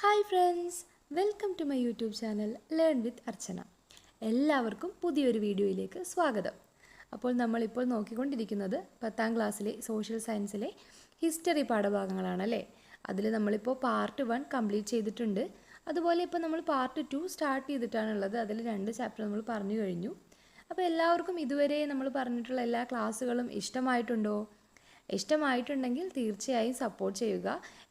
Hi friends, welcome to my YouTube channel learn with Archana. എല്ലാവർക്കും പുതിയൊരു വീഡിയോയിലേക്ക് സ്വാഗതം. അപ്പോൾ നമ്മളിപ്പോൾ നോക്കിക്കൊണ്ടിരിക്കുന്നത് 10ാം ക്ലാസ്സിലെ സോഷ്യൽ സയൻസിലെ ഹിസ്റ്ററി പാഠഭാഗങ്ങളാണല്ലേ. അതിൽ നമ്മളിപ്പോൾ പാർട്ട് 1 കംപ്ലീറ്റ് ചെയ്തിട്ടുണ്ട്. അതുപോലെ ഇപ്പോൾ നമ്മൾ പാർട്ട് 2 സ്റ്റാർട്ട് ചെയ്തിട്ടാണുള്ളത്. അതിൽ 2 ചാപ്റ്റർ നമ്മൾ പറഞ്ഞു കഴിഞ്ഞു. അപ്പോൾ എല്ലാവർക്കും ഇതുവരെ നമ്മൾ പറഞ്ഞിട്ടുള്ള എല്ലാ ക്ലാസ്സുകളും ഇഷ്ടമായിട്ടുണ്ടോ? ഇഷ്ടമായിട്ടുണ്ടെങ്കിൽ തീർച്ചയായും സപ്പോർട്ട് ചെയ്യുക.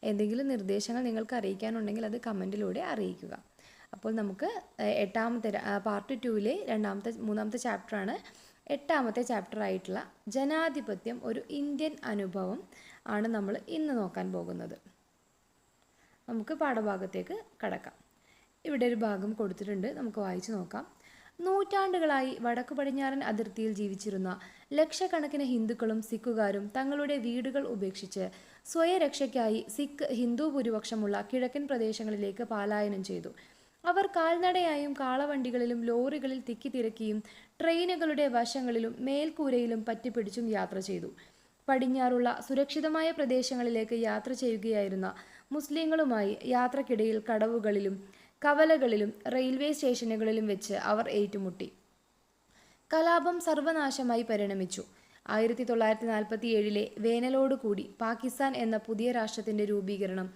എന്തെങ്കിലും നിർദ്ദേശങ്ങൾ നിങ്ങൾക്ക് അറിയിക്കാനുണ്ടെങ്കിൽ അത് കമൻറ്റിലൂടെ അറിയിക്കുക. അപ്പോൾ നമുക്ക് പാർട്ട് 2ലെ മൂന്നാമത്തെ ചാപ്റ്ററാണ്. 8ാമത്തെ ചാപ്റ്റർ ആയിട്ടുള്ള ജനാധിപത്യം ഒരു ഇന്ത്യൻ അനുഭവം ആണ് നമ്മൾ ഇന്ന് നോക്കാൻ പോകുന്നത്. നമുക്ക് പാഠഭാഗത്തേക്ക് കടക്കാം. ഇവിടെ ഒരു ഭാഗം കൊടുത്തിട്ടുണ്ട്, നമുക്ക് വായിച്ചു നോക്കാം. നൂറ്റാണ്ടുകളായി വടക്കു പടിഞ്ഞാറൻ അതിർത്തിയിൽ ജീവിച്ചിരുന്ന ലക്ഷക്കണക്കിന് ഹിന്ദുക്കളും സിഖുകാരും തങ്ങളുടെ വീടുകൾ ഉപേക്ഷിച്ച് സ്വയരക്ഷയ്ക്കായി സിഖ് ഹിന്ദു ഭൂരിപക്ഷമുള്ള കിഴക്കൻ പ്രദേശങ്ങളിലേക്ക് പലായനം ചെയ്തു. അവർ കാൽനടയായും കാളവണ്ടികളിലും ലോറികളിൽ തിക്കിത്തിരക്കിയും ട്രെയിനുകളുടെ വശങ്ങളിലും മേൽക്കൂരയിലും പറ്റിപ്പിടിച്ചും യാത്ര ചെയ്തു. പടിഞ്ഞാറുള്ള സുരക്ഷിതമായ പ്രദേശങ്ങളിലേക്ക് യാത്ര ചെയ്യുകയായിരുന്ന മുസ്ലിങ്ങളുമായി യാത്രക്കിടയിൽ കടവുകളിലും കവലകളിലും റെയിൽവേ സ്റ്റേഷനുകളിലും വെച്ച് അവർ ഏറ്റുമുട്ടി. കലാപം സർവനാശമായി പരിണമിച്ചു. 1947 വേനലോടുകൂടി പാകിസ്ഥാൻ എന്ന പുതിയ രാഷ്ട്രത്തിന്റെ രൂപീകരണം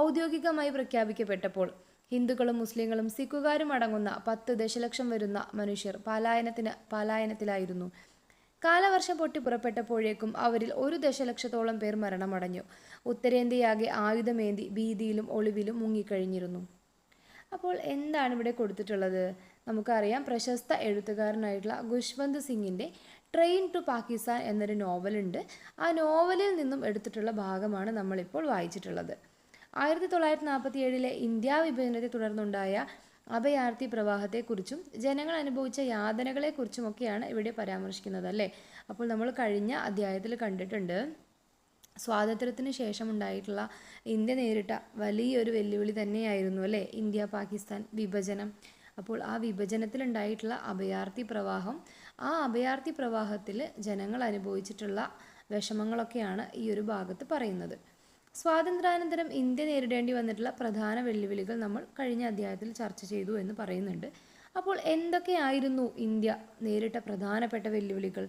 ഔദ്യോഗികമായി പ്രഖ്യാപിക്കപ്പെട്ടപ്പോൾ ഹിന്ദുക്കളും മുസ്ലിങ്ങളും സിഖുകാരും അടങ്ങുന്ന 10 ദശലക്ഷം വരുന്ന മനുഷ്യർ പലായനത്തിലായിരുന്നു. കാലവർഷം പൊട്ടി പുറപ്പെട്ടപ്പോഴേക്കും അവരിൽ 1 ദശലക്ഷത്തോളം പേർ മരണമടഞ്ഞു. ഉത്തരേന്ത്യയാകെ ആയുധമേന്തി ഭീതിയിലും ഒളിവിലും മുങ്ങിക്കഴിഞ്ഞിരുന്നു. അപ്പോൾ എന്താണ് ഇവിടെ കൊടുത്തിട്ടുള്ളത്? നമുക്കറിയാം, പ്രശസ്ത എഴുത്തുകാരനായിട്ടുള്ള ഖുശ്വന്ത് സിംഗിൻ്റെ ട്രെയിൻ ടു പാകിസ്ഥാൻ എന്നൊരു നോവലുണ്ട്. ആ നോവലിൽ നിന്നും എടുത്തിട്ടുള്ള ഭാഗമാണ് നമ്മളിപ്പോൾ വായിച്ചിട്ടുള്ളത്. 1947 ഇന്ത്യ വിഭജനത്തെ തുടർന്നുണ്ടായ അഭയാർത്ഥി പ്രവാഹത്തെക്കുറിച്ചും ജനങ്ങൾ അനുഭവിച്ച യാതനകളെക്കുറിച്ചുമൊക്കെയാണ് ഇവിടെ പരാമർശിക്കുന്നത് അല്ലേ. അപ്പോൾ നമ്മൾ കഴിഞ്ഞ അധ്യായത്തിൽ കണ്ടിട്ടുണ്ട്, സ്വാതന്ത്ര്യത്തിന് ശേഷം ഉണ്ടായിട്ടുള്ള ഇന്ത്യ നേരിട്ട വലിയൊരു വെല്ലുവിളി തന്നെയായിരുന്നു അല്ലേ ഇന്ത്യ പാകിസ്ഥാൻ വിഭജനം. അപ്പോൾ ആ വിഭജനത്തിലുണ്ടായിട്ടുള്ള അഭയാർത്ഥി പ്രവാഹം, ആ അഭയാർത്ഥി പ്രവാഹത്തിൽ ജനങ്ങൾ അനുഭവിച്ചിട്ടുള്ള വിഷമങ്ങളൊക്കെയാണ് ഈ ഒരു ഭാഗത്ത് പറയുന്നത്. സ്വാതന്ത്ര്യാനന്തരം ഇന്ത്യ നേരിടേണ്ടി വന്നിട്ടുള്ള പ്രധാന വെല്ലുവിളികൾ നമ്മൾ കഴിഞ്ഞ അധ്യായത്തിൽ ചർച്ച ചെയ്തു എന്ന് പറയുന്നുണ്ട്. അപ്പോൾ എന്തൊക്കെയായിരുന്നു ഇന്ത്യ നേരിട്ട പ്രധാനപ്പെട്ട വെല്ലുവിളികൾ?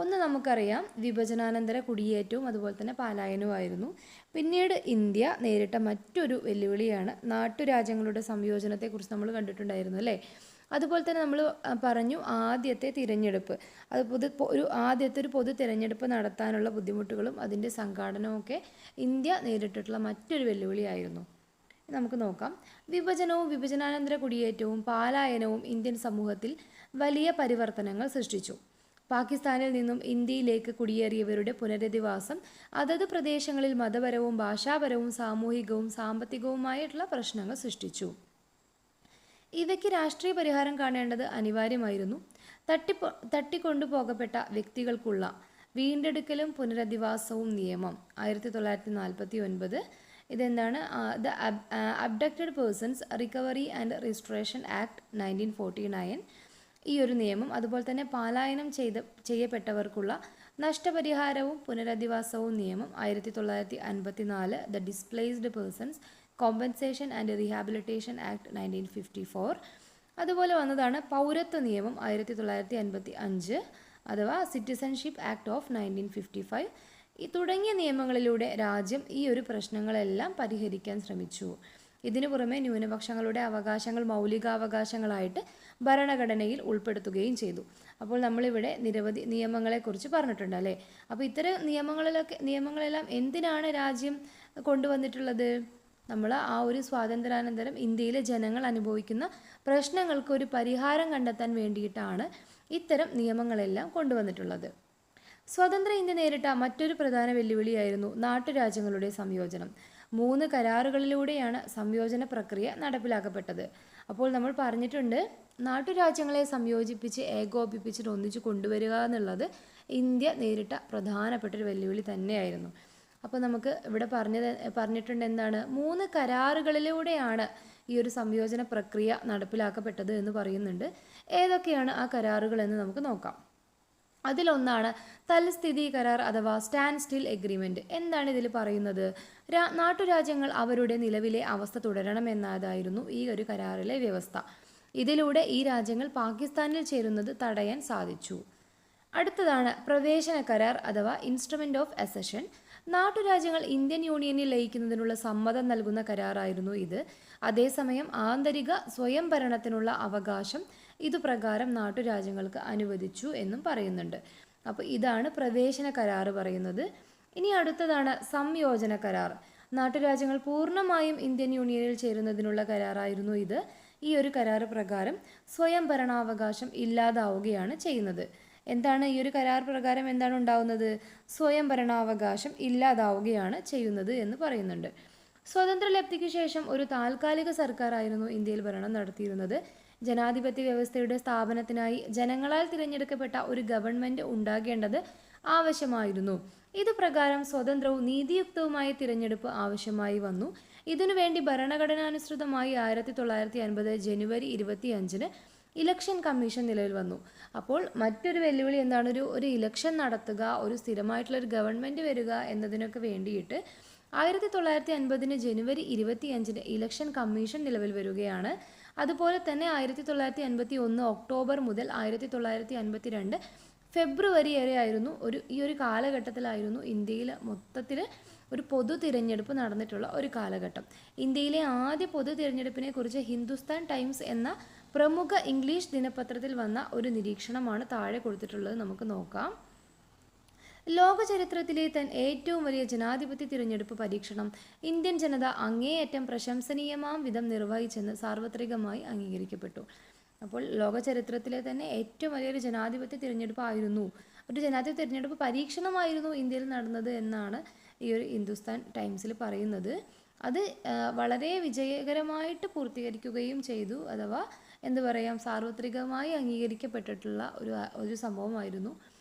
ഒന്ന് നമുക്കറിയാം, വിഭജനാനന്തര കുടിയേറ്റവും അതുപോലെ തന്നെ പലായനവുമായിരുന്നു. പിന്നീട് ഇന്ത്യ നേരിട്ട മറ്റൊരു വെല്ലുവിളിയാണ് നാട്ടുരാജ്യങ്ങളുടെ സംയോജനത്തെക്കുറിച്ച് നമ്മൾ കണ്ടിട്ടുണ്ടായിരുന്നു അല്ലേ. അതുപോലെ തന്നെ നമ്മൾ പറഞ്ഞു, ആദ്യത്തെ തിരഞ്ഞെടുപ്പ്, ആദ്യത്തെ ഒരു പൊതു തിരഞ്ഞെടുപ്പ് നടത്താനുള്ള ബുദ്ധിമുട്ടുകളും അതിൻ്റെ സംഘാടനവും ഇന്ത്യ നേരിട്ടിട്ടുള്ള മറ്റൊരു വെല്ലുവിളിയായിരുന്നു. നമുക്ക് നോക്കാം. വിഭജനവും വിഭജനാനന്തര കുടിയേറ്റവും പലായനവും ഇന്ത്യൻ സമൂഹത്തിൽ വലിയ പരിവർത്തനങ്ങൾ സൃഷ്ടിച്ചു. പാകിസ്ഥാനിൽ നിന്നും ഇന്ത്യയിലേക്ക് കുടിയേറിയവരുടെ പുനരധിവാസം അതത് പ്രദേശങ്ങളിൽ മതപരവും ഭാഷാപരവും സാമൂഹികവും സാമ്പത്തികവുമായിട്ടുള്ള പ്രശ്നങ്ങൾ സൃഷ്ടിച്ചു. ഇവയ്ക്ക് രാഷ്ട്രീയ പരിഹാരം കാണേണ്ടത് അനിവാര്യമായിരുന്നു. തട്ടിക്കൊണ്ടുപോകപ്പെട്ട വ്യക്തികൾക്കുള്ള വീണ്ടെടുക്കലും പുനരധിവാസവും നിയമം 1949. ഇതെന്താണ്? The abducted persons recovery and registration act 1949. ഈ ഒരു നിയമം, അതുപോലെ തന്നെ പലായനം ചെയ്യപ്പെട്ടവർക്കുള്ള നഷ്ടപരിഹാരവും പുനരധിവാസവും നിയമം 1954. The displaced persons compensation and rehabilitation act 1954. അതുപോലെ വന്നതാണ് പൗരത്വ നിയമം 1955, അഥവാ സിറ്റിസൺഷിപ്പ് ആക്ട് ഓഫ് 1955. തുടങ്ങിയ നിയമങ്ങളിലൂടെ രാജ്യം ഈ ഒരു പ്രശ്നങ്ങളെല്ലാം പരിഹരിക്കാൻ ശ്രമിച്ചു. ഇതിനു പുറമെ ന്യൂനപക്ഷങ്ങളുടെ അവകാശങ്ങൾ മൗലികാവകാശങ്ങളായിട്ട് ഭരണഘടനയിൽ ഉൾപ്പെടുത്തുകയും ചെയ്തു. അപ്പോൾ നമ്മളിവിടെ നിരവധി നിയമങ്ങളെക്കുറിച്ച് പറഞ്ഞിട്ടുണ്ട് അല്ലേ. അപ്പോൾ ഇത്തരം നിയമങ്ങളെല്ലാം എന്തിനാണ് രാജ്യം കൊണ്ടുവന്നിട്ടുള്ളത്? നമ്മൾ ആ ഒരു സ്വാതന്ത്ര്യാനന്തരം ഇന്ത്യയിലെ ജനങ്ങൾ അനുഭവിക്കുന്ന പ്രശ്നങ്ങൾക്ക് ഒരു പരിഹാരം കണ്ടെത്താൻ വേണ്ടിയിട്ടാണ് ഇത്തരം നിയമങ്ങളെല്ലാം കൊണ്ടുവന്നിട്ടുള്ളത്. സ്വതന്ത്ര ഇന്ത്യ നേരിട്ട മറ്റൊരു പ്രധാന വെല്ലുവിളിയായിരുന്നു നാട്ടുരാജ്യങ്ങളുടെ സംയോജനം. 3 കരാറുകളിലൂടെയാണ് സംയോജന പ്രക്രിയ നടപ്പിലാക്കപ്പെട്ടത്. അപ്പോൾ നമ്മൾ പറഞ്ഞിട്ടുണ്ട്, നാട്ടുരാജ്യങ്ങളെ സംയോജിപ്പിച്ച് ഏകോപിപ്പിച്ചിട്ട് ഒന്നിച്ച് കൊണ്ടുവരിക എന്നുള്ളത് ഇന്ത്യ നേരിട്ട പ്രധാനപ്പെട്ട ഒരു വെല്ലുവിളി തന്നെയായിരുന്നു. അപ്പോൾ നമുക്ക് ഇവിടെ പറഞ്ഞിട്ടുണ്ട് എന്താണ്? 3 കരാറുകളിലൂടെയാണ് ഈ ഒരു സംയോജന പ്രക്രിയ നടപ്പിലാക്കപ്പെട്ടത് എന്ന് പറയുന്നുണ്ട്. ഏതൊക്കെയാണ് ആ കരാറുകൾ എന്ന് നമുക്ക് നോക്കാം. അതിലൊന്നാണ് തൽസ്ഥിതി കരാർ അഥവാ സ്റ്റാൻഡ് സ്റ്റിൽ എഗ്രിമെൻറ്റ്. എന്താണ് ഇതിൽ പറയുന്നത്? നാട്ടുരാജ്യങ്ങൾ അവരുടെ നിലവിലെ അവസ്ഥ തുടരണമെന്നതായിരുന്നു ഈ ഒരു കരാറിലെ വ്യവസ്ഥ. ഇതിലൂടെ ഈ രാജ്യങ്ങൾ പാകിസ്ഥാനിൽ ചേരുന്നത് തടയാൻ സാധിച്ചു. അടുത്തതാണ് പ്രവേശന കരാർ അഥവാ ഇൻസ്ട്രുമെൻ്റ് ഓഫ് അസഷൻ. നാട്ടുരാജ്യങ്ങൾ ഇന്ത്യൻ യൂണിയനിൽ ലയിക്കുന്നതിനുള്ള സമ്മതം നൽകുന്ന കരാറായിരുന്നു ഇത്. അതേസമയം ആന്തരിക സ്വയം ഭരണത്തിനുള്ള അവകാശം ഇതുപ്രകാരം നാട്ടുരാജ്യങ്ങൾക്ക് അനുവദിച്ചു എന്നും പറയുന്നുണ്ട്. അപ്പോൾ ഇതാണ് പ്രവേശന കരാർ പറയുന്നത്. ഇനി അടുത്തതാണ് സംയോജന കരാർ. നാട്ടുരാജ്യങ്ങൾ പൂർണ്ണമായും ഇന്ത്യൻ യൂണിയനിൽ ചേരുന്നതിനുള്ള കരാറായിരുന്നു ഇത്. ഈ ഒരു കരാർ പ്രകാരം സ്വയം ഭരണാവകാശം ഇല്ലാതാവുകയാണ് ചെയ്യുന്നത്. എന്താണ് ഈ ഒരു കരാർ പ്രകാരം എന്താണ് ഉണ്ടാവുന്നത്? സ്വയം ഭരണാവകാശം ഇല്ലാതാവുകയാണ് ചെയ്യുന്നത് എന്ന് പറയുന്നുണ്ട്. സ്വാതന്ത്ര്യലബ്ധിക്ക് ശേഷം ഒരു താൽക്കാലിക സർക്കാരായിരുന്നു ഇന്ത്യയിൽ ഭരണം നടത്തിയിരുന്നത്. ജനാധിപത്യ വ്യവസ്ഥയുടെ സ്ഥാപനത്തിനായി ജനങ്ങളാൽ തിരഞ്ഞെടുക്കപ്പെട്ട ഒരു ഗവൺമെൻറ് ഉണ്ടാകേണ്ടത് ആവശ്യമായിരുന്നു. ഇതുപ്രകാരം സ്വതന്ത്രവും നീതിയുക്തവുമായ തിരഞ്ഞെടുപ്പ് ആവശ്യമായി വന്നു. ഇതിനുവേണ്ടി ഭരണഘടനാനുസൃതമായി 1950 ജനുവരി 25 ഇലക്ഷൻ കമ്മീഷൻ നിലവിൽ വന്നു. അപ്പോൾ മറ്റൊരു വെല്ലുവിളി എന്താണ്? ഒരു ഇലക്ഷൻ നടത്തുക, ഒരു സ്ഥിരമായിട്ടുള്ളൊരു ഗവൺമെൻറ് വരിക എന്നതിനൊക്കെ വേണ്ടിയിട്ട് 1950 ജനുവരി 25 ഇലക്ഷൻ കമ്മീഷൻ നിലവിൽ വരികയാണ്. അതുപോലെ തന്നെ 1951 ഒക്ടോബർ മുതൽ 1952 ഫെബ്രുവരി വരെ ആയിരുന്നു ഈ ഒരു കാലഘട്ടത്തിലായിരുന്നു ഇന്ത്യയിൽ മൊത്തത്തിൽ ഒരു പൊതു തിരഞ്ഞെടുപ്പ് നടന്നിട്ടുള്ള ഒരു കാലഘട്ടം. ഇന്ത്യയിലെ ആദ്യ പൊതു തിരഞ്ഞെടുപ്പിനെ കുറിച്ച് ഹിന്ദുസ്ഥാൻ ടൈംസ് എന്ന പ്രമുഖ ഇംഗ്ലീഷ് ദിനപത്രത്തിൽ വന്ന ഒരു നിരീക്ഷണമാണ് താഴെ കൊടുത്തിട്ടുള്ളത്. നമുക്ക് നോക്കാം. ലോക ചരിത്രത്തിലെ ഏറ്റവും വലിയ ജനാധിപത്യ തിരഞ്ഞെടുപ്പ് പരീക്ഷണം ഇന്ത്യൻ ജനത അങ്ങേയറ്റം പ്രശംസനീയമാം വിധം നിർവഹിച്ചെന്ന് സാർവത്രികമായി അംഗീകരിക്കപ്പെട്ടു. അപ്പോൾ ലോക ചരിത്രത്തിലെ തന്നെ ഏറ്റവും വലിയൊരു ജനാധിപത്യ തിരഞ്ഞെടുപ്പായിരുന്നു, ഒരു ജനാധിപത്യ തിരഞ്ഞെടുപ്പ് പരീക്ഷണമായിരുന്നു ഇന്ത്യയിൽ നടന്നത് എന്നാണ് ഈ ഒരു ഹിന്ദുസ്ഥാൻ ടൈംസിൽ പറയുന്നത്. അത് വളരെ വിജയകരമായിട്ട് പൂർത്തീകരിക്കുകയും ചെയ്തു. അഥവാ എന്ത് പറയാം, സാർവത്രികമായി അംഗീകരിക്കപ്പെട്ടിട്ടുള്ള ഒരു സംഭവമായിരുന്നു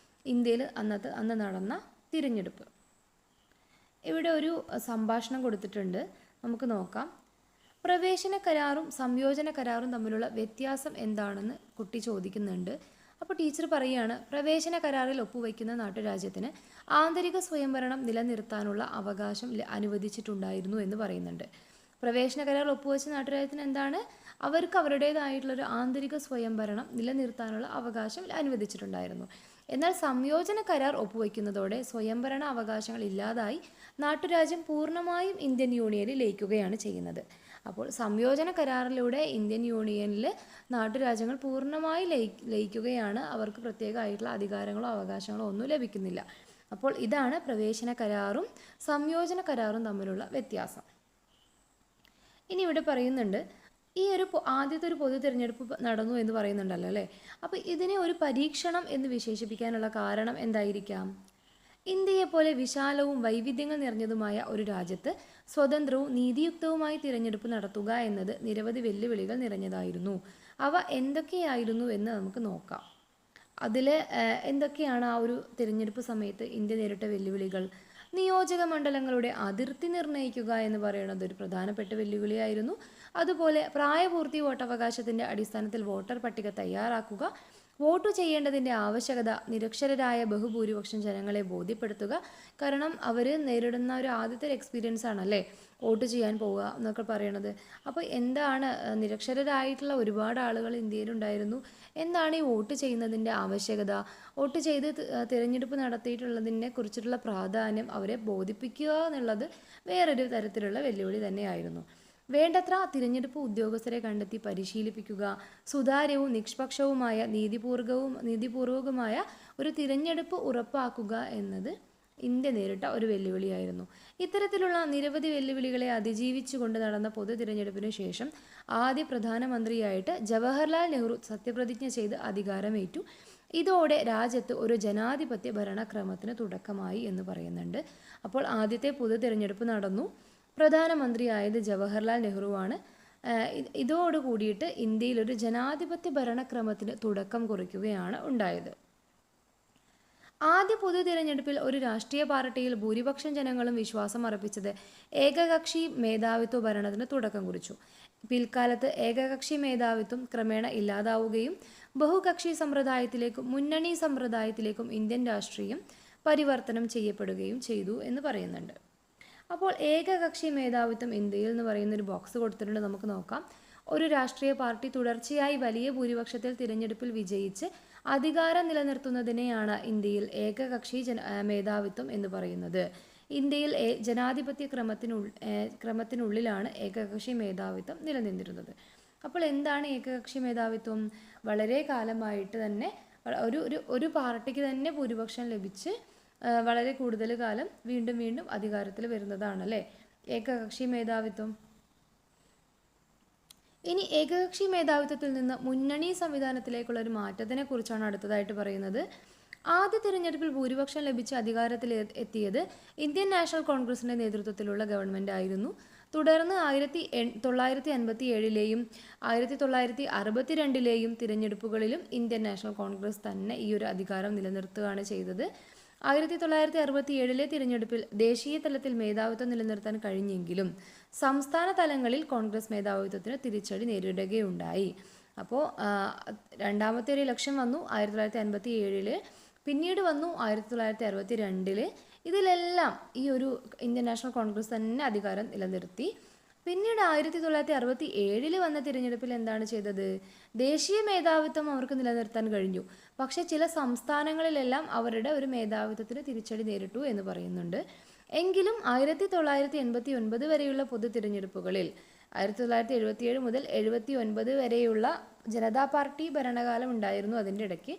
ഇന്ത്യയിൽ അന്ന് നടന്ന തിരഞ്ഞെടുപ്പ്. ഇവിടെ ഒരു സംഭാഷണം കൊടുത്തിട്ടുണ്ട്, നമുക്ക് നോക്കാം. പ്രവേശന കരാറും സംയോജന കരാറും തമ്മിലുള്ള വ്യത്യാസം എന്താണെന്ന് കുട്ടി ചോദിക്കുന്നുണ്ട്. അപ്പോൾ ടീച്ചർ പറയുകയാണ്, പ്രവേശന കരാറിൽ ഒപ്പുവയ്ക്കുന്ന നാട്ടുരാജ്യത്തിന് ആന്തരിക സ്വയംഭരണം നിലനിർത്താനുള്ള അവകാശം അനുവദിച്ചിട്ടുണ്ടായിരുന്നു എന്ന് പറയുന്നുണ്ട്. പ്രവേശന കരാർ ഒപ്പുവെച്ച നാട്ടുരാജ്യത്തിന് എന്താണ്? അവർക്ക് അവരുടേതായിട്ടുള്ളൊരു ആന്തരിക സ്വയംഭരണം നിലനിർത്താനുള്ള അവകാശം അനുവദിച്ചിട്ടുണ്ടായിരുന്നു. എന്നാൽ സംയോജന കരാർ ഒപ്പുവയ്ക്കുന്നതോടെ സ്വയംഭരണ അവകാശങ്ങൾ ഇല്ലാതായി നാട്ടുരാജ്യം പൂർണ്ണമായും ഇന്ത്യൻ യൂണിയനിൽ ലയിക്കുകയാണ് ചെയ്യുന്നത്. അപ്പോൾ സംയോജന കരാറിലൂടെ ഇന്ത്യൻ യൂണിയനിൽ നാട്ടുരാജ്യങ്ങൾ പൂർണ്ണമായി ലയിക്കുകയാണ്. അവർക്ക് പ്രത്യേകമായിട്ടുള്ള അധികാരങ്ങളോ അവകാശങ്ങളോ ഒന്നും ലഭിക്കുന്നില്ല. അപ്പോൾ ഇതാണ് പ്രവേശന കരാറും സംയോജന കരാറും തമ്മിലുള്ള വ്യത്യാസം. ഇനി ഇവിടെ പറയുന്നുണ്ട്, ഈ ആദ്യത്തെ ഒരു പൊതു തിരഞ്ഞെടുപ്പ് നടന്നു എന്ന് പറയുന്നുണ്ടല്ലോ അല്ലേ. അപ്പോൾ ഇതിനെ ഒരു പരീക്ഷണം എന്ന് വിശേഷിപ്പിക്കാനുള്ള കാരണം എന്തായിരിക്കാം? ഇന്ത്യയെപ്പോലെ വിശാലവും വൈവിധ്യങ്ങൾ നിറഞ്ഞതുമായ ഒരു രാജ്യത്ത് സ്വതന്ത്രവും നീതിയുക്തവുമായി തിരഞ്ഞെടുപ്പ് നടത്തുക എന്നത് നിരവധി വെല്ലുവിളികൾ നിറഞ്ഞതായിരുന്നു. അവ എന്തൊക്കെയായിരുന്നു എന്ന് നമുക്ക് നോക്കാം. അതിൽ എന്തൊക്കെയാണ് ആ ഒരു തിരഞ്ഞെടുപ്പ് സമയത്ത് ഇന്ത്യ നേരിട്ട വെല്ലുവിളികൾ? നിയോജക മണ്ഡലങ്ങളുടെ അതിർത്തി നിർണ്ണയിക്കുക എന്ന് പറയുന്നത് ഒരു പ്രധാനപ്പെട്ട വെല്ലുവിളിയായിരുന്നു. അതുപോലെ പ്രായപൂർത്തി വോട്ടവകാശത്തിൻ്റെ അടിസ്ഥാനത്തിൽ വോട്ടർ പട്ടിക തയ്യാറാക്കുക, വോട്ട് ചെയ്യേണ്ടതിൻ്റെ ആവശ്യകത നിരക്ഷരരായ ബഹുഭൂരിപക്ഷം ജനങ്ങളെ ബോധ്യപ്പെടുത്തുക. കാരണം അവർ നേരിടുന്ന ഒരു ആദ്യത്തെ എക്സ്പീരിയൻസ് ആണല്ലേ വോട്ട് ചെയ്യാൻ പോവുക എന്നൊക്കെ പറയണത്. അപ്പോൾ എന്താണ്, നിരക്ഷരരായിട്ടുള്ള ഒരുപാട് ആളുകൾ ഇന്ത്യയിലുണ്ടായിരുന്നു. എന്താണ് ഈ വോട്ട് ചെയ്യുന്നതിൻ്റെ ആവശ്യകത, വോട്ട് ചെയ്ത് തിരഞ്ഞെടുപ്പ് നടത്തിയിട്ടുള്ളതിനെ കുറിച്ചിട്ടുള്ള പ്രാധാന്യം അവരെ ബോധിപ്പിക്കുക എന്നുള്ളത് വേറൊരു തരത്തിലുള്ള വെല്ലുവിളി തന്നെയായിരുന്നു. വേണ്ടത്ര തിരഞ്ഞെടുപ്പ് ഉദ്യോഗസ്ഥരെ കണ്ടെത്തി പരിശീലിപ്പിക്കുക, സുതാര്യവും നിഷ്പക്ഷവുമായ നീതിപൂർവകവുമായ ഒരു തിരഞ്ഞെടുപ്പ് ഉറപ്പാക്കുക എന്നത് ഇന്ത്യ നേരിട്ട ഒരു വെല്ലുവിളിയായിരുന്നു. ഇത്തരത്തിലുള്ള നിരവധി വെല്ലുവിളികളെ അതിജീവിച്ചുകൊണ്ട് നടന്ന പൊതു തിരഞ്ഞെടുപ്പിന് ശേഷം ആദ്യ പ്രധാനമന്ത്രിയായിട്ട് ജവഹർലാൽ നെഹ്റു സത്യപ്രതിജ്ഞ ചെയ്ത് അധികാരമേറ്റു. ഇതോടെ രാജ്യത്ത് ഒരു ജനാധിപത്യ ഭരണക്രമത്തിന് തുടക്കമായി എന്ന് പറയുന്നുണ്ട്. അപ്പോൾ ആദ്യത്തെ പൊതു തിരഞ്ഞെടുപ്പ് നടന്നു. പ്രധാനമന്ത്രിയായത് ജവഹർലാൽ നെഹ്റുവാണ്. ഇതോട് കൂടിയിട്ട് ഇന്ത്യയിൽ ഒരു ജനാധിപത്യ ഭരണക്രമത്തിന് തുടക്കം കുറിക്കുകയാണ് ഉണ്ടായത്. ആദ്യ പൊതു തിരഞ്ഞെടുപ്പിൽ ഒരു രാഷ്ട്രീയ പാർട്ടിയിൽ ഭൂരിപക്ഷം ജനങ്ങളും വിശ്വാസം അർപ്പിച്ചത് ഏകകക്ഷി മേധാവിത്വ ഭരണത്തിന് തുടക്കം കുറിച്ചു. പിൽക്കാലത്ത് ഏകകക്ഷി മേധാവിത്വം ക്രമേണ ഇല്ലാതാവുകയും ബഹുകക്ഷി സമ്പ്രദായത്തിലേക്കും മുന്നണി സമ്പ്രദായത്തിലേക്കും ഇന്ത്യൻ രാഷ്ട്രീയം പരിവർത്തനം ചെയ്യപ്പെടുകയും ചെയ്തു എന്ന് പറയുന്നുണ്ട്. അപ്പോൾ ഏകകക്ഷി മേധാവിത്വം ഇന്ത്യയിൽ എന്ന് പറയുന്നൊരു ബോക്സ് കൊടുത്തിട്ടുണ്ട്, നമുക്ക് നോക്കാം. ഒരു രാഷ്ട്രീയ പാർട്ടി തുടർച്ചയായി വലിയ ഭൂരിപക്ഷത്തിൽ തിരഞ്ഞെടുപ്പിൽ വിജയിച്ച് അധികാരം നിലനിർത്തുന്നതിനെയാണ് ഇന്ത്യയിൽ ഏകകക്ഷി മേധാവിത്വം എന്ന് പറയുന്നത്. ഇന്ത്യയിൽ ജനാധിപത്യ ക്രമത്തിനുള്ളിലാണ് ഏകകക്ഷി മേധാവിത്വം നിലനിന്നിരുന്നത്. അപ്പോൾ എന്താണ് ഏകകക്ഷി മേധാവിത്വം? വളരെ കാലമായിട്ട് തന്നെ ഒരു പാർട്ടിക്ക് തന്നെ ഭൂരിപക്ഷം ലഭിച്ച് വളരെ കൂടുതൽ കാലം വീണ്ടും വീണ്ടും അധികാരത്തിൽ വരുന്നതാണല്ലേ ഏകകക്ഷി മേധാവിത്വം. ഇനി ഏകകക്ഷി മേധാവിത്വത്തിൽ നിന്ന് മുന്നണി സംവിധാനത്തിലേക്കുള്ള ഒരു മാറ്റത്തിനെ കുറിച്ചാണ് അടുത്തതായിട്ട് പറയുന്നത്. ആദ്യ തിരഞ്ഞെടുപ്പിൽ ഭൂരിപക്ഷം ലഭിച്ച് അധികാരത്തിൽ എത്തിയത് ഇന്ത്യൻ നാഷണൽ കോൺഗ്രസിന്റെ നേതൃത്വത്തിലുള്ള ഗവൺമെന്റ് ആയിരുന്നു. തുടർന്ന് 1957ലെയും 1962ലെയും തിരഞ്ഞെടുപ്പുകളിലും ഇന്ത്യൻ നാഷണൽ കോൺഗ്രസ് തന്നെ ഈ ഒരു അധികാരം നിലനിർത്തുകയാണ് ചെയ്തത്. 1967ലെ തിരഞ്ഞെടുപ്പിൽ ദേശീയ തലത്തിൽ മേധാവിത്വം നിലനിർത്താൻ കഴിഞ്ഞെങ്കിലും സംസ്ഥാന തലങ്ങളിൽ കോൺഗ്രസ് മേധാവിത്വത്തിന് തിരിച്ചടി നേരിടുകയുണ്ടായി. അപ്പോൾ രണ്ടാമത്തെ ഒരു ഇലക്ഷൻ വന്നു 1957, പിന്നീട് വന്നു 1962. ഇതിലെല്ലാം ഈ ഒരു ഇന്ത്യൻ നാഷണൽ കോൺഗ്രസ് തന്നെ അധികാരം നിലനിർത്തി. പിന്നീട് 1967 വന്ന തിരഞ്ഞെടുപ്പിൽ എന്താണ് ചെയ്തത്? ദേശീയ മേധാവിത്വം അവർക്ക് നിലനിർത്താൻ കഴിഞ്ഞു. പക്ഷെ ചില സംസ്ഥാനങ്ങളിലെല്ലാം അവരുടെ ഒരു മേധാവിത്വത്തിന് തിരിച്ചടി നേരിട്ടു എന്ന് പറയുന്നുണ്ട്. എങ്കിലും 1989 വരെയുള്ള പൊതു തിരഞ്ഞെടുപ്പുകളിൽ 1977 മുതൽ 79 വരെയുള്ള ജനതാ പാർട്ടി ഭരണകാലം ഉണ്ടായിരുന്നു. അതിൻ്റെ ഇടയ്ക്ക്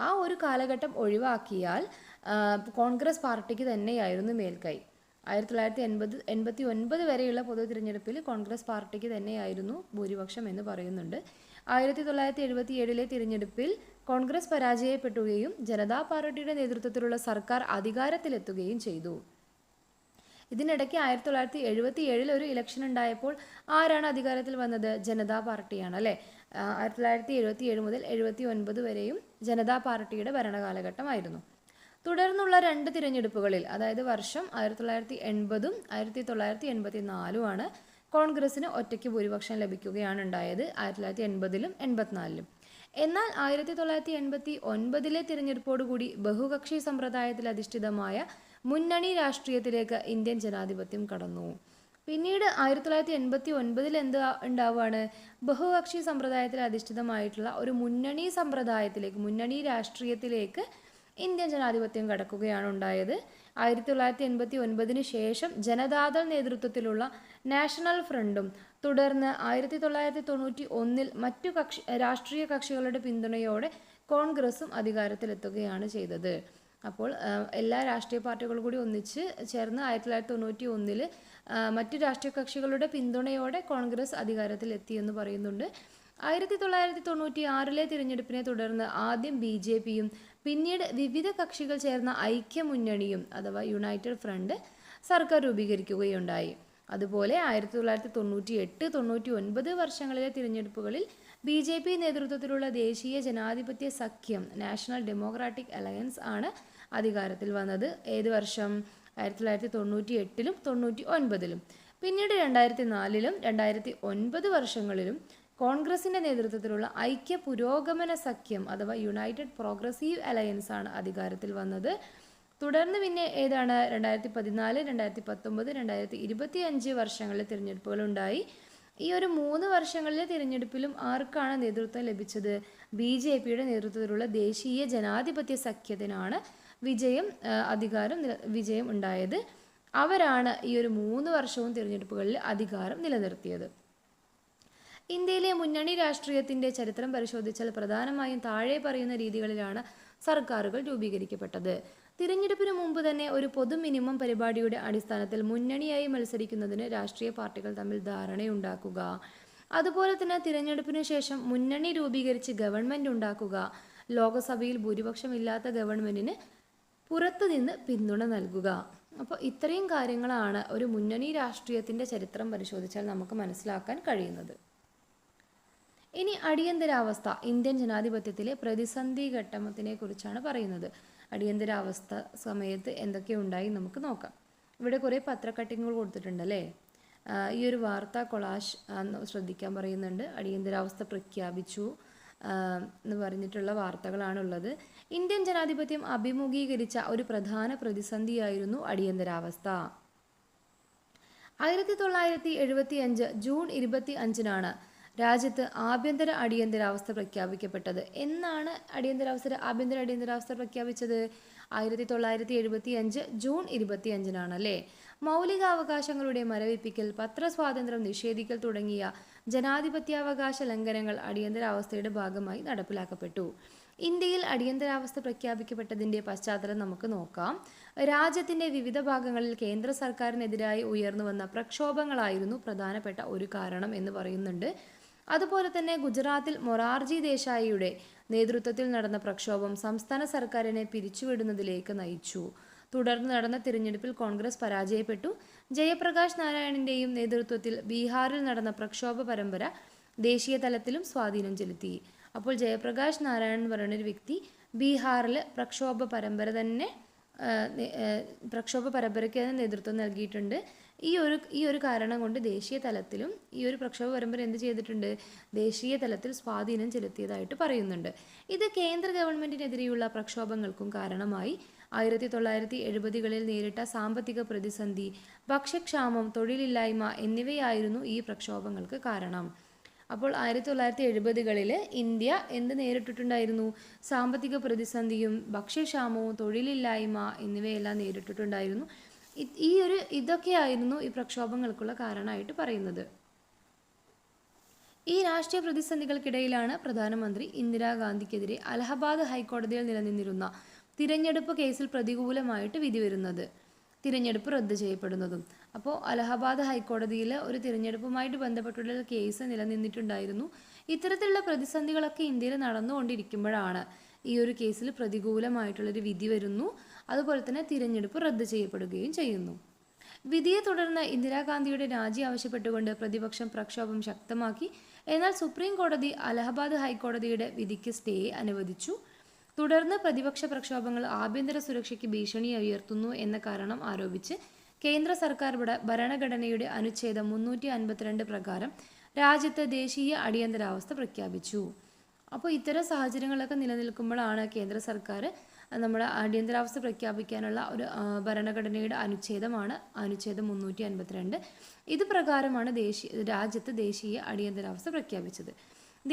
ആ ഒരു കാലഘട്ടം ഒഴിവാക്കിയാൽ കോൺഗ്രസ് പാർട്ടിക്ക് തന്നെയായിരുന്നു മേൽക്കൈ. 1989 വരെയുള്ള പൊതു തിരഞ്ഞെടുപ്പിൽ കോൺഗ്രസ് പാർട്ടിക്ക് തന്നെയായിരുന്നു ഭൂരിപക്ഷം എന്ന് പറയുന്നുണ്ട്. 1977ലെ തിരഞ്ഞെടുപ്പിൽ കോൺഗ്രസ് പരാജയപ്പെടുകയും ജനതാ പാർട്ടിയുടെ നേതൃത്വത്തിലുള്ള സർക്കാർ അധികാരത്തിലെത്തുകയും ചെയ്തു. ഇതിനിടയ്ക്ക് 1977 ഒരു ഇലക്ഷൻ ഉണ്ടായപ്പോൾ ആരാണ് അധികാരത്തിൽ വന്നത്? ജനതാ പാർട്ടിയാണ് അല്ലേ. 1977 മുതൽ 79 വരെയും ജനതാ പാർട്ടിയുടെ ഭരണകാലഘട്ടമായിരുന്നു. തുടർന്നുള്ള 2 തിരഞ്ഞെടുപ്പുകളിൽ, അതായത് വർഷം 1980 1984 കോൺഗ്രസിന് ഒറ്റയ്ക്ക് ഭൂരിപക്ഷം ലഭിക്കുകയാണ് ഉണ്ടായത്, 1980 84. എന്നാൽ 1989 തിരഞ്ഞെടുപ്പോടുകൂടി ബഹുകക്ഷി സമ്പ്രദായത്തിൽ അധിഷ്ഠിതമായ മുന്നണി രാഷ്ട്രീയത്തിലേക്ക് ഇന്ത്യൻ ജനാധിപത്യം കടന്നു. പിന്നീട് 1989 എന്ത് ഉണ്ടാവുകയാണ്? ബഹുകക്ഷി സമ്പ്രദായത്തിൽ അധിഷ്ഠിതമായിട്ടുള്ള ഒരു മുന്നണി രാഷ്ട്രീയത്തിലേക്ക് ഇന്ത്യൻ ജനാധിപത്യം കടക്കുകയാണ് ഉണ്ടായത്. 1989 ശേഷം ജനതാദൾ നേതൃത്വത്തിലുള്ള നാഷണൽ ഫ്രണ്ടും തുടർന്ന് 1991 മറ്റു രാഷ്ട്രീയ കക്ഷികളുടെ പിന്തുണയോടെ കോൺഗ്രസും അധികാരത്തിലെത്തുകയാണ് ചെയ്തത്. അപ്പോൾ എല്ലാ രാഷ്ട്രീയ പാർട്ടികളും കൂടി ഒന്നിച്ച് ചേർന്ന് 1991 മറ്റു രാഷ്ട്രീയ കക്ഷികളുടെ പിന്തുണയോടെ കോൺഗ്രസ് അധികാരത്തിലെത്തി എന്ന് പറയുന്നുണ്ട്. 1996 തിരഞ്ഞെടുപ്പിനെ തുടർന്ന് ആദ്യം BJPയും പിന്നീട് വിവിധ കക്ഷികൾ ചേർന്ന ഐക്യമുന്നണിയും അഥവാ യുണൈറ്റഡ് ഫ്രണ്ട് സർക്കാർ രൂപീകരിക്കുകയുണ്ടായി. അതുപോലെ 1998, 99 വർഷങ്ങളിലെ തിരഞ്ഞെടുപ്പുകളിൽ BJP നേതൃത്വത്തിലുള്ള ദേശീയ ജനാധിപത്യ സഖ്യം നാഷണൽ ഡെമോക്രാറ്റിക് അലയൻസ് ആണ് അധികാരത്തിൽ വന്നത്. ഏത് വർഷം? 1998 99. പിന്നീട് 2004 2009 വർഷങ്ങളിലും കോൺഗ്രസിന്റെ നേതൃത്വത്തിലുള്ള ഐക്യ പുരോഗമന സഖ്യം അഥവാ യുണൈറ്റഡ് പ്രോഗ്രസീവ് അലയൻസ് ആണ് അധികാരത്തിൽ വന്നത്. തുടർന്ന് പിന്നെ ഏതാണ്? 2014 2019 2025 വർഷങ്ങളിലെ തിരഞ്ഞെടുപ്പുകൾ ഉണ്ടായി. ഈ ഒരു 3 വർഷങ്ങളിലെ തിരഞ്ഞെടുപ്പിലും ആർക്കാണ് നേതൃത്വം ലഭിച്ചത്? BJPയുടെ നേതൃത്വത്തിലുള്ള ദേശീയ ജനാധിപത്യ സഖ്യത്തിനാണ് വിജയം ഉണ്ടായത്. അവരാണ് ഈ ഒരു 3 വർഷവും തിരഞ്ഞെടുപ്പുകളിൽ അധികാരം നിലനിർത്തിയത്. ഇന്ത്യയിലെ മുന്നണി രാഷ്ട്രീയത്തിന്റെ ചരിത്രം പരിശോധിച്ചാൽ പ്രധാനമായും താഴെ പറയുന്ന രീതികളിലാണ് സർക്കാരുകൾ രൂപീകരിക്കപ്പെട്ടത്. തിരഞ്ഞെടുപ്പിന് മുമ്പ് തന്നെ ഒരു പൊതു മിനിമം പരിപാടിയുടെ അടിസ്ഥാനത്തിൽ മുന്നണിയായി മത്സരിക്കുന്നതിന് രാഷ്ട്രീയ പാർട്ടികൾ തമ്മിൽ ധാരണയുണ്ടാക്കുക. അതുപോലെ തന്നെ തിരഞ്ഞെടുപ്പിന് ശേഷം മുന്നണി രൂപീകരിച്ച് ഗവൺമെന്റ് ഉണ്ടാക്കുക. ലോകസഭയിൽ ഭൂരിപക്ഷമില്ലാത്ത ഗവൺമെന്റിന് പുറത്തുനിന്ന് പിന്തുണ നൽകുക. അപ്പോൾ ഇത്രയും കാര്യങ്ങളാണ് ഒരു മുന്നണി രാഷ്ട്രീയത്തിന്റെ ചരിത്രം പരിശോധിച്ചാൽ നമുക്ക് മനസ്സിലാക്കാൻ കഴിയുന്നത്. ഇനി അടിയന്തരാവസ്ഥ ഇന്ത്യൻ ജനാധിപത്യത്തിലെ പ്രതിസന്ധി ഘട്ടത്തിനെ കുറിച്ചാണ് പറയുന്നത്. അടിയന്തരാവസ്ഥ സമയത്ത് എന്തൊക്കെ ഉണ്ടായി നമുക്ക് നോക്കാം. ഇവിടെ കുറേ പത്രക്കട്ടിങ്ങുകൾ കൊടുത്തിട്ടുണ്ടല്ലേ. ഈ ഒരു വാർത്താ കൊളാഷ് ശ്രദ്ധിക്കാൻ പറയുന്നുണ്ട്. അടിയന്തരാവസ്ഥ പ്രഖ്യാപിച്ചു എന്ന് പറഞ്ഞിട്ടുള്ള വാർത്തകളാണുള്ളത്. ഇന്ത്യൻ ജനാധിപത്യം അഭിമുഖീകരിച്ച ഒരു പ്രധാന പ്രതിസന്ധിയായിരുന്നു അടിയന്തരാവസ്ഥ. 1975 ജൂൺ 25-നാണ് രാജ്യത്ത് ആഭ്യന്തര അടിയന്തരാവസ്ഥ പ്രഖ്യാപിക്കപ്പെട്ടത്. എന്നാണ് ആഭ്യന്തര അടിയന്തരാവസ്ഥ പ്രഖ്യാപിച്ചത്? 1975 ജൂൺ 25-നാണ് അല്ലേ. മൗലികാവകാശങ്ങളുടെ മരവിപ്പിക്കൽ, പത്രസ്വാതന്ത്ര്യം നിഷേധിക്കൽ തുടങ്ങിയ ജനാധിപത്യാവകാശ ലംഘനങ്ങൾ അടിയന്തരാവസ്ഥയുടെ ഭാഗമായി നടപ്പിലാക്കപ്പെട്ടു. ഇന്ത്യയിൽ അടിയന്തരാവസ്ഥ പ്രഖ്യാപിക്കപ്പെട്ടതിൻ്റെ പശ്ചാത്തലം നമുക്ക് നോക്കാം. രാജ്യത്തിൻ്റെ വിവിധ ഭാഗങ്ങളിൽ കേന്ദ്ര സർക്കാരിനെതിരായി ഉയർന്നു വന്ന പ്രക്ഷോഭങ്ങളായിരുന്നു പ്രധാനപ്പെട്ട ഒരു കാരണം എന്ന് പറയുന്നുണ്ട്. അതുപോലെ തന്നെ ഗുജറാത്തിൽ മൊറാർജി ദേശായിയുടെ നേതൃത്വത്തിൽ നടന്ന പ്രക്ഷോഭം സംസ്ഥാന സർക്കാരിനെ പിരിച്ചുവിടുന്നതിലേക്ക് നയിച്ചു. തുടർന്ന് നടന്ന തിരഞ്ഞെടുപ്പിൽ കോൺഗ്രസ് പരാജയപ്പെട്ടു. ജയപ്രകാശ് നാരായണിൻ്റെയും നേതൃത്വത്തിൽ ബീഹാറിൽ നടന്ന പ്രക്ഷോഭ പരമ്പര ദേശീയ തലത്തിലും സ്വാധീനം ചെലുത്തി. അപ്പോൾ ജയപ്രകാശ് നാരായൺ എന്ന് പറയുന്നൊരു വ്യക്തി ബീഹാറിൽ പ്രക്ഷോഭ പരമ്പരയ്ക്ക് നേതൃത്വം നൽകിയിട്ടുണ്ട്. ഈ ഒരു കാരണം കൊണ്ട് ദേശീയ തലത്തിലും ഈ ഒരു പ്രക്ഷോഭ പരമ്പര എന്ത് ചെയ്തിട്ടുണ്ട്? ദേശീയ തലത്തിൽ സ്വാധീനം ചെലുത്തിയതായിട്ട് പറയുന്നുണ്ട്. ഇത് കേന്ദ്ര ഗവൺമെൻറ്റിനെതിരെയുള്ള പ്രക്ഷോഭങ്ങൾക്കും കാരണമായി. 1970-കളിൽ നേരിട്ട സാമ്പത്തിക പ്രതിസന്ധി, ഭക്ഷ്യക്ഷാമം, തൊഴിലില്ലായ്മ എന്നിവയായിരുന്നു ഈ പ്രക്ഷോഭങ്ങൾക്ക് കാരണം. അപ്പോൾ 1970-കളിൽ ഇന്ത്യ എന്ത് നേരിട്ടിട്ടുണ്ടായിരുന്നു? സാമ്പത്തിക പ്രതിസന്ധിയും ഭക്ഷ്യക്ഷാമവും തൊഴിലില്ലായ്മ എന്നിവയെല്ലാം നേരിട്ടിട്ടുണ്ടായിരുന്നു. ഇതൊക്കെയായിരുന്നു ഈ പ്രക്ഷോഭങ്ങൾക്കുള്ള കാരണമായിട്ട് പറയുന്നത്. ഈ രാഷ്ട്രീയ പ്രതിസന്ധികൾക്കിടയിലാണ് പ്രധാനമന്ത്രി ഇന്ദിരാഗാന്ധിക്കെതിരെ അലഹബാദ് ഹൈക്കോടതിയിൽ നിലനിന്നിരുന്ന തിരഞ്ഞെടുപ്പ് കേസിൽ പ്രതികൂലമായിട്ട് വിധി വരുന്നത്, തിരഞ്ഞെടുപ്പ് റദ്ദ് ചെയ്യപ്പെടുന്നതും. അപ്പോൾ അലഹബാദ് ഹൈക്കോടതിയിൽ ഒരു തിരഞ്ഞെടുപ്പുമായിട്ട് ബന്ധപ്പെട്ടുള്ള കേസ് നിലനിന്നിട്ടുണ്ടായിരുന്നു. ഇത്തരത്തിലുള്ള പ്രതിസന്ധികളൊക്കെ ഇന്ത്യയിൽ നടന്നുകൊണ്ടിരിക്കുമ്പോഴാണ് ഈ ഒരു കേസിൽ പ്രതികൂലമായിട്ടുള്ളൊരു വിധി വരുന്നു. അതുപോലെ തന്നെ തിരഞ്ഞെടുപ്പ് റദ്ദ് ചെയ്യപ്പെടുകയും ചെയ്യുന്നു. വിധിയെ തുടർന്ന് ഇന്ദിരാഗാന്ധിയുടെ രാജി ആവശ്യപ്പെട്ടുകൊണ്ട് പ്രതിപക്ഷം പ്രക്ഷോഭം ശക്തമാക്കി. എന്നാൽ സുപ്രീം കോടതി അലഹബാദ് ഹൈക്കോടതിയുടെ വിധിക്ക് സ്റ്റേ അനുവദിച്ചു. തുടർന്ന് പ്രതിപക്ഷ പ്രക്ഷോഭങ്ങൾ ആഭ്യന്തര സുരക്ഷയ്ക്ക് ഭീഷണി ഉയർത്തുന്നു എന്ന കാരണം ആരോപിച്ച് കേന്ദ്ര സർക്കാർ ഭരണഘടനയുടെ അനുച്ഛേദം 352 പ്രകാരം രാജ്യത്ത് ദേശീയ അടിയന്തരാവസ്ഥ പ്രഖ്യാപിച്ചു. അപ്പോൾ ഇത്തരം സാഹചര്യങ്ങളൊക്കെ നിലനിൽക്കുമ്പോഴാണ് കേന്ദ്ര സർക്കാർ നമ്മുടെ അടിയന്തരാവസ്ഥ പ്രഖ്യാപിക്കാനുള്ള ഒരു ഭരണഘടനയുടെ അനുച്ഛേദമാണ് അനുച്ഛേദം 352. ഇത് പ്രകാരമാണ് രാജ്യത്ത് ദേശീയ അടിയന്തരാവസ്ഥ പ്രഖ്യാപിച്ചത്.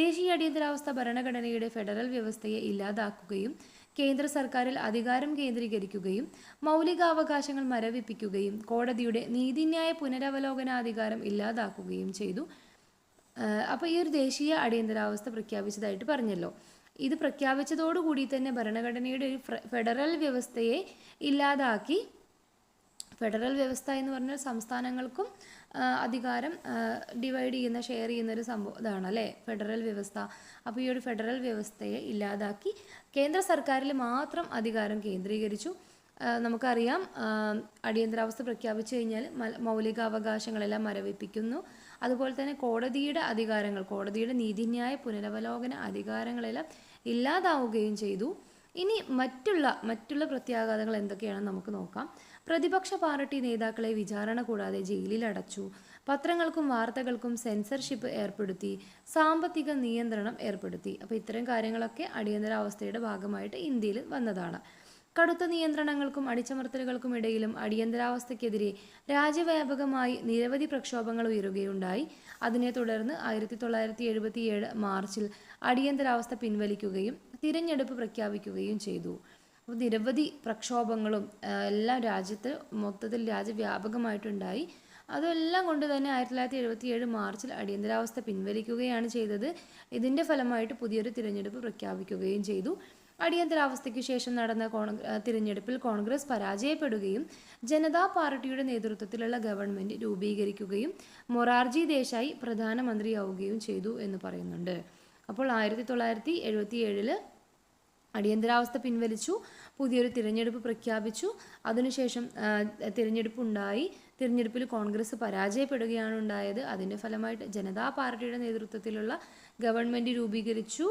ദേശീയ അടിയന്തരാവസ്ഥ ഭരണഘടനയുടെ ഫെഡറൽ വ്യവസ്ഥയെ ഇല്ലാതാക്കുകയും കേന്ദ്ര സർക്കാരിൽ അധികാരം കേന്ദ്രീകരിക്കുകയും മൗലികാവകാശങ്ങൾ മരവിപ്പിക്കുകയും കോടതിയുടെ നീതിന്യായ പുനരവലോകനാധികാരം ഇല്ലാതാക്കുകയും ചെയ്തു. അപ്പോൾ ഈ ഒരു ദേശീയ അടിയന്തരാവസ്ഥ പ്രഖ്യാപിച്ചതായിട്ട് പറഞ്ഞല്ലോ. ഇത് പ്രഖ്യാപിച്ചതോടുകൂടി തന്നെ ഭരണഘടനയുടെ ഒരു ഫെഡറൽ വ്യവസ്ഥയെ ഇല്ലാതാക്കി. ഫെഡറൽ വ്യവസ്ഥ എന്ന് പറഞ്ഞാൽ സംസ്ഥാനങ്ങൾക്കും അധികാരം ഡിവൈഡ് ചെയ്യുന്ന, ഷെയർ ചെയ്യുന്ന ഒരു ഇതാണ് അല്ലേ ഫെഡറൽ വ്യവസ്ഥ. അപ്പോൾ ഈ ഒരു ഫെഡറൽ വ്യവസ്ഥയെ ഇല്ലാതാക്കി കേന്ദ്ര സർക്കാരിൽ മാത്രം അധികാരം കേന്ദ്രീകരിച്ചു. നമുക്കറിയാം, അടിയന്തരാവസ്ഥ പ്രഖ്യാപിച്ചു കഴിഞ്ഞാൽ മൗലികാവകാശങ്ങളെല്ലാം മരവിപ്പിക്കുന്നു. അതുപോലെ തന്നെ കോടതിയുടെ അധികാരങ്ങൾ, കോടതിയുടെ നീതിന്യായ പുനരവലോകന അധികാരങ്ങളെല്ലാം ഇല്ലാതാവുകയും ചെയ്തു. ഇനി മറ്റുള്ള പ്രത്യാഘാതങ്ങൾ എന്തൊക്കെയാണെന്ന് നമുക്ക് നോക്കാം. പ്രതിപക്ഷ പാർട്ടി നേതാക്കളെ വിചാരണ കൂടാതെ ജയിലിൽ അടച്ചു. പത്രങ്ങൾക്കും വാർത്തകൾക്കും സെൻസർഷിപ്പ് ഏർപ്പെടുത്തി. സാമ്പത്തിക നിയന്ത്രണം ഏർപ്പെടുത്തി. അപ്പോൾ ഇത്തരം കാര്യങ്ങളൊക്കെ അടിയന്തരാവസ്ഥയുടെ ഭാഗമായിട്ട് ഇന്ത്യയിൽ വന്നതാണ്. കടുത്ത നിയന്ത്രണങ്ങൾക്കും അടിച്ചമർത്തലുകൾക്കും ഇടയിലും അടിയന്തരാവസ്ഥയ്ക്കെതിരെ രാജ്യവ്യാപകമായി നിരവധി പ്രക്ഷോഭങ്ങൾ ഉയരുകയുണ്ടായി. അതിനെ തുടർന്ന് 1977 മാർച്ചിൽ അടിയന്തരാവസ്ഥ പിൻവലിക്കുകയും തിരഞ്ഞെടുപ്പ് പ്രഖ്യാപിക്കുകയും ചെയ്തു. അപ്പോൾ നിരവധി പ്രക്ഷോഭങ്ങളും എല്ലാം രാജ്യത്ത് മൊത്തത്തിൽ രാജ്യവ്യാപകമായിട്ടുണ്ടായി. അതെല്ലാം കൊണ്ട് തന്നെ 1977 മാർച്ചിൽ അടിയന്തരാവസ്ഥ പിൻവലിക്കുകയാണ് ചെയ്തത്. ഇതിൻ്റെ ഫലമായിട്ട് പുതിയൊരു തിരഞ്ഞെടുപ്പ് പ്രഖ്യാപിക്കുകയും ചെയ്തു. അടിയന്തരാവസ്ഥയ്ക്ക് ശേഷം നടന്ന തിരഞ്ഞെടുപ്പിൽ കോൺഗ്രസ് പരാജയപ്പെടുകയും ജനതാ പാർട്ടിയുടെ നേതൃത്വത്തിലുള്ള ഗവൺമെൻറ് രൂപീകരിക്കുകയും മൊറാർജി ദേശായി പ്രധാനമന്ത്രിയാവുകയും ചെയ്തു എന്ന് പറയുന്നുണ്ട്. അപ്പോൾ 1977 അടിയന്തരാവസ്ഥ പിൻവലിച്ചു, പുതിയൊരു തിരഞ്ഞെടുപ്പ് പ്രഖ്യാപിച്ചു. അതിനുശേഷം തിരഞ്ഞെടുപ്പുണ്ടായി. തിരഞ്ഞെടുപ്പിൽ കോൺഗ്രസ് പരാജയപ്പെടുകയാണ് ഉണ്ടായത്. അതിൻ്റെ ഫലമായിട്ട് ജനതാ പാർട്ടിയുടെ നേതൃത്വത്തിലുള്ള ഗവൺമെൻറ് രൂപീകരിച്ചു.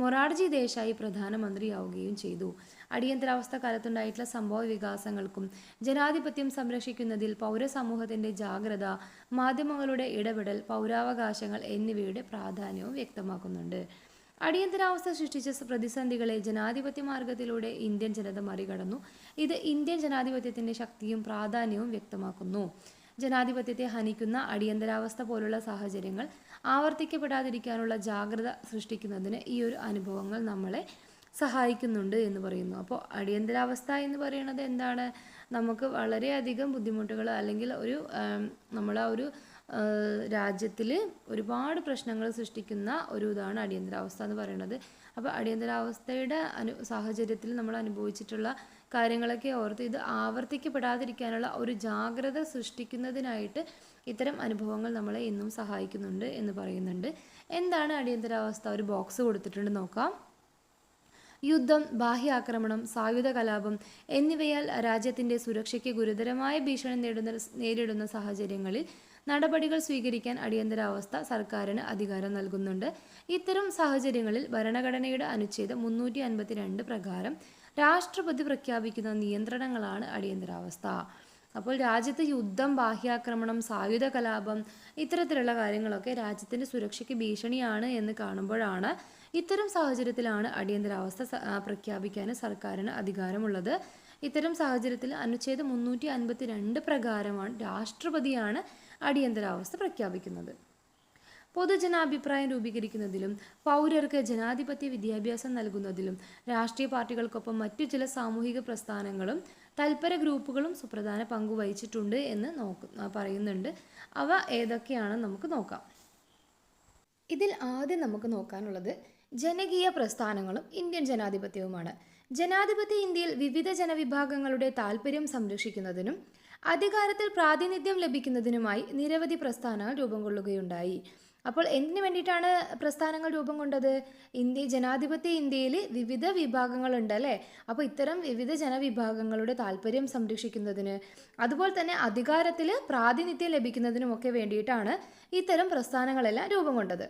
മൊറാർജി ദേശായി പ്രധാനമന്ത്രിയാവുകയും ചെയ്തു. അടിയന്തരാവസ്ഥ കാലത്തുണ്ടായിട്ടുള്ള സംഭവ വികാസങ്ങൾക്കും ജനാധിപത്യം സംരക്ഷിക്കുന്നതിൽ പൗരസമൂഹത്തിന്റെ ജാഗ്രത, മാധ്യമങ്ങളുടെ ഇടപെടൽ, പൗരാവകാശങ്ങൾ എന്നിവയുടെ പ്രാധാന്യവും വ്യക്തമാക്കുന്നുണ്ട്. അടിയന്തരാവസ്ഥ സൃഷ്ടിച്ച പ്രതിസന്ധികളെ ജനാധിപത്യ മാർഗത്തിലൂടെ ഇന്ത്യൻ ജനത മറികടന്നു. ഇത് ഇന്ത്യൻ ജനാധിപത്യത്തിന്റെ ശക്തിയും പ്രാധാന്യവും വ്യക്തമാക്കുന്നു. ജനാധിപത്യത്തെ ഹനിക്കുന്ന അടിയന്തരാവസ്ഥ പോലുള്ള സാഹചര്യങ്ങൾ ആവർത്തിക്കപ്പെടാതിരിക്കാനുള്ള ജാഗ്രത സൃഷ്ടിക്കുന്നതിന് ഈ ഒരു അനുഭവങ്ങൾ നമ്മളെ സഹായിക്കുന്നുണ്ട് എന്ന് പറയുന്നു. അപ്പോൾ അടിയന്തരാവസ്ഥ എന്ന് പറയുന്നത് എന്താണ്? നമുക്ക് വളരെയധികം ബുദ്ധിമുട്ടുകൾ അല്ലെങ്കിൽ നമ്മളെ ഒരു രാജ്യത്തിൽ ഒരുപാട് പ്രശ്നങ്ങൾ സൃഷ്ടിക്കുന്ന ഒരു ഇതാണ് അടിയന്തരാവസ്ഥ എന്ന് പറയുന്നത്. അപ്പോൾ അടിയന്തരാവസ്ഥയുടെ സാഹചര്യത്തിൽ നമ്മൾ അനുഭവിച്ചിട്ടുള്ള കാര്യങ്ങളൊക്കെ ഓർത്ത് ഇത് ആവർത്തിക്കപ്പെടാതിരിക്കാനുള്ള ഒരു ജാഗ്രത സൃഷ്ടിക്കുന്നതിനായിട്ട് ഇത്തരം അനുഭവങ്ങൾ നമ്മളെ ഇന്നും സഹായിക്കുന്നുണ്ട് എന്ന് പറയുന്നുണ്ട്. എന്താണ് അടിയന്തരാവസ്ഥ? ഒരു ബോക്സ് കൊടുത്തിട്ടുണ്ട്, നോക്കാം. യുദ്ധം, ബാഹ്യാക്രമണം, സായുധ കലാപം എന്നിവയാൽ രാജ്യത്തിന്റെ സുരക്ഷയ്ക്ക് ഗുരുതരമായ ഭീഷണി നേരിടുന്ന സാഹചര്യങ്ങളിൽ നടപടികൾ സ്വീകരിക്കാൻ അടിയന്തരാവസ്ഥ സർക്കാരിന് അധികാരം നൽകുന്നുണ്ട്. ഇത്തരം സാഹചര്യങ്ങളിൽ ഭരണഘടനയുടെ അനുച്ഛേദം 352 പ്രകാരം രാഷ്ട്രപതി പ്രഖ്യാപിക്കുന്ന നിയന്ത്രണങ്ങളാണ് അടിയന്തരാവസ്ഥ. അപ്പോൾ രാജ്യത്ത് യുദ്ധം, ബാഹ്യാക്രമണം, സായുധ കലാപം ഇത്തരത്തിലുള്ള കാര്യങ്ങളൊക്കെ രാജ്യത്തിൻ്റെ സുരക്ഷയ്ക്ക് ഭീഷണിയാണ് എന്ന് കാണുമ്പോഴാണ് ഇത്തരം സാഹചര്യത്തിലാണ് അടിയന്തരാവസ്ഥ പ്രഖ്യാപിക്കാൻ സർക്കാരിന് അധികാരമുള്ളത്. ഇത്തരം സാഹചര്യത്തിൽ അനുച്ഛേദം 352 പ്രകാരമാണ് രാഷ്ട്രപതിയാണ് അടിയന്തരാവസ്ഥ പ്രഖ്യാപിക്കുന്നത്. പൊതുജനാഭിപ്രായം രൂപീകരിക്കുന്നതിലും പൗരർക്ക് ജനാധിപത്യ വിദ്യാഭ്യാസം നൽകുന്നതിലും രാഷ്ട്രീയ പാർട്ടികൾക്കൊപ്പം മറ്റു ചില സാമൂഹിക പ്രസ്ഥാനങ്ങളും തൽപര ഗ്രൂപ്പുകളും സുപ്രധാന പങ്ക് വഹിച്ചിട്ടുണ്ട് എന്ന് പറയുന്നുണ്ട്. അവ ഏതൊക്കെയാണെന്ന് നമുക്ക് നോക്കാം. ഇതിൽ ആദ്യം നമുക്ക് നോക്കാനുള്ളത് ജനകീയ പ്രസ്ഥാനങ്ങളും ഇന്ത്യൻ ജനാധിപത്യവുമാണ്. ജനാധിപത്യ ഇന്ത്യയിൽ വിവിധ ജനവിഭാഗങ്ങളുടെ താൽപ്പര്യം സംരക്ഷിക്കുന്നതിനും അധികാരത്തിൽ പ്രാതിനിധ്യം ലഭിക്കുന്നതിനുമായി നിരവധി പ്രസ്ഥാനങ്ങൾ രൂപം കൊള്ളുകയുണ്ടായി. അപ്പോൾ എന്തിനു വേണ്ടിയിട്ടാണ് പ്രസ്ഥാനങ്ങൾ രൂപം കൊണ്ടത്? ജനാധിപത്യ ഇന്ത്യയിൽ വിവിധ വിഭാഗങ്ങളുണ്ട് അല്ലേ? അപ്പോൾ ഇത്തരം വിവിധ ജനവിഭാഗങ്ങളുടെ താല്പര്യം സംരക്ഷിക്കുന്നതിന് അതുപോലെ തന്നെ അധികാരത്തിൽ പ്രാതിനിധ്യം ലഭിക്കുന്നതിനുമൊക്കെ വേണ്ടിയിട്ടാണ് ഇത്തരം പ്രസ്ഥാനങ്ങളെല്ലാം രൂപം കൊണ്ടത്.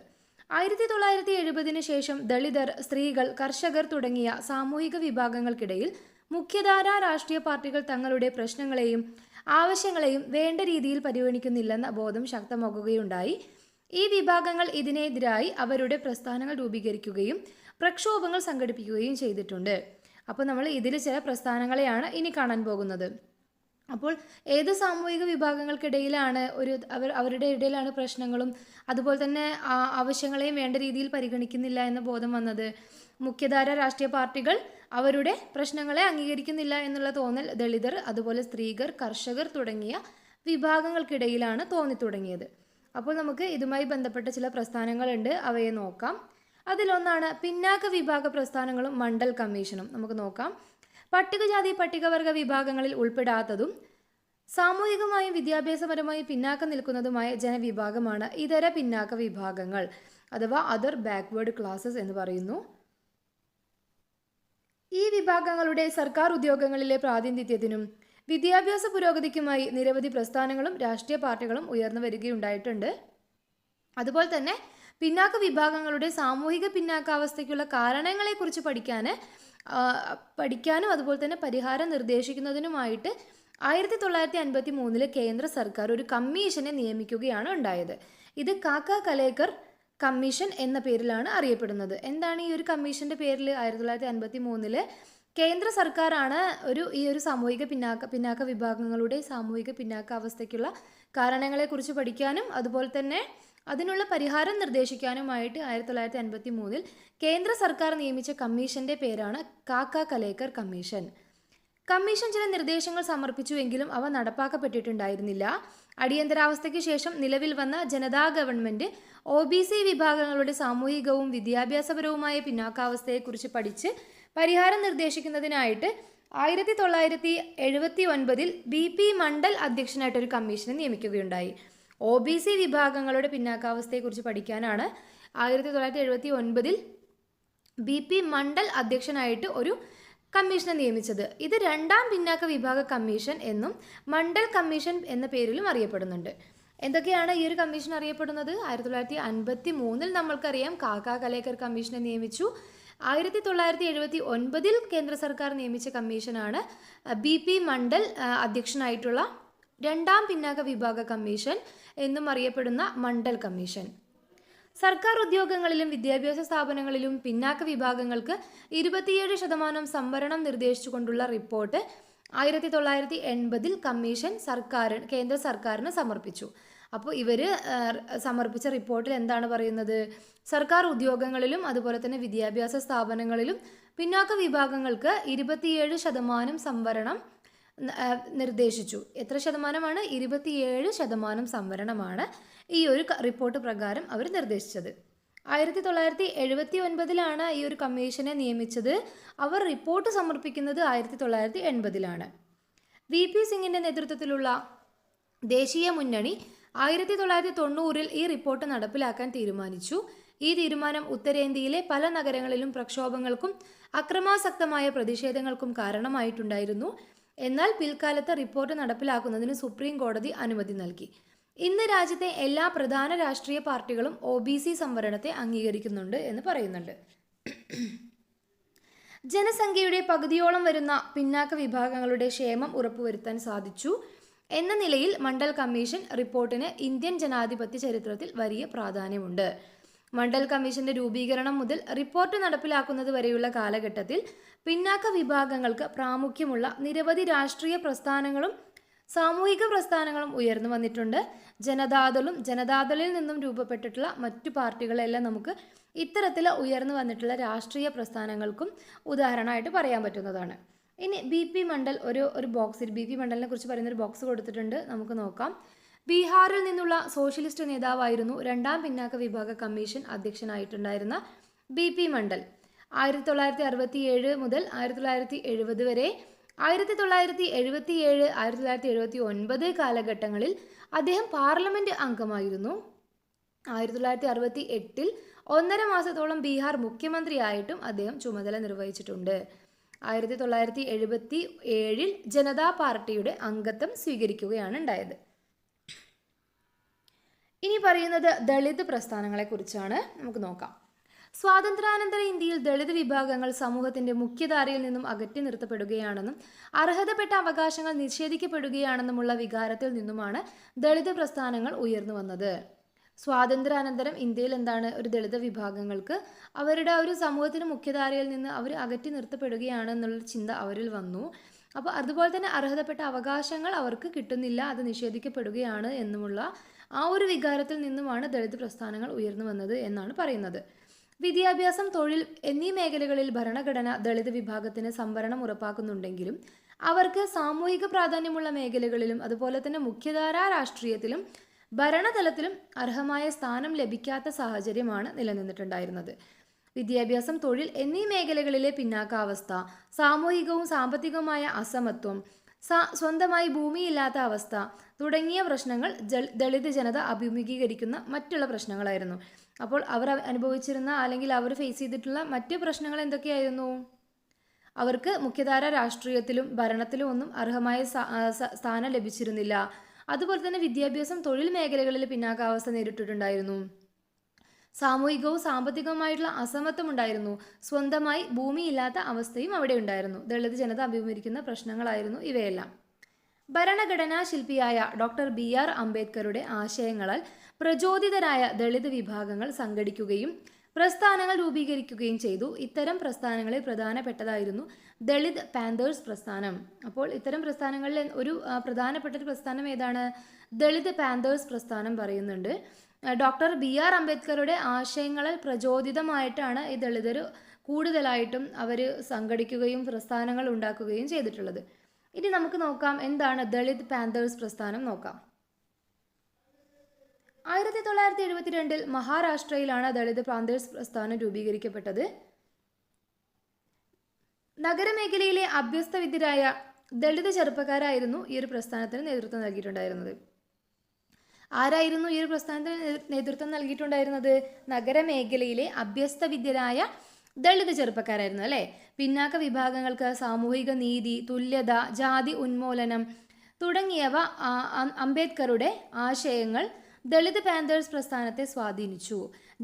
1970 ശേഷം ദളിതർ, സ്ത്രീകൾ, കർഷകർ തുടങ്ങിയ സാമൂഹിക വിഭാഗങ്ങൾക്കിടയിൽ മുഖ്യധാര രാഷ്ട്രീയ പാർട്ടികൾ തങ്ങളുടെ പ്രശ്നങ്ങളെയും ആവശ്യങ്ങളെയും വേണ്ട രീതിയിൽ പരിഗണിക്കുന്നില്ലെന്ന ബോധം ശക്തമാക്കുകയുണ്ടായി. ഈ വിഭാഗങ്ങൾ ഇതിനെതിരായി അവരുടെ പ്രസ്ഥാനങ്ങൾ രൂപീകരിക്കുകയും പ്രക്ഷോഭങ്ങൾ സംഘടിപ്പിക്കുകയും ചെയ്തിട്ടുണ്ട്. അപ്പോൾ നമ്മൾ ഇതിൽ ചില പ്രസ്ഥാനങ്ങളെയാണ് ഇനി കാണാൻ പോകുന്നത്. അപ്പോൾ ഏത് സാമൂഹിക വിഭാഗങ്ങൾക്കിടയിലാണ് അവരുടെ ഇടയിലാണ് പ്രശ്നങ്ങളും അതുപോലെ തന്നെ ആവശ്യങ്ങളെയും വേണ്ട രീതിയിൽ പരിഗണിക്കുന്നില്ല എന്ന ബോധം വന്നത്? മുഖ്യധാര രാഷ്ട്രീയ പാർട്ടികൾ അവരുടെ പ്രശ്നങ്ങളെ അംഗീകരിക്കുന്നില്ല എന്നുള്ള തോന്നൽ ദളിതർ, അതുപോലെ സ്ത്രീകൾ, കർഷകർ തുടങ്ങിയ വിഭാഗങ്ങൾക്കിടയിലാണ് തോന്നിത്തുടങ്ങിയത്. അപ്പോൾ നമുക്ക് ഇതുമായി ബന്ധപ്പെട്ട ചില പ്രസ്ഥാനങ്ങളുണ്ട്, അവയെ നോക്കാം. അതിലൊന്നാണ് പിന്നാക്ക വിഭാഗ പ്രസ്ഥാനങ്ങളും മണ്ഡൽ കമ്മീഷനും. നമുക്ക് നോക്കാം. പട്ടികജാതി പട്ടികവർഗ വിഭാഗങ്ങളിൽ ഉൾപ്പെടാത്തതും സാമൂഹികമായും വിദ്യാഭ്യാസപരമായും പിന്നാക്കം നിൽക്കുന്നതുമായ ജനവിഭാഗമാണ് ഇതര പിന്നാക്ക വിഭാഗങ്ങൾ അഥവാ അതർ ബാക്ക്വേർഡ് ക്ലാസസ് എന്ന് പറയുന്നു. ഈ വിഭാഗങ്ങളുടെ സർക്കാർ ഉദ്യോഗങ്ങളിലെ പ്രാതിനിധ്യത്തിനും വിദ്യാഭ്യാസ പുരോഗതിക്കുമായി നിരവധി പ്രസ്ഥാനങ്ങളും രാഷ്ട്രീയ പാർട്ടികളും ഉയർന്നു വരികയുണ്ടായിട്ടുണ്ട്. അതുപോലെ തന്നെ പിന്നാക്ക വിഭാഗങ്ങളുടെ സാമൂഹിക പിന്നാക്കാവസ്ഥയ്ക്കുള്ള കാരണങ്ങളെക്കുറിച്ച് പഠിക്കാനും അതുപോലെ തന്നെ പരിഹാരം നിർദ്ദേശിക്കുന്നതിനുമായിട്ട് 1953 കേന്ദ്ര സർക്കാർ ഒരു കമ്മീഷനെ നിയമിക്കുകയാണ് ഉണ്ടായത്. ഇത് കാക്ക കലേക്കർ കമ്മീഷൻ എന്ന പേരിലാണ് അറിയപ്പെടുന്നത്. എന്താണ് ഈ ഒരു കമ്മീഷന്റെ പേരിൽ? 1953 കേന്ദ്ര സർക്കാരാണ് ഈ ഒരു സാമൂഹിക പിന്നാക്ക വിഭാഗങ്ങളുടെ സാമൂഹിക പിന്നാക്കാവസ്ഥയ്ക്കുള്ള കാരണങ്ങളെക്കുറിച്ച് പഠിക്കാനും അതുപോലെ തന്നെ അതിനുള്ള പരിഹാരം നിർദ്ദേശിക്കാനുമായിട്ട് 1953 കേന്ദ്ര സർക്കാർ നിയമിച്ച കമ്മീഷന്റെ പേരാണ് കാക്ക കലേക്കർ കമ്മീഷൻ. കമ്മീഷൻ ചില നിർദ്ദേശങ്ങൾ സമർപ്പിച്ചുവെങ്കിലും അവ നടപ്പാക്കപ്പെട്ടിട്ടുണ്ടായിരുന്നില്ല. അടിയന്തരാവസ്ഥയ്ക്ക് ശേഷം നിലവിൽ വന്ന ജനതാ ഗവൺമെന്റ് OBC വിഭാഗങ്ങളുടെ സാമൂഹികവും വിദ്യാഭ്യാസപരവുമായ പിന്നാക്കാവസ്ഥയെക്കുറിച്ച് പഠിച്ച് പരിഹാരം നിർദ്ദേശിക്കുന്നതിനായിട്ട് 1979 BP മണ്ഡൽ അധ്യക്ഷനായിട്ടൊരു കമ്മീഷനെ നിയമിക്കുകയുണ്ടായി. OBC വിഭാഗങ്ങളുടെ പിന്നാക്കാവസ്ഥയെക്കുറിച്ച് പഠിക്കാനാണ് 1979 BP മണ്ഡൽ അധ്യക്ഷനായിട്ട് ഒരു കമ്മീഷനെ നിയമിച്ചത്. ഇത് രണ്ടാം പിന്നാക്ക വിഭാഗ കമ്മീഷൻ എന്നും മണ്ഡൽ കമ്മീഷൻ എന്ന പേരിലും അറിയപ്പെടുന്നുണ്ട്. എന്തൊക്കെയാണ് ഈ ഒരു കമ്മീഷൻ അറിയപ്പെടുന്നത്? 1953 നമ്മൾക്കറിയാം കാക്കാ കലേക്കർ കമ്മീഷനെ നിയമിച്ചു. 1979 കേന്ദ്ര സർക്കാർ നിയമിച്ച കമ്മീഷനാണ് BP മണ്ഡൽ അധ്യക്ഷനായിട്ടുള്ള രണ്ടാം പിന്നാക്ക വിഭാഗ കമ്മീഷൻ എന്നും അറിയപ്പെടുന്ന മണ്ഡൽ കമ്മീഷൻ. സർക്കാർ ഉദ്യോഗങ്ങളിലും വിദ്യാഭ്യാസ സ്ഥാപനങ്ങളിലും പിന്നാക്ക വിഭാഗങ്ങൾക്ക് 27% സംവരണം നിർദ്ദേശിച്ചുകൊണ്ടുള്ള റിപ്പോർട്ട് 1980 കമ്മീഷൻ കേന്ദ്ര സർക്കാരിന് സമർപ്പിച്ചു. അപ്പോൾ ഇവർ സമർപ്പിച്ച റിപ്പോർട്ടിൽ എന്താണ് പറയുന്നത്? സർക്കാർ ഉദ്യോഗങ്ങളിലും അതുപോലെ തന്നെ വിദ്യാഭ്യാസ സ്ഥാപനങ്ങളിലും പിന്നാക്ക വിഭാഗങ്ങൾക്ക് 27% സംവരണം നിർദ്ദേശിച്ചു. എത്ര ശതമാനമാണ്? 27% സംവരണമാണ് ഈ ഒരു റിപ്പോർട്ട് പ്രകാരം അവർ നിർദ്ദേശിച്ചത്. 1979 ഈ ഒരു കമ്മീഷനെ നിയമിച്ചത്. അവർ റിപ്പോർട്ട് സമർപ്പിക്കുന്നത് 1980. VP സിംഗിൻ്റെ നേതൃത്വത്തിലുള്ള ദേശീയ മുന്നണി 1990 ഈ റിപ്പോർട്ട് നടപ്പിലാക്കാൻ തീരുമാനിച്ചു. ഈ തീരുമാനം ഉത്തരേന്ത്യയിലെ പല നഗരങ്ങളിലും പ്രക്ഷോഭങ്ങൾക്കും അക്രമാസക്തമായ പ്രതിഷേധങ്ങൾക്കും കാരണമായിട്ടുണ്ടായിരുന്നു. എന്നാൽ പിൽക്കാലത്ത് റിപ്പോർട്ട് നടപ്പിലാക്കുന്നതിന് സുപ്രീം കോടതി അനുമതി നൽകി. ഇന്ന് രാജ്യത്തെ എല്ലാ പ്രധാന രാഷ്ട്രീയ പാർട്ടികളും OBC സംവരണത്തെ അംഗീകരിക്കുന്നുണ്ട് എന്ന് പറയുന്നുണ്ട്. ജനസംഖ്യയുടെ പകുതിയോളം വരുന്ന പിന്നാക്ക വിഭാഗങ്ങളുടെ ക്ഷേമം ഉറപ്പുവരുത്താൻ സാധിച്ചു എന്ന നിലയിൽ മണ്ഡൽ കമ്മീഷൻ റിപ്പോർട്ടിന് ഇന്ത്യൻ ജനാധിപത്യ ചരിത്രത്തിൽ വലിയ പ്രാധാന്യമുണ്ട്. മണ്ഡൽ കമ്മീഷന്റെ രൂപീകരണം മുതൽ റിപ്പോർട്ട് നടപ്പിലാക്കുന്നത് വരെയുള്ള കാലഘട്ടത്തിൽ പിന്നാക്ക വിഭാഗങ്ങൾക്ക് പ്രാമുഖ്യമുള്ള നിരവധി രാഷ്ട്രീയ പ്രസ്ഥാനങ്ങളും സാമൂഹിക പ്രസ്ഥാനങ്ങളും ഉയർന്നു വന്നിട്ടുണ്ട്. ജനതാദളിൽ നിന്നും രൂപപ്പെട്ടിട്ടുള്ള മറ്റു പാർട്ടികളെല്ലാം നമുക്ക് ഇത്തരത്തിൽ ഉയർന്നു വന്നിട്ടുള്ള രാഷ്ട്രീയ പ്രസ്ഥാനങ്ങൾക്കും ഉദാഹരണമായിട്ട് പറയാൻ പറ്റുന്നതാണ്. ഇനി BP മണ്ഡൽ ഒരു ബോക്സിൽ BP മണ്ഡലിനെ കുറിച്ച് പറയുന്നൊരു ബോക്സ് കൊടുത്തിട്ടുണ്ട്, നമുക്ക് നോക്കാം. ബീഹാറിൽ നിന്നുള്ള സോഷ്യലിസ്റ്റ് നേതാവായിരുന്നു രണ്ടാം പിന്നാക്ക വിഭാഗ കമ്മീഷൻ അധ്യക്ഷനായിട്ടുണ്ടായിരുന്ന BP മണ്ഡൽ. 1967 മുതൽ 1970 വരെ 1977, 1979 കാലഘട്ടങ്ങളിൽ അദ്ദേഹം പാർലമെന്റ് അംഗമായിരുന്നു. 1968 1.5 മാസത്തോളം ബീഹാർ മുഖ്യമന്ത്രിയായിട്ടും അദ്ദേഹം ചുമതല നിർവഹിച്ചിട്ടുണ്ട്. 1977 ജനതാ പാർട്ടിയുടെ അംഗത്വം സ്വീകരിക്കുകയാണ് ഉണ്ടായത്. ഇനി പറയുന്നത് ദളിത് പ്രസ്ഥാനങ്ങളെ കുറിച്ചാണ്, നമുക്ക് നോക്കാം. സ്വാതന്ത്ര്യാനന്തര ഇന്ത്യയിൽ ദളിത് വിഭാഗങ്ങൾ സമൂഹത്തിന്റെ മുഖ്യധാരയിൽ നിന്നും അകറ്റി നിർത്തപ്പെടുകയാണെന്നും അർഹതപ്പെട്ട അവകാശങ്ങൾ നിഷേധിക്കപ്പെടുകയാണെന്നുമുള്ള വികാരത്തിൽ നിന്നുമാണ് ദളിത് പ്രസ്ഥാനങ്ങൾ ഉയർന്നു വന്നത്. സ്വാതന്ത്ര്യാനന്തരം ഇന്ത്യയിൽ എന്താണ്, ഒരു ദളിത് വിഭാഗങ്ങൾക്ക് അവരുടെ ഒരു സമൂഹത്തിന് മുഖ്യധാരയിൽ നിന്ന് അവർ അകറ്റി നിർത്തപ്പെടുകയാണെന്നുള്ള ചിന്ത അവരിൽ വന്നു. അപ്പോൾ അതുപോലെ തന്നെ അർഹതപ്പെട്ട അവകാശങ്ങൾ അവർക്ക് കിട്ടുന്നില്ല, അത് നിഷേധിക്കപ്പെടുകയാണ് എന്നുമുള്ള ആ ഒരു വികാരത്തിൽ നിന്നുമാണ് ദളിത് പ്രസ്ഥാനങ്ങൾ ഉയർന്നു വന്നത് എന്നാണ് പറയുന്നത്. വിദ്യാഭ്യാസം, തൊഴിൽ എന്നീ മേഖലകളിൽ ഭരണഘടന ദളിത് വിഭാഗത്തിന് സംവരണം ഉറപ്പാക്കുന്നുണ്ടെങ്കിലും അവർക്ക് സാമൂഹിക പ്രാധാന്യമുള്ള മേഖലകളിലും അതുപോലെ തന്നെ മുഖ്യധാരാ രാഷ്ട്രീയത്തിലും ഭരണതലത്തിലും അർഹമായ സ്ഥാനം ലഭിക്കാത്ത സാഹചര്യമാണ് നിലനിന്നിട്ടുണ്ടായിരുന്നത്. വിദ്യാഭ്യാസം, തൊഴിൽ എന്നീ മേഖലകളിലെ പിന്നാക്കാവസ്ഥ, സാമൂഹികവും സാമ്പത്തികവുമായ അസമത്വം, സ്വന്തമായി ഭൂമിയില്ലാത്ത അവസ്ഥ തുടങ്ങിയ പ്രശ്നങ്ങൾ ദളിത് ജനത അഭിമുഖീകരിക്കുന്ന മറ്റുള്ള പ്രശ്നങ്ങളായിരുന്നു. അപ്പോൾ അവർ അനുഭവിച്ചിരുന്ന അല്ലെങ്കിൽ അവർ ഫേസ് ചെയ്തിട്ടുള്ള മറ്റ് പ്രശ്നങ്ങൾ എന്തൊക്കെയായിരുന്നു? അവർക്ക് മുഖ്യധാര രാഷ്ട്രീയത്തിലും ഭരണത്തിലും ഒന്നും അർഹമായ സ്ഥാനം ലഭിച്ചിരുന്നില്ല. അതുപോലെ തന്നെ വിദ്യാഭ്യാസം, തൊഴിൽ മേഖലകളിൽ പിന്നാക്കാവസ്ഥ നേരിട്ടിട്ടുണ്ടായിരുന്നു. സാമൂഹികവും സാമ്പത്തികവുമായിട്ടുള്ള അസമത്വം ഉണ്ടായിരുന്നു. സ്വന്തമായി ഭൂമിയില്ലാത്ത അവസ്ഥയും അവിടെ ഉണ്ടായിരുന്നു. ദളിത് ജനത അഭിമുഖീകരിക്കുന്ന പ്രശ്നങ്ങളായിരുന്നു ഇവയെല്ലാം. ഭരണഘടനാ ശില്പിയായ ഡോക്ടർ BR അംബേദ്കറുടെ ആശയങ്ങളാൽ പ്രചോദിതരായ ദളിത് വിഭാഗങ്ങൾ സംഘടിക്കുകയും പ്രസ്ഥാനങ്ങൾ രൂപീകരിക്കുകയും ചെയ്തു. ഇത്തരം പ്രസ്ഥാനങ്ങളിൽ പ്രധാനപ്പെട്ടതായിരുന്നു ദളിത് പാന്തേഴ്സ് പ്രസ്ഥാനം. അപ്പോൾ ഇത്തരം പ്രസ്ഥാനങ്ങളിൽ ഒരു പ്രധാനപ്പെട്ട ഒരു പ്രസ്ഥാനം ഏതാണ്? ദളിത് പാന്തേഴ്സ് പ്രസ്ഥാനം പറയുന്നുണ്ട്. ഡോക്ടർ BR അംബേദ്കറുടെ ആശയങ്ങളിൽ പ്രചോദിതമായിട്ടാണ് ഈ ദളിതർ കൂടുതലായിട്ടും അവർ സംഘടിക്കുകയും പ്രസ്ഥാനങ്ങൾ ഉണ്ടാക്കുകയും ചെയ്തിട്ടുള്ളത്. ഇനി നമുക്ക് നോക്കാം എന്താണ് ദളിത് പാന്തേഴ്സ് പ്രസ്ഥാനം നോക്കാം. 1972 മഹാരാഷ്ട്രയിലാണ് ദളിത് പാന്തേഴ്സ് പ്രസ്ഥാനം രൂപീകരിക്കപ്പെട്ടത്. നഗരമേഖലയിലെ അഭ്യസ്തവിദ്യരായ ദളിത് ചെറുപ്പക്കാരായിരുന്നു ഈ ഒരു പ്രസ്ഥാനത്തിന് നേതൃത്വം നൽകിയിട്ടുണ്ടായിരുന്നത്. ആരായിരുന്നു ഈ ഒരു പ്രസ്ഥാനത്തിന് നേതൃത്വം നൽകിയിട്ടുണ്ടായിരുന്നത്? നഗരമേഖലയിലെ അഭ്യസ്തവിദ്യരായ ദളിത് ചെറുപ്പക്കാരായിരുന്നു അല്ലേ. പിന്നാക്ക വിഭാഗങ്ങൾക്ക് സാമൂഹിക നീതി, തുല്യത, ജാതി ഉന്മൂലനം തുടങ്ങിയവ അംബേദ്കറുടെ ആശയങ്ങൾ ദളിത് പാന്തേഴ്സ് പ്രസ്ഥാനത്തെ സ്വാധീനിച്ചു.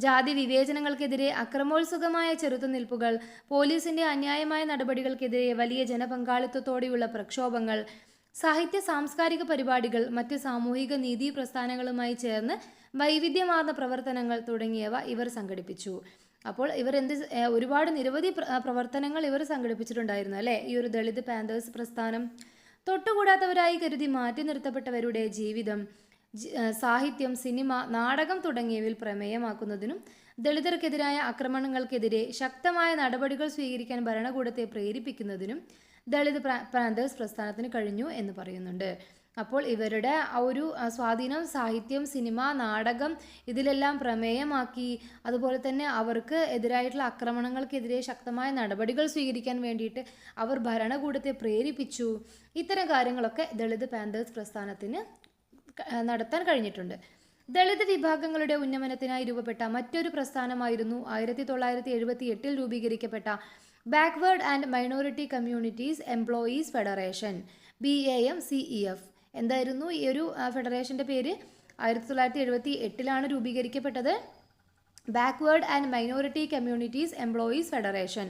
ജാതി വിവേചനങ്ങൾക്കെതിരെ അക്രമോത്സുകമായ ചെറുത്തുനിൽപ്പുകൾ, പോലീസിന്റെ അന്യായമായ നടപടികൾക്കെതിരെ വലിയ ജനപങ്കാളിത്തത്തോടെയുള്ള പ്രക്ഷോഭങ്ങൾ, സാഹിത്യ സാംസ്കാരിക പരിപാടികൾ, മറ്റ് സാമൂഹിക നീതി പ്രസ്ഥാനങ്ങളുമായി ചേർന്ന് വൈവിധ്യമാർന്ന പ്രവർത്തനങ്ങൾ തുടങ്ങിയവ ഇവർ സംഘടിപ്പിച്ചു. അപ്പോൾ ഇവർ ഒരുപാട് നിരവധി പ്രവർത്തനങ്ങൾ ഇവർ സംഘടിപ്പിച്ചിട്ടുണ്ടായിരുന്നു അല്ലേ, ഈ ഒരു ദളിത് പാന്തേഴ്സ് പ്രസ്ഥാനം. തൊട്ടുകൂടാത്തവരായി കരുതി മാറ്റി നിർത്തപ്പെട്ടവരുടെ ജീവിതം, സാഹിത്യം, സിനിമ, നാടകം തുടങ്ങിയവയിൽ പ്രമേയമാക്കുന്നതിനും ദളിതർക്കെതിരായ ആക്രമണങ്ങൾക്കെതിരെ ശക്തമായ നടപടികൾ സ്വീകരിക്കാൻ ഭരണകൂടത്തെ പ്രേരിപ്പിക്കുന്നതിനും ദളിത് പാന്തേഴ്സ് പ്രസ്ഥാനത്തിന് കഴിഞ്ഞു എന്ന് പറയുന്നുണ്ട്. അപ്പോൾ ഇവരുടെ ഒരു സ്വാധീനം സാഹിത്യം, സിനിമ, നാടകം ഇതിലെല്ലാം പ്രമേയമാക്കി. അതുപോലെ തന്നെ അവർക്ക് എതിരായിട്ടുള്ള ആക്രമണങ്ങൾക്കെതിരെ ശക്തമായ നടപടികൾ സ്വീകരിക്കാൻ വേണ്ടിയിട്ട് അവർ ഭരണകൂടത്തെ പ്രേരിപ്പിച്ചു. ഇത്തരം കാര്യങ്ങളൊക്കെ ദളിത് പാന്തേഴ്സ് പ്രസ്ഥാനത്തിന് നടത്താൻ കഴിഞ്ഞിട്ടുണ്ട്. ദളിത് വിഭാഗങ്ങളുടെ ഉന്നമനത്തിനായി രൂപപ്പെട്ട മറ്റൊരു പ്രസ്ഥാനമായിരുന്നു 1978 രൂപീകരിക്കപ്പെട്ട backward and minority communities employees federation, BAMCEF. എന്തായിരുന്നു ഈ ഒരു ഫെഡറേഷൻ്റെ പേര്? 1978 രൂപീകരിക്കപ്പെട്ടത് backward and minority communities employees federation.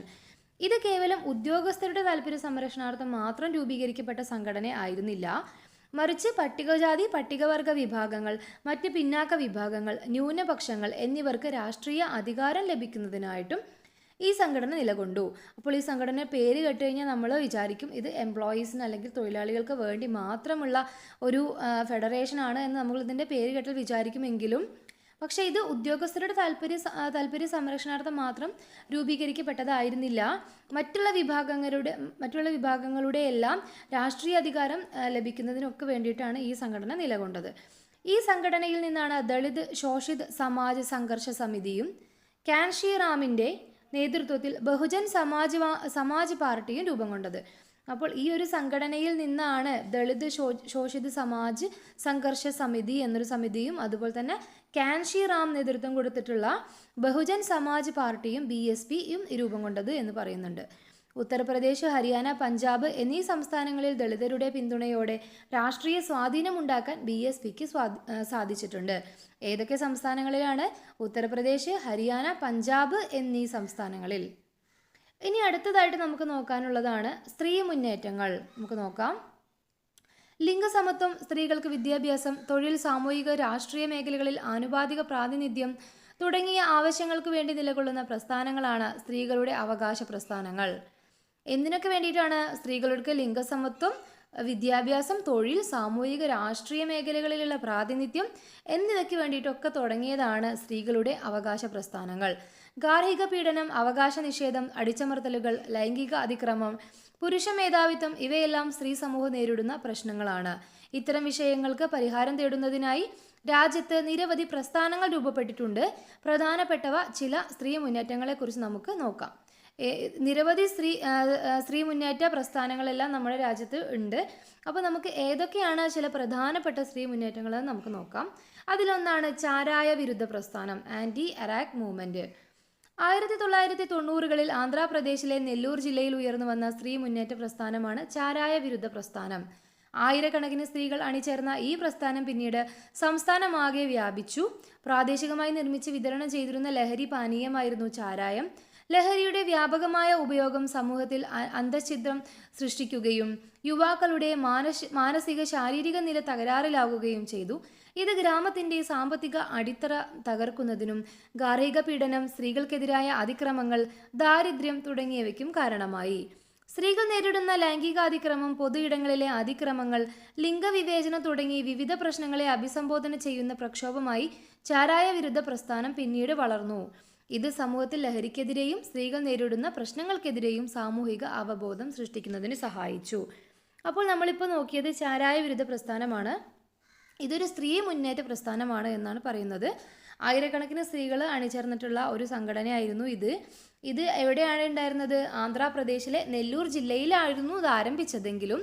ഇത് കേവലം ഉദ്യോഗസ്ഥരുടെ താല്പര്യ സംരക്ഷണാർത്ഥം മാത്രം രൂപീകരിക്കപ്പെട്ട സംഘടന ആയിരുന്നില്ല, മറിച്ച് പട്ടികജാതി പട്ടികവർഗ വിഭാഗങ്ങൾ, മറ്റ് പിന്നാക്ക വിഭാഗങ്ങൾ, ന്യൂനപക്ഷങ്ങൾ എന്നിവർക്ക് രാഷ്ട്രീയ അധികാരം ലഭിക്കുന്നതിനായിട്ടും ഈ സംഘടന നിലകൊണ്ടു. അപ്പോൾ ഈ സംഘടന പേര് കേട്ട് കഴിഞ്ഞാൽ നമ്മൾ വിചാരിക്കും ഇത് എംപ്ലോയീസിന് അല്ലെങ്കിൽ തൊഴിലാളികൾക്ക് വേണ്ടി മാത്രമുള്ള ഒരു ഫെഡറേഷനാണ് എന്ന് നമ്മൾ ഇതിൻ്റെ പേര് കേട്ടാൽ വിചാരിക്കുമെങ്കിലും പക്ഷേ ഇത് ഉദ്യോഗസ്ഥരുടെ താല്പര്യ സംരക്ഷണാർത്ഥം മാത്രം രൂപീകരിക്കപ്പെട്ടതായിരുന്നില്ല. മറ്റുള്ള വിഭാഗങ്ങളുടെ എല്ലാം രാഷ്ട്രീയ അധികാരം ലഭിക്കുന്നതിനൊക്കെ വേണ്ടിയിട്ടാണ് ഈ സംഘടന നിലകൊണ്ടത്. ഈ സംഘടനയിൽ നിന്നാണ് ദളിത് ശോഷിത് സമാജ് സംഘർഷ സമിതിയും കാൻഷി റാമിൻ്റെ നേതൃത്വത്തിൽ ബഹുജൻ സമാജ് പാർട്ടിയും രൂപം കൊണ്ടത്. അപ്പോൾ ഈ ഒരു സംഘടനയിൽ നിന്നാണ് ദളിത് ശോഷിത് സമാജ് സംഘർഷ സമിതി എന്നൊരു സമിതിയും അതുപോലെ തന്നെ കാൻഷി റാം നേതൃത്വം കൊടുത്തിട്ടുള്ള ബഹുജൻ സമാജ് പാർട്ടിയും BSPയും രൂപം കൊണ്ടത് എന്ന് പറയുന്നുണ്ട്. ഉത്തർപ്രദേശ്, ഹരിയാന, പഞ്ചാബ് എന്നീ സംസ്ഥാനങ്ങളിൽ ദളിതരുടെ പിന്തുണയോടെ രാഷ്ട്രീയ സ്വാധീനമുണ്ടാക്കാൻ BSPക്ക് സാധിച്ചിട്ടുണ്ട്. ഏതൊക്കെ സംസ്ഥാനങ്ങളിലാണ്? ഉത്തർപ്രദേശ്, ഹരിയാന, പഞ്ചാബ് എന്നീ സംസ്ഥാനങ്ങളിൽ. ഇനി അടുത്തതായിട്ട് നമുക്ക് നോക്കാനുള്ളതാണ് സ്ത്രീ മുന്നേറ്റങ്ങൾ. നമുക്ക് നോക്കാം. ലിംഗസമത്വം, സ്ത്രീകൾക്ക് വിദ്യാഭ്യാസം, തൊഴിൽ, സാമൂഹിക രാഷ്ട്രീയ മേഖലകളിൽ ആനുപാതിക പ്രാതിനിധ്യം തുടങ്ങിയ ആവശ്യങ്ങൾക്ക് വേണ്ടി നിലകൊള്ളുന്ന പ്രസ്ഥാനങ്ങളാണ് സ്ത്രീകളുടെ അവകാശ പ്രസ്ഥാനങ്ങൾ. എന്തിനൊക്കെ വേണ്ടിയിട്ടാണ്? സ്ത്രീകൾക്ക് ലിംഗസമത്വം, വിദ്യാഭ്യാസം, തൊഴിൽ, സാമൂഹിക രാഷ്ട്രീയ മേഖലകളിലുള്ള പ്രാതിനിധ്യം എന്നിവയ്ക്ക് വേണ്ടിയിട്ടൊക്കെ തുടങ്ങിയതാണ് സ്ത്രീകളുടെ അവകാശ പ്രസ്ഥാനങ്ങൾ. ഗാർഹിക പീഡനം, അവകാശ നിഷേധം, അടിച്ചമർത്തലുകൾ, ലൈംഗിക അതിക്രമം, പുരുഷ മേധാവിത്വം ഇവയെല്ലാം സ്ത്രീ സമൂഹം നേരിടുന്ന പ്രശ്നങ്ങളാണ്. ഇത്തരം വിഷയങ്ങൾക്ക് പരിഹാരം തേടുന്നതിനായി രാജ്യത്ത് നിരവധി പ്രസ്ഥാനങ്ങൾ രൂപപ്പെട്ടിട്ടുണ്ട്. പ്രധാനപ്പെട്ടവ ചില സ്ത്രീ മുന്നേറ്റങ്ങളെക്കുറിച്ച് നമുക്ക് നോക്കാം. നിരവധി സ്ത്രീ മുന്നേറ്റ പ്രസ്ഥാനങ്ങളെല്ലാം നമ്മുടെ രാജ്യത്ത് ഉണ്ട്. അപ്പോൾ നമുക്ക് ഏതൊക്കെയാണ് ചില പ്രധാനപ്പെട്ട സ്ത്രീ മുന്നേറ്റങ്ങളെന്ന് നമുക്ക് നോക്കാം. അതിലൊന്നാണ് ചാരായ വിരുദ്ധ പ്രസ്ഥാനം, ആൻറ്റി അറാക്ക് മൂവ്മെൻറ്റ്. 1990കളിൽ ആന്ധ്രാപ്രദേശിലെ നെല്ലൂർ ജില്ലയിൽ ഉയർന്നു വന്ന സ്ത്രീ മുന്നേറ്റ പ്രസ്ഥാനമാണ് ചാരായ വിരുദ്ധ പ്രസ്ഥാനം. ആയിരക്കണക്കിന് സ്ത്രീകൾ അണിചേർന്ന ഈ പ്രസ്ഥാനം പിന്നീട് സംസ്ഥാനമാകെ വ്യാപിച്ചു. പ്രാദേശികമായി നിർമ്മിച്ച് വിതരണം ചെയ്തിരുന്ന ലഹരി പാനീയമായിരുന്നു ചാരായം. ലഹരിയുടെ വ്യാപകമായ ഉപയോഗം സമൂഹത്തിൽ അന്തഃഛിദ്രം സൃഷ്ടിക്കുകയും യുവാക്കളുടെ മാനസിക ശാരീരിക നില തകരാറിലാവുകയും ചെയ്തു. ഇത് ഗ്രാമത്തിൻ്റെ സാമ്പത്തിക അടിത്തറ തകർക്കുന്നതിനും ഗാർഹിക പീഡനം, സ്ത്രീകൾക്കെതിരായ അതിക്രമങ്ങൾ, ദാരിദ്ര്യം തുടങ്ങിയവയ്ക്കും കാരണമായി. സ്ത്രീകൾ നേരിടുന്ന ലൈംഗികാതിക്രമം, പൊതുയിടങ്ങളിലെ അതിക്രമങ്ങൾ, ലിംഗവിവേചനം തുടങ്ങി വിവിധ പ്രശ്നങ്ങളെ അഭിസംബോധന ചെയ്യുന്ന പ്രക്ഷോഭമായി ചാരായ വിരുദ്ധ പ്രസ്ഥാനം പിന്നീട് വളർന്നു. ഇത് സമൂഹത്തിൽ ലഹരിക്കെതിരെയും സ്ത്രീകൾ നേരിടുന്ന പ്രശ്നങ്ങൾക്കെതിരെയും സാമൂഹിക അവബോധം സൃഷ്ടിക്കുന്നതിന് സഹായിച്ചു. അപ്പോൾ നമ്മളിപ്പോൾ നോക്കിയത് ചാരായ വിരുദ്ധ പ്രസ്ഥാനമാണ്. ഇതൊരു സ്ത്രീ മുന്നേറ്റ പ്രസ്ഥാനമാണ് എന്നാണ് പറയുന്നത്. ആയിരക്കണക്കിന് സ്ത്രീകൾ അണിചേർന്നിട്ടുള്ള ഒരു സംഘടനയായിരുന്നു ഇത്. ഇത് എവിടെയാണ് ഉണ്ടായിരുന്നത്? ആന്ധ്രാപ്രദേശിലെ നെല്ലൂർ ജില്ലയിലായിരുന്നു ഇത് ആരംഭിച്ചതെങ്കിലും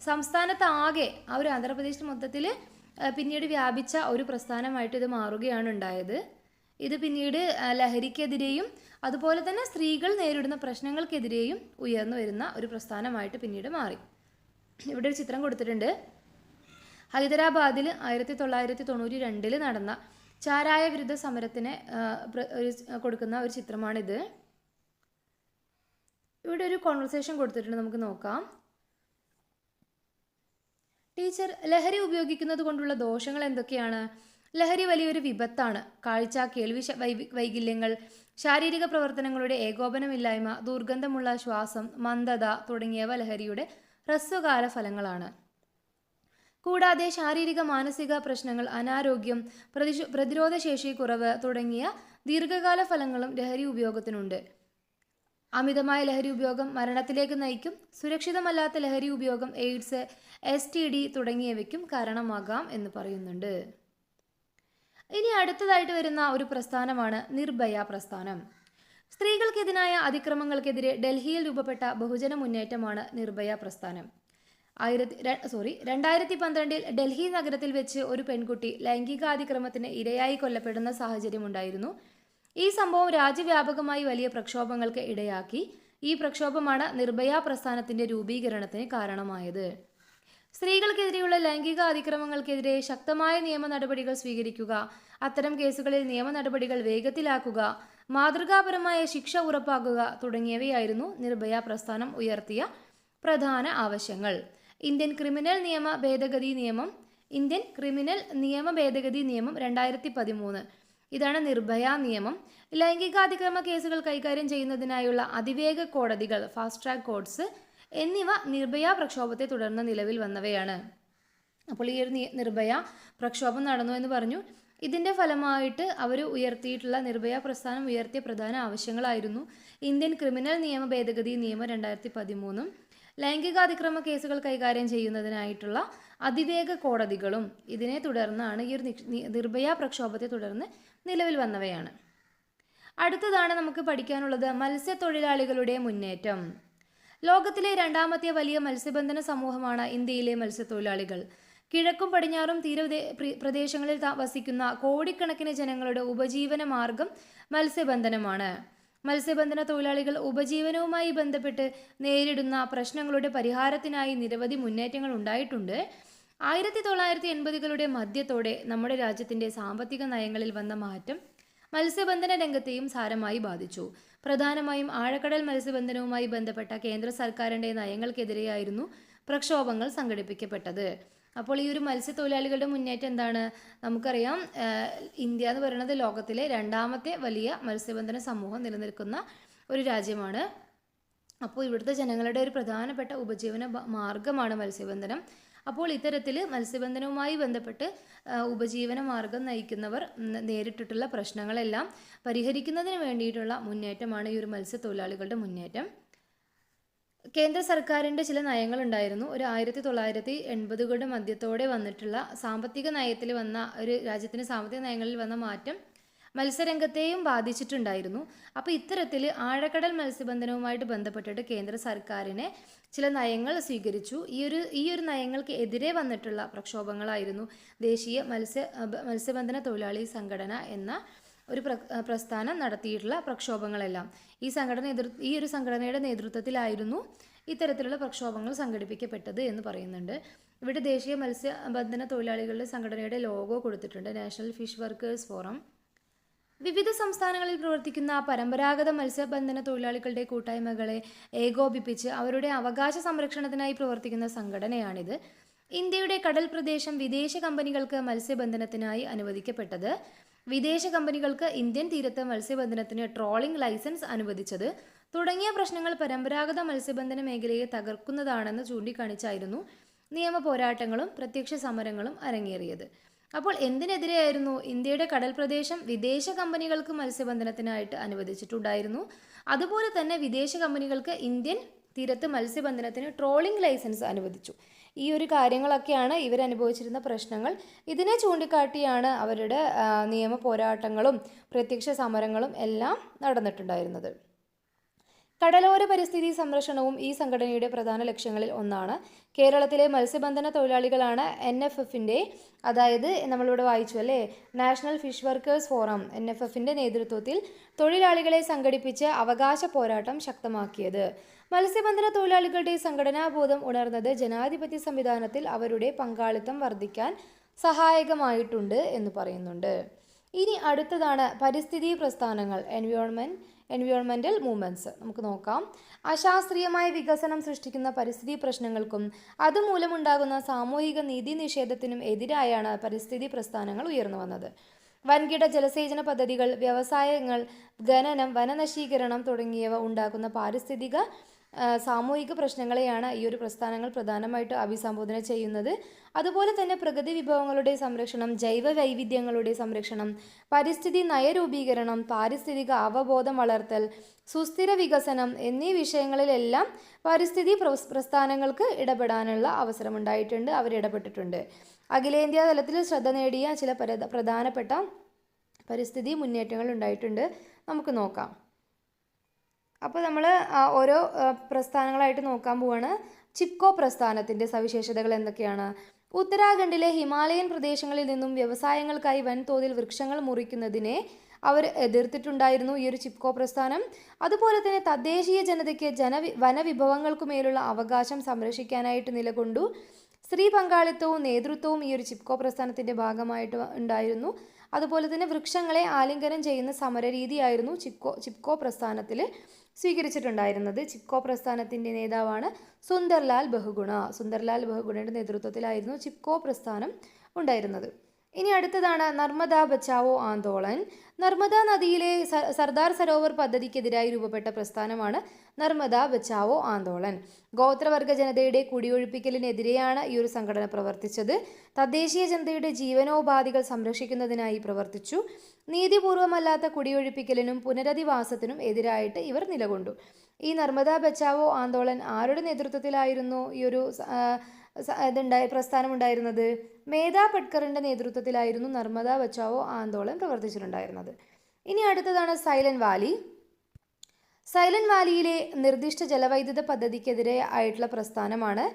സംസ്ഥാനത്ത് ആകെ ആ ഒരു ആന്ധ്രാപ്രദേശ് മൊത്തത്തിൽ പിന്നീട് വ്യാപിച്ച ഒരു പ്രസ്ഥാനമായിട്ട് ഇത് മാറുകയാണ് ഉണ്ടായത്. ഇത് പിന്നീട് ലഹരിക്കെതിരെയും അതുപോലെ തന്നെ സ്ത്രീകൾ നേരിടുന്ന പ്രശ്നങ്ങൾക്കെതിരെയും ഉയർന്നു വരുന്ന ഒരു പ്രസ്ഥാനമായിട്ട് പിന്നീട് മാറി. ഇവിടെ ഒരു ചിത്രം കൊടുത്തിട്ടുണ്ട്. ഹൈദരാബാദിൽ 1992 നടന്ന ചാരായ വിരുദ്ധ സമരത്തിന് കൊടുക്കുന്ന ഒരു ചിത്രമാണിത്. ഇവിടെ ഒരു കോൺവെർസേഷൻ കൊടുത്തിട്ടുണ്ട്, നമുക്ക് നോക്കാം. ടീച്ചർ, ലഹരി ഉപയോഗിക്കുന്നത് കൊണ്ടുള്ള ദോഷങ്ങൾ എന്തൊക്കെയാണ്? ലഹരി വലിയൊരു വിപത്താണ്. കാഴ്ച, കേൾവി വൈകല്യങ്ങൾ, ശാരീരിക പ്രവർത്തനങ്ങളുടെ ഏകോപനമില്ലായ്മ, ദുർഗന്ധമുള്ള ശ്വാസം, മന്ദത തുടങ്ങിയവ ലഹരിയുടെ ഹ്രസ്വകാല ഫലങ്ങളാണ്. കൂടാതെ ശാരീരിക മാനസിക പ്രശ്നങ്ങൾ, അനാരോഗ്യം, പ്രതിരോധശേഷി കുറവ് തുടങ്ങിയ ദീർഘകാല ഫലങ്ങളും ലഹരി ഉപയോഗത്തിനുണ്ട്. അമിതമായ ലഹരി ഉപയോഗം മരണത്തിലേക്ക് നയിക്കും. സുരക്ഷിതമല്ലാത്ത ലഹരി ഉപയോഗം എയ്ഡ്സ്, STD തുടങ്ങിയവയ്ക്കും കാരണമാകാം എന്ന് പറയുന്നുണ്ട്. ഇനി അടുത്തതായിട്ട് വരുന്ന ഒരു പ്രസ്ഥാനമാണ് നിർഭയ പ്രസ്ഥാനം. സ്ത്രീകൾക്കെതിരായ അതിക്രമങ്ങൾക്കെതിരെ ഡൽഹിയിൽ രൂപപ്പെട്ട ബഹുജന മുന്നേറ്റമാണ് നിർഭയ പ്രസ്ഥാനം. 2012 ഡൽഹി നഗരത്തിൽ വെച്ച് ഒരു പെൺകുട്ടി ലൈംഗികാതിക്രമത്തിന് ഇരയായി കൊല്ലപ്പെടുന്ന സാഹചര്യമുണ്ടായിരുന്നു. ഈ സംഭവം രാജ്യവ്യാപകമായി വലിയ പ്രക്ഷോഭങ്ങൾക്ക് ഇടയാക്കി. ഈ പ്രക്ഷോഭമാണ് നിർഭയ പ്രസ്ഥാനത്തിന്റെ രൂപീകരണത്തിന് കാരണമായത്. സ്ത്രീകൾക്കെതിരെയുള്ള ലൈംഗിക അതിക്രമങ്ങൾക്കെതിരെ ശക്തമായ നിയമ നടപടികൾ സ്വീകരിക്കുക, അത്തരം കേസുകളിൽ നിയമ നടപടികൾ വേഗത്തിലാക്കുക, മാതൃകാപരമായ ശിക്ഷ ഉറപ്പാക്കുക തുടങ്ങിയവയായിരുന്നു നിർഭയ പ്രസ്ഥാനം ഉയർത്തിയ പ്രധാന ആവശ്യങ്ങൾ. ഇന്ത്യൻ ക്രിമിനൽ നിയമ ഭേദഗതി നിയമം 2013, ഇതാണ് നിർഭയ നിയമം. ലൈംഗികാതിക്രമ കേസുകൾ കൈകാര്യം ചെയ്യുന്നതിനായുള്ള അതിവേഗ കോടതികൾ, ഫാസ്റ്റ് ട്രാക്ക് കോർട്സ് എന്നിവ നിർഭയ പ്രക്ഷോഭത്തെ തുടർന്ന് നിലവിൽ വന്നവയാണ്. അപ്പോൾ ഈ ഒരു നിർഭയ പ്രക്ഷോഭം നടന്നു എന്ന് പറഞ്ഞു. ഇതിൻ്റെ ഫലമായിട്ട് അവർ ഉയർത്തിയിട്ടുള്ള നിർഭയ പ്രസ്ഥാനം ഉയർത്തിയ പ്രധാന ആവശ്യങ്ങളായിരുന്നു ഇന്ത്യൻ ക്രിമിനൽ നിയമ ഭേദഗതി നിയമം 2013, ലൈംഗികാതിക്രമ കേസുകൾ കൈകാര്യം ചെയ്യുന്നതിനായിട്ടുള്ള അതിവേഗ കോടതികളും. ഇതിനെ തുടർന്നാണ് ഈ ഒരു നിർഭയ പ്രക്ഷോഭത്തെ തുടർന്ന് നിലവിൽ വന്നവയാണ്. അടുത്തതാണ് നമുക്ക് പഠിക്കാനുള്ളത് മത്സ്യത്തൊഴിലാളികളുടെ മുന്നേറ്റം. ലോകത്തിലെ രണ്ടാമത്തെ വലിയ മത്സ്യബന്ധന സമൂഹമാണ് ഇന്ത്യയിലെ മത്സ്യത്തൊഴിലാളികൾ. കിഴക്കും പടിഞ്ഞാറും പ്രദേശങ്ങളിൽ വസിക്കുന്ന കോടിക്കണക്കിന് ജനങ്ങളുടെ ഉപജീവന മാർഗം മത്സ്യബന്ധനമാണ്. മത്സ്യബന്ധന തൊഴിലാളികൾ ഉപജീവനവുമായി ബന്ധപ്പെട്ട് നേരിടുന്ന പ്രശ്നങ്ങളുടെ പരിഹാരത്തിനായി നിരവധി മുന്നേറ്റങ്ങൾ ഉണ്ടായിട്ടുണ്ട്. 1980കളുടെ മധ്യത്തോടെ നമ്മുടെ രാജ്യത്തിൻ്റെ സാമ്പത്തിക നയങ്ങളിൽ വന്ന മാറ്റം മത്സ്യബന്ധന രംഗത്തെയും സാരമായി ബാധിച്ചു. പ്രധാനമായും ആഴക്കടൽ മത്സ്യബന്ധനവുമായി ബന്ധപ്പെട്ട കേന്ദ്ര സർക്കാരിൻ്റെ നയങ്ങൾക്കെതിരെയായിരുന്നു പ്രക്ഷോഭങ്ങൾ സംഘടിപ്പിക്കപ്പെട്ടത്. അപ്പോൾ ഈ ഒരു മത്സ്യത്തൊഴിലാളികളുടെ മുന്നേറ്റം എന്താണ്? നമുക്കറിയാം, ഇന്ത്യ എന്ന് പറയുന്നത് ലോകത്തിലെ രണ്ടാമത്തെ വലിയ മത്സ്യബന്ധന സമൂഹം നിലനിൽക്കുന്ന ഒരു രാജ്യമാണ്. അപ്പോൾ ഇവിടുത്തെ ജനങ്ങളുടെ ഒരു പ്രധാനപ്പെട്ട ഉപജീവന മാർഗമാണ് മത്സ്യബന്ധനം. അപ്പോൾ ഇത്തരത്തിൽ മത്സ്യബന്ധനവുമായി ബന്ധപ്പെട്ട് ഉപജീവന മാർഗം നയിക്കുന്നവർ നേരിട്ടിട്ടുള്ള പ്രശ്നങ്ങളെല്ലാം പരിഹരിക്കുന്നതിന് വേണ്ടിയിട്ടുള്ള മുന്നേറ്റമാണ് ഈ ഒരു മത്സ്യത്തൊഴിലാളികളുടെ മുന്നേറ്റം. കേന്ദ്ര സർക്കാരിൻ്റെ ചില നയങ്ങളുണ്ടായിരുന്നു. ഒരു 1980കളുടെ മധ്യത്തോടെ വന്നിട്ടുള്ള സാമ്പത്തിക നയത്തിൽ വന്ന ഒരു രാജ്യത്തിൻ്റെ സാമ്പത്തിക നയങ്ങളിൽ വന്ന മാറ്റം മത്സ്യരംഗത്തെയും ബാധിച്ചിട്ടുണ്ടായിരുന്നു. അപ്പോൾ ഇത്തരത്തിൽ ആഴക്കടൽ മത്സ്യബന്ധനവുമായിട്ട് ബന്ധപ്പെട്ടിട്ട് കേന്ദ്ര സർക്കാരിനെ ചില നയങ്ങൾ സ്വീകരിച്ചു. ഈ ഒരു നയങ്ങൾക്ക് എതിരെ വന്നിട്ടുള്ള പ്രക്ഷോഭങ്ങളായിരുന്നു ദേശീയ മത്സ്യബന്ധന തൊഴിലാളി സംഘടന എന്ന ഒരു പ്രസ്ഥാനം നടത്തിയിട്ടുള്ള പ്രക്ഷോഭങ്ങളെല്ലാം. ഈ ഒരു സംഘടനയുടെ നേതൃത്വത്തിലായിരുന്നു ഇത്തരത്തിലുള്ള പ്രക്ഷോഭങ്ങൾ സംഘടിപ്പിക്കപ്പെട്ടത് എന്ന് പറയുന്നുണ്ട്. ഇവിടെ ദേശീയ മത്സ്യബന്ധന തൊഴിലാളികളുടെ സംഘടനയുടെ ലോഗോ കൊടുത്തിട്ടുണ്ട്, നാഷണൽ ഫിഷ് വർക്കേഴ്സ് ഫോറം. വിവിധ സംസ്ഥാനങ്ങളിൽ പ്രവർത്തിക്കുന്ന പരമ്പരാഗത മത്സ്യബന്ധന തൊഴിലാളികളുടെ കൂട്ടായ്മകളെ ഏകോപിപ്പിച്ച് അവരുടെ അവകാശ സംരക്ഷണത്തിനായി പ്രവർത്തിക്കുന്ന സംഘടനയാണിത്. ഇന്ത്യയുടെ കടൽ പ്രദേശം വിദേശ കമ്പനികൾക്ക് മത്സ്യബന്ധനത്തിനായി അനുവദിക്കപ്പെട്ടത്, വിദേശ കമ്പനികൾക്ക് ഇന്ത്യൻ തീരത്ത് മത്സ്യബന്ധനത്തിന് ട്രോളിംഗ് ലൈസൻസ് അനുവദിച്ചത് തുടങ്ങിയ പ്രശ്നങ്ങൾ പരമ്പരാഗത മത്സ്യബന്ധന മേഖലയെ തകർക്കുന്നതാണെന്ന് ചൂണ്ടിക്കാണിച്ചായിരുന്നു നിയമ പോരാട്ടങ്ങളും പ്രത്യക്ഷ സമരങ്ങളും അരങ്ങേറിയത്. അപ്പോൾ എന്തിനെതിരെയായിരുന്നു? ഇന്ത്യയുടെ കടൽ പ്രദേശം വിദേശ കമ്പനികൾക്ക് മത്സ്യബന്ധനത്തിനായിട്ട് അനുവദിച്ചിട്ടുണ്ടായിരുന്നു. അതുപോലെ തന്നെ വിദേശ കമ്പനികൾക്ക് ഇന്ത്യൻ തീരത്ത് മത്സ്യബന്ധനത്തിന് ട്രോളിംഗ് ലൈസൻസ് അനുവദിച്ചു. ഈ ഒരു കാര്യങ്ങളൊക്കെയാണ് ഇവരനുഭവിച്ചിരുന്ന പ്രശ്നങ്ങൾ. ഇതിനെ ചൂണ്ടിക്കാട്ടിയാണ് അവരുടെ നിയമ പോരാട്ടങ്ങളും പ്രത്യക്ഷ സമരങ്ങളും എല്ലാം നടന്നിട്ടുണ്ടായിരുന്നത്. കടലോര പരിസ്ഥിതി സംരക്ഷണവും ഈ സംഘടനയുടെ പ്രധാന ലക്ഷ്യങ്ങളിൽ ഒന്നാണ്. കേരളത്തിലെ മത്സ്യബന്ധന തൊഴിലാളികളാണ് NFFന്റെ, അതായത് നമ്മളിവിടെ വായിച്ചു അല്ലേ, നാഷണൽ ഫിഷ് വർക്കേഴ്സ് ഫോറം NFFന്റെ നേതൃത്വത്തിൽ തൊഴിലാളികളെ സംഘടിപ്പിച്ച് അവകാശ പോരാട്ടം ശക്തമാക്കിയത്. മത്സ്യബന്ധന തൊഴിലാളികളുടെ സംഘടനാബോധം ഉണർന്നത് ജനാധിപത്യ സംവിധാനത്തിൽ അവരുടെ പങ്കാളിത്തം വർദ്ധിക്കാൻ സഹായകമായിട്ടുണ്ട് എന്ന് പറയുന്നുണ്ട്. ഇനി അടുത്തതാണ് പരിസ്ഥിതി പ്രസ്ഥാനങ്ങൾ, എൻവയോൺമെൻറ്റൽ മൂവ്മെൻറ്റ്സ്. നമുക്ക് നോക്കാം. അശാസ്ത്രീയമായ വികസനം സൃഷ്ടിക്കുന്ന പരിസ്ഥിതി പ്രശ്നങ്ങൾക്കും അതുമൂലമുണ്ടാകുന്ന സാമൂഹിക നീതി നിഷേധത്തിനും എതിരായാണ് പരിസ്ഥിതി പ്രസ്ഥാനങ്ങൾ ഉയർന്നു വന്നത്. വൻകിട ജലസേചന പദ്ധതികൾ, വ്യവസായങ്ങൾ, ഖനനം, വനനശീകരണം തുടങ്ങിയവ ഉണ്ടാക്കുന്ന പാരിസ്ഥിതിക സാമൂഹിക പ്രശ്നങ്ങളെയാണ് ഈ ഒരു പ്രസ്ഥാനങ്ങൾ പ്രധാനമായിട്ട് അഭിസംബോധന ചെയ്യുന്നത്. അതുപോലെ തന്നെ പ്രകൃതി വിഭവങ്ങളുടെ സംരക്ഷണം, ജൈവ വൈവിധ്യങ്ങളുടെ സംരക്ഷണം, പരിസ്ഥിതി നയരൂപീകരണം, പാരിസ്ഥിതിക അവബോധം വളർത്തൽ, സുസ്ഥിര വികസനം എന്നീ വിഷയങ്ങളിലെല്ലാം പരിസ്ഥിതി പ്രസ്ഥാനങ്ങൾക്ക് ഇടപെടാനുള്ള അവസരമുണ്ടായിട്ടുണ്ട്, അവരിടപെട്ടിട്ടുണ്ട്. അഖിലേന്ത്യാ തലത്തിൽ ശ്രദ്ധ നേടിയ ചില പ്രധാനപ്പെട്ട പരിസ്ഥിതി മുന്നേറ്റങ്ങൾ ഉണ്ടായിട്ടുണ്ട്, നമുക്ക് നോക്കാം. അപ്പോൾ നമ്മൾ ഓരോ പ്രസ്ഥാനങ്ങളായിട്ട് നോക്കാൻ പോവാണ്. ചിപ്കോ പ്രസ്ഥാനത്തിൻ്റെ സവിശേഷതകൾ എന്തൊക്കെയാണ്? ഉത്തരാഖണ്ഡിലെ ഹിമാലയൻ പ്രദേശങ്ങളിൽ നിന്നും വ്യവസായങ്ങൾക്കായി വൻതോതിൽ വൃക്ഷങ്ങൾ മുറിക്കുന്നതിനെ അവർ എതിർത്തിട്ടുണ്ടായിരുന്നു, ഈ ഒരു ചിപ്കോ പ്രസ്ഥാനം. അതുപോലെ തന്നെ തദ്ദേശീയ ജനതയ്ക്ക് വനവിഭവങ്ങൾക്കുമേലുള്ള അവകാശം സംരക്ഷിക്കാനായിട്ട് നിലകൊണ്ടു. സ്ത്രീ പങ്കാളിത്തവും നേതൃത്വവും ഈ ഒരു ചിപ്കോ പ്രസ്ഥാനത്തിൻ്റെ ഭാഗമായിട്ട് ഉണ്ടായിരുന്നു. അതുപോലെ തന്നെ വൃക്ഷങ്ങളെ ആലിംഗനം ചെയ്യുന്ന സമരരീതിയായിരുന്നു ചിപ്കോ പ്രസ്ഥാനത്തിൽ സ്വീകരിച്ചിട്ടുണ്ടായിരുന്നത്. ചിപ്കോ പ്രസ്ഥാനത്തിൻ്റെ നേതാവാണ് സുന്ദർലാൽ ബഹുഗുണയുടെ നേതൃത്വത്തിലായിരുന്നു ചിപ്കോ പ്രസ്ഥാനം ഉണ്ടായിരുന്നത്. ഇനി അടുത്തതാണ് നർമ്മദാ ബച്ചാവോ ആന്തോളൻ. നർമ്മദാ നദിയിലെ സർദാർ സരോവർ പദ്ധതിക്കെതിരായി രൂപപ്പെട്ട പ്രസ്ഥാനമാണ് നർമ്മദാ ബച്ചാവോ ആന്തോളൻ. ഗോത്രവർഗ ജനതയുടെ കുടിയൊഴിപ്പിക്കലിനെതിരെയാണ് ഈ ഒരു സംഘടന പ്രവർത്തിച്ചത്. തദ്ദേശീയ ജനതയുടെ ജീവനോപാധികൾ സംരക്ഷിക്കുന്നതിനായി പ്രവർത്തിച്ചു. നീതിപൂർവമല്ലാത്ത കുടിയൊഴിപ്പിക്കലിനും പുനരധിവാസത്തിനും എതിരായിട്ട് ഇവർ നിലകൊണ്ടു. ഈ നർമ്മദാ ബച്ചാവോ ആന്തോളൻ ആരുടെ നേതൃത്വത്തിലായിരുന്നു ഈ ഒരു പ്രസ്ഥാനം ഉണ്ടായിരുന്നത്? മേധാ പട്കറിൻ്റെ നേതൃത്വത്തിലായിരുന്നു നർമ്മദാ ബച്ചാവോ ആന്തോളൻ പ്രവർത്തിച്ചിട്ടുണ്ടായിരുന്നത്. ഇനി അടുത്തതാണ് സൈലന്റ് വാലി. സൈലന്റ് വാലിയിലെ നിർദ്ദിഷ്ട ജലവൈദ്യുത പദ്ധതിക്കെതിരെ ആയിട്ടുള്ള പ്രസ്ഥാനമാണ്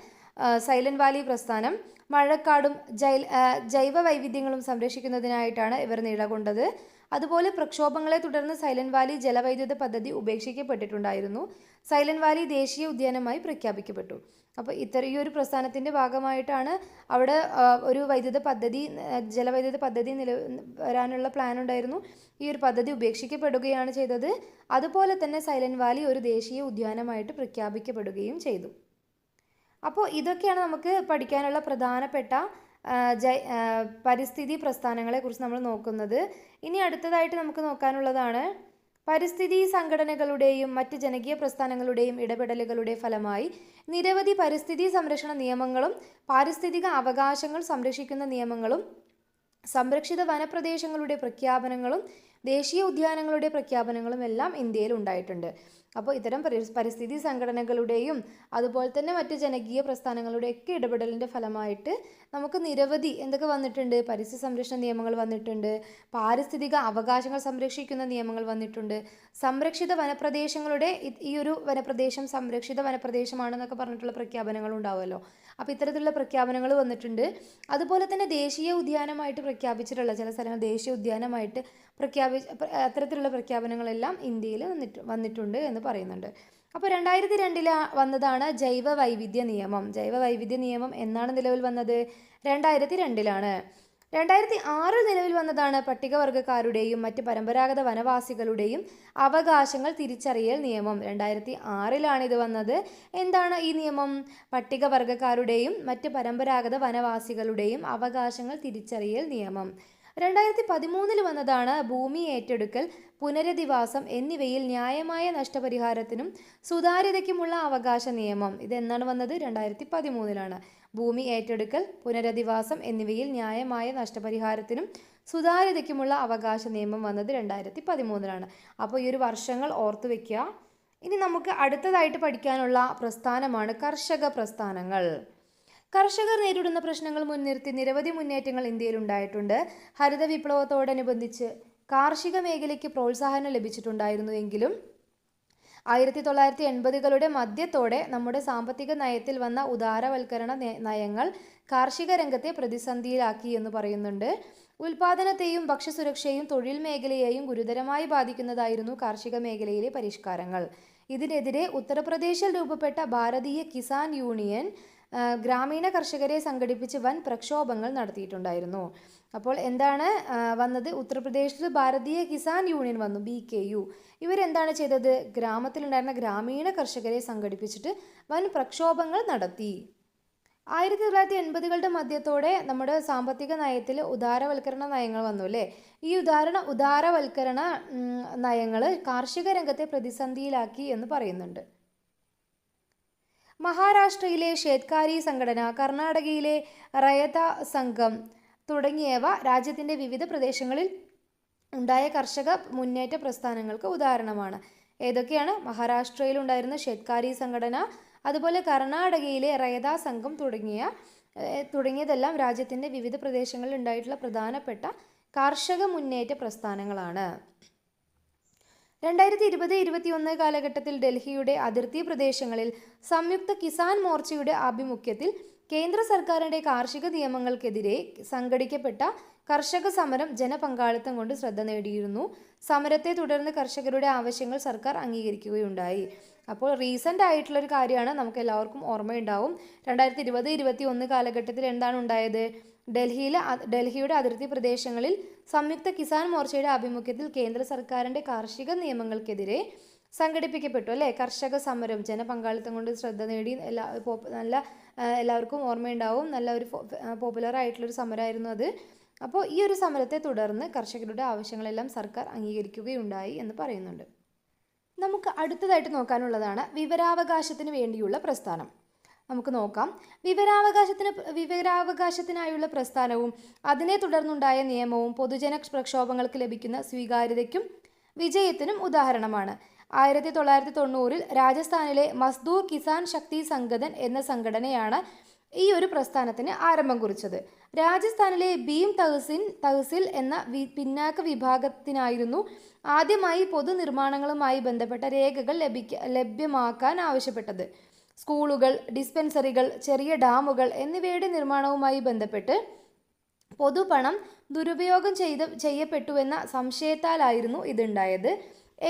സൈലന്റ് വാലി പ്രസ്ഥാനം. മഴക്കാടും ജൈവ വൈവിധ്യങ്ങളും സംരക്ഷിക്കുന്നതിനായിട്ടാണ് ഇവർ നിലകൊണ്ടത്. അതുപോലെ പ്രക്ഷോഭങ്ങളെ തുടർന്ന് സൈലന്റ് വാലി ജലവൈദ്യുത പദ്ധതി ഉപേക്ഷിക്കപ്പെട്ടിട്ടുണ്ടായിരുന്നു. സൈലന്റ് വാലി ദേശീയ ഉദ്യാനമായി പ്രഖ്യാപിക്കപ്പെട്ടു. അപ്പോൾ ഈ ഒരു പ്രസ്ഥാനത്തിൻ്റെ ഭാഗമായിട്ടാണ് അവിടെ ഒരു ജലവൈദ്യുത പദ്ധതി വരാനുള്ള പ്ലാൻ ഉണ്ടായിരുന്നു. ഈ ഒരു പദ്ധതി ഉപേക്ഷിക്കപ്പെടുകയാണ് ചെയ്തത്. അതുപോലെ തന്നെ സൈലന്റ് വാലി ഒരു ദേശീയ ഉദ്യാനമായിട്ട് പ്രഖ്യാപിക്കപ്പെടുകയും ചെയ്തു. അപ്പോൾ ഇതൊക്കെയാണ് നമുക്ക് പഠിക്കാനുള്ള പ്രധാനപ്പെട്ട പരിസ്ഥിതി പ്രസ്ഥാനങ്ങളെക്കുറിച്ച് നമ്മൾ നോക്കുന്നത്. ഇനി അടുത്തതായിട്ട് നമുക്ക് നോക്കാനുള്ളതാണ് പരിസ്ഥിതി സംഘടനകളുടെയും മറ്റ് ജനകീയ പ്രസ്ഥാനങ്ങളുടെയും ഇടപെടലുകളുടെ ഫലമായി നിരവധി പരിസ്ഥിതി സംരക്ഷണ നിയമങ്ങളും പാരിസ്ഥിതിക അവകാശങ്ങൾ സംരക്ഷിക്കുന്ന നിയമങ്ങളും സംരക്ഷിത വനപ്രദേശങ്ങളുടെ പ്രഖ്യാപനങ്ങളും ദേശീയ ഉദ്യാനങ്ങളുടെ പ്രഖ്യാപനങ്ങളും എല്ലാം ഇന്ത്യയിൽ ഉണ്ടായിട്ടുണ്ട്. അപ്പോൾ ഇത്തരം പരിസ്ഥിതി സംഘടനകളുടെയും അതുപോലെ തന്നെ മറ്റ് ജനകീയ പ്രസ്ഥാനങ്ങളുടെയൊക്കെ ഇടപെടലിൻ്റെ ഫലമായിട്ട് നമുക്ക് നിരവധി എന്തൊക്കെ വന്നിട്ടുണ്ട്? പരിസ്ഥിതി സംരക്ഷണ നിയമങ്ങൾ വന്നിട്ടുണ്ട്, പാരിസ്ഥിതിക അവകാശങ്ങൾ സംരക്ഷിക്കുന്ന നിയമങ്ങൾ വന്നിട്ടുണ്ട്, സംരക്ഷിത വനപ്രദേശങ്ങളുടെ ഈ ഒരു വനപ്രദേശം സംരക്ഷിത വനപ്രദേശമാണെന്നൊക്കെ പറഞ്ഞിട്ടുള്ള പ്രഖ്യാപനങ്ങൾ ഉണ്ടാവുമല്ലോ. അപ്പോൾ ഇത്തരത്തിലുള്ള പ്രഖ്യാപനങ്ങൾ വന്നിട്ടുണ്ട്. അതുപോലെ തന്നെ ദേശീയ ഉദ്യാനമായിട്ട് പ്രഖ്യാപിച്ചിട്ടുള്ള ചില സ്ഥലങ്ങൾ ദേശീയ ഉദ്യാനമായിട്ട് അത്തരത്തിലുള്ള പ്രഖ്യാപനങ്ങളെല്ലാം ഇന്ത്യയിൽ വന്നിട്ടുണ്ട് എന്ന് പറയുന്നുണ്ട്. അപ്പോൾ 2002 വന്നതാണ് ജൈവ വൈവിധ്യ നിയമം. ജൈവ വൈവിധ്യ നിയമം എന്നാണ് നിലവിൽ വന്നത്? 2002 2006 നിലവിൽ വന്നതാണ് പട്ടികവർഗക്കാരുടെയും മറ്റ് പരമ്പരാഗത വനവാസികളുടെയും അവകാശങ്ങൾ തിരിച്ചറിയൽ നിയമം. 2006 ഇത് വന്നത്. എന്താണ് ഈ നിയമം? പട്ടികവർഗക്കാരുടെയും മറ്റ് പരമ്പരാഗത വനവാസികളുടെയും അവകാശങ്ങൾ തിരിച്ചറിയൽ നിയമം. 2013 വന്നതാണ് ഭൂമി ഏറ്റെടുക്കൽ, പുനരധിവാസം എന്നിവയിൽ ന്യായമായ നഷ്ടപരിഹാരത്തിനും സുതാര്യതയ്ക്കുമുള്ള അവകാശ നിയമം. ഇതെന്നാണ് വന്നത്? 2013. ഭൂമി ഏറ്റെടുക്കൽ, പുനരധിവാസം എന്നിവയിൽ ന്യായമായ നഷ്ടപരിഹാരത്തിനും സുതാര്യതയ്ക്കുമുള്ള അവകാശ നിയമം വന്നത് 2013. അപ്പോൾ ഈ ഒരു വർഷങ്ങൾ ഓർത്തു വെക്കുക. ഇനി നമുക്ക് അടുത്തതായിട്ട് പഠിക്കാനുള്ള പ്രസ്ഥാനമാണ് കർഷക പ്രസ്ഥാനങ്ങൾ. കർഷകർ നേരിടുന്ന പ്രശ്നങ്ങൾ മുൻനിർത്തി നിരവധി മുന്നേറ്റങ്ങൾ ഇന്ത്യയിൽ ഉണ്ടായിട്ടുണ്ട്. ഹരിത വിപ്ലവത്തോടനുബന്ധിച്ച് കാർഷിക മേഖലയ്ക്ക് പ്രോത്സാഹനം ലഭിച്ചിട്ടുണ്ടായിരുന്നു എങ്കിലും 1980-കളുടെ മധ്യത്തോടെ നമ്മുടെ സാമ്പത്തിക നയത്തിൽ വന്ന ഉദാരവൽക്കരണ നയങ്ങൾ കാർഷിക രംഗത്തെ പ്രതിസന്ധിയിലാക്കി എന്ന് പറയുന്നുണ്ട്. ഉൽപാദനത്തെയും ഭക്ഷ്യസുരക്ഷയും തൊഴിൽ മേഖലയെയും ഗുരുതരമായി ബാധിക്കുന്നതായിരുന്നു കാർഷിക മേഖലയിലെ പരിഷ്കാരങ്ങൾ. ഇതിനെതിരെ ഉത്തർപ്രദേശിൽ രൂപപ്പെട്ട ഭാരതീയ കിസാൻ യൂണിയൻ ഗ്രാമീണ കർഷകരെ സംഘടിപ്പിച്ച് വൻ പ്രക്ഷോഭങ്ങൾ നടത്തിയിട്ടുണ്ടായിരുന്നു. അപ്പോൾ എന്താണ് വന്നത്? ഉത്തർപ്രദേശിൽ ഭാരതീയ കിസാൻ യൂണിയൻ വന്നു, BKU. ഇവരെന്താണ് ചെയ്തത്? ഗ്രാമത്തിലുണ്ടായിരുന്ന ഗ്രാമീണ കർഷകരെ സംഘടിപ്പിച്ചിട്ട് വൻ പ്രക്ഷോഭങ്ങൾ നടത്തി. 1980-കളുടെ മധ്യത്തോടെ നമ്മുടെ സാമ്പത്തിക നയത്തിൽ ഉദാരവൽക്കരണ നയങ്ങൾ വന്നു അല്ലേ? ഈ ഉദാരവൽക്കരണ നയങ്ങൾ കാർഷിക രംഗത്തെ പ്രതിസന്ധിയിലാക്കി എന്ന് പറയുന്നുണ്ട്. മഹാരാഷ്ട്രയിലെ ഷേത്കാരി സംഘടന, കർണാടകയിലെ റയത സംഘം തുടങ്ങിയവ രാജ്യത്തിൻ്റെ വിവിധ പ്രദേശങ്ങളിൽ ഉണ്ടായ കർഷക മുന്നേറ്റ പ്രസ്ഥാനങ്ങൾക്ക് ഉദാഹരണമാണ്. ഏതൊക്കെയാണ്? മഹാരാഷ്ട്രയിൽ ഉണ്ടായിരുന്ന ഷേത്കാരി സംഘടന, അതുപോലെ കർണാടകയിലെ റയത സംഘം തുടങ്ങിയതെല്ലാം രാജ്യത്തിൻ്റെ വിവിധ പ്രദേശങ്ങളിൽ ഉണ്ടായിട്ടുള്ള പ്രധാനപ്പെട്ട കാർഷിക മുന്നേറ്റ പ്രസ്ഥാനങ്ങളാണ്. 2020-21 കാലഘട്ടത്തിൽ ഡൽഹിയുടെ അതിർത്തി പ്രദേശങ്ങളിൽ സംയുക്ത കിസാൻ മോർച്ചയുടെ ആഭിമുഖ്യത്തിൽ കേന്ദ്ര സർക്കാരിൻ്റെ കാർഷിക നിയമങ്ങൾക്കെതിരെ സംഘടിക്കപ്പെട്ട കർഷക സമരം ജനപങ്കാളിത്തം കൊണ്ട് ശ്രദ്ധ നേടിയിരുന്നു. സമരത്തെ തുടർന്ന് കർഷകരുടെ ആവശ്യങ്ങൾ സർക്കാർ അംഗീകരിക്കുകയുണ്ടായി. അപ്പോൾ റീസെൻ്റ് ആയിട്ടുള്ളൊരു കാര്യമാണ്, നമുക്ക് എല്ലാവർക്കും ഓർമ്മയുണ്ടാവും. 2020-21 കാലഘട്ടത്തിൽ എന്താണ് ഉണ്ടായത്? ഡൽഹിയുടെ അതിർത്തി പ്രദേശങ്ങളിൽ സംയുക്ത കിസാൻ മോർച്ചയുടെ ആഭിമുഖ്യത്തിൽ കേന്ദ്ര സർക്കാരിൻ്റെ കാർഷിക നിയമങ്ങൾക്കെതിരെ സംഘടിപ്പിക്കപ്പെട്ടു അല്ലേ? കർഷക സമരം ജനപങ്കാളിത്തം കൊണ്ട് ശ്രദ്ധ നേടി. എല്ലാവർക്കും ഓർമ്മയുണ്ടാവും. നല്ല ഒരു പോപ്പുലർ ആയിട്ടുള്ളൊരു സമരമായിരുന്നു അത്. അപ്പോൾ ഈ ഒരു സമരത്തെ തുടർന്ന് കർഷകരുടെ ആവശ്യങ്ങളെല്ലാം സർക്കാർ അംഗീകരിക്കുകയുണ്ടായി എന്ന് പറയുന്നുണ്ട്. നമുക്ക് അടുത്തതായിട്ട് നോക്കാനുള്ളതാണ് വിവരാവകാശത്തിന് വേണ്ടിയുള്ള പ്രസ്ഥാനം. നമുക്ക് നോക്കാം. വിവരാവകാശത്തിനായുള്ള പ്രസ്ഥാനവും അതിനെ തുടർന്നുണ്ടായ നിയമവും പൊതുജന പ്രക്ഷോഭങ്ങൾക്ക് ലഭിക്കുന്ന സ്വീകാര്യതയ്ക്കും വിജയത്തിനും ഉദാഹരണമാണ്. 1990-ൽ രാജസ്ഥാനിലെ മസ്ദൂർ കിസാൻ ശക്തി സംഗതൻ എന്ന സംഘടനയാണ് ഈ ഒരു പ്രസ്ഥാനത്തിന് ആരംഭം കുറിച്ചത്. രാജസ്ഥാനിലെ ഭീം തഹസിൽ എന്ന പിന്നാക്ക വിഭാഗത്തിനായിരുന്നു ആദ്യമായി പൊതുനിർമ്മാണങ്ങളുമായി ബന്ധപ്പെട്ട രേഖകൾ ലഭ്യമാക്കാൻ ആവശ്യപ്പെട്ടത്. സ്കൂളുകൾ, ഡിസ്പെൻസറികൾ, ചെറിയ ഡാമുകൾ എന്നിവയുടെ നിർമ്മാണവുമായി ബന്ധപ്പെട്ട് പൊതുപണം ദുരുപയോഗം ചെയ്യപ്പെട്ടുവെന്ന സംശയത്താലായിരുന്നു ഇതുണ്ടായത്.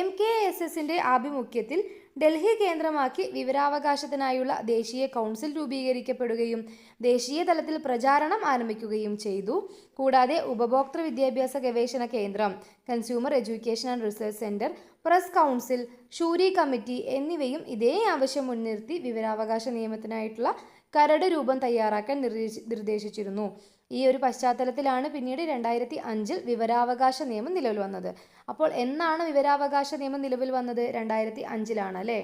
MKSSന്റെ ആഭിമുഖ്യത്തിൽ ഡൽഹി കേന്ദ്രമാക്കി വിവരാവകാശത്തിനായുള്ള ദേശീയ കൗൺസിൽ രൂപീകരിക്കപ്പെടുകയും ദേശീയ തലത്തിൽ പ്രചാരണം ആരംഭിക്കുകയും ചെയ്തു. കൂടാതെ ഉപഭോക്തൃ വിദ്യാഭ്യാസ ഗവേഷണ കേന്ദ്രം, consumer education and research centre, press council, Suri committee എന്നിവയും ഇതേ ആവശ്യം മുൻനിർത്തി വിവരാവകാശ നിയമത്തിനായിട്ടുള്ള കരട് രൂപം തയ്യാറാക്കാൻ നിർദ്ദേശിച്ചിരുന്നു. ഈ ഒരു പശ്ചാത്തലത്തിലാണ് പിന്നീട് 2005-ൽ വിവരാവകാശ നിയമം നിലവിൽ വന്നത്. അപ്പോൾ എന്നാണ് വിവരാവകാശ നിയമം നിലവിൽ വന്നത്? 2005-ലാണ് അല്ലേ?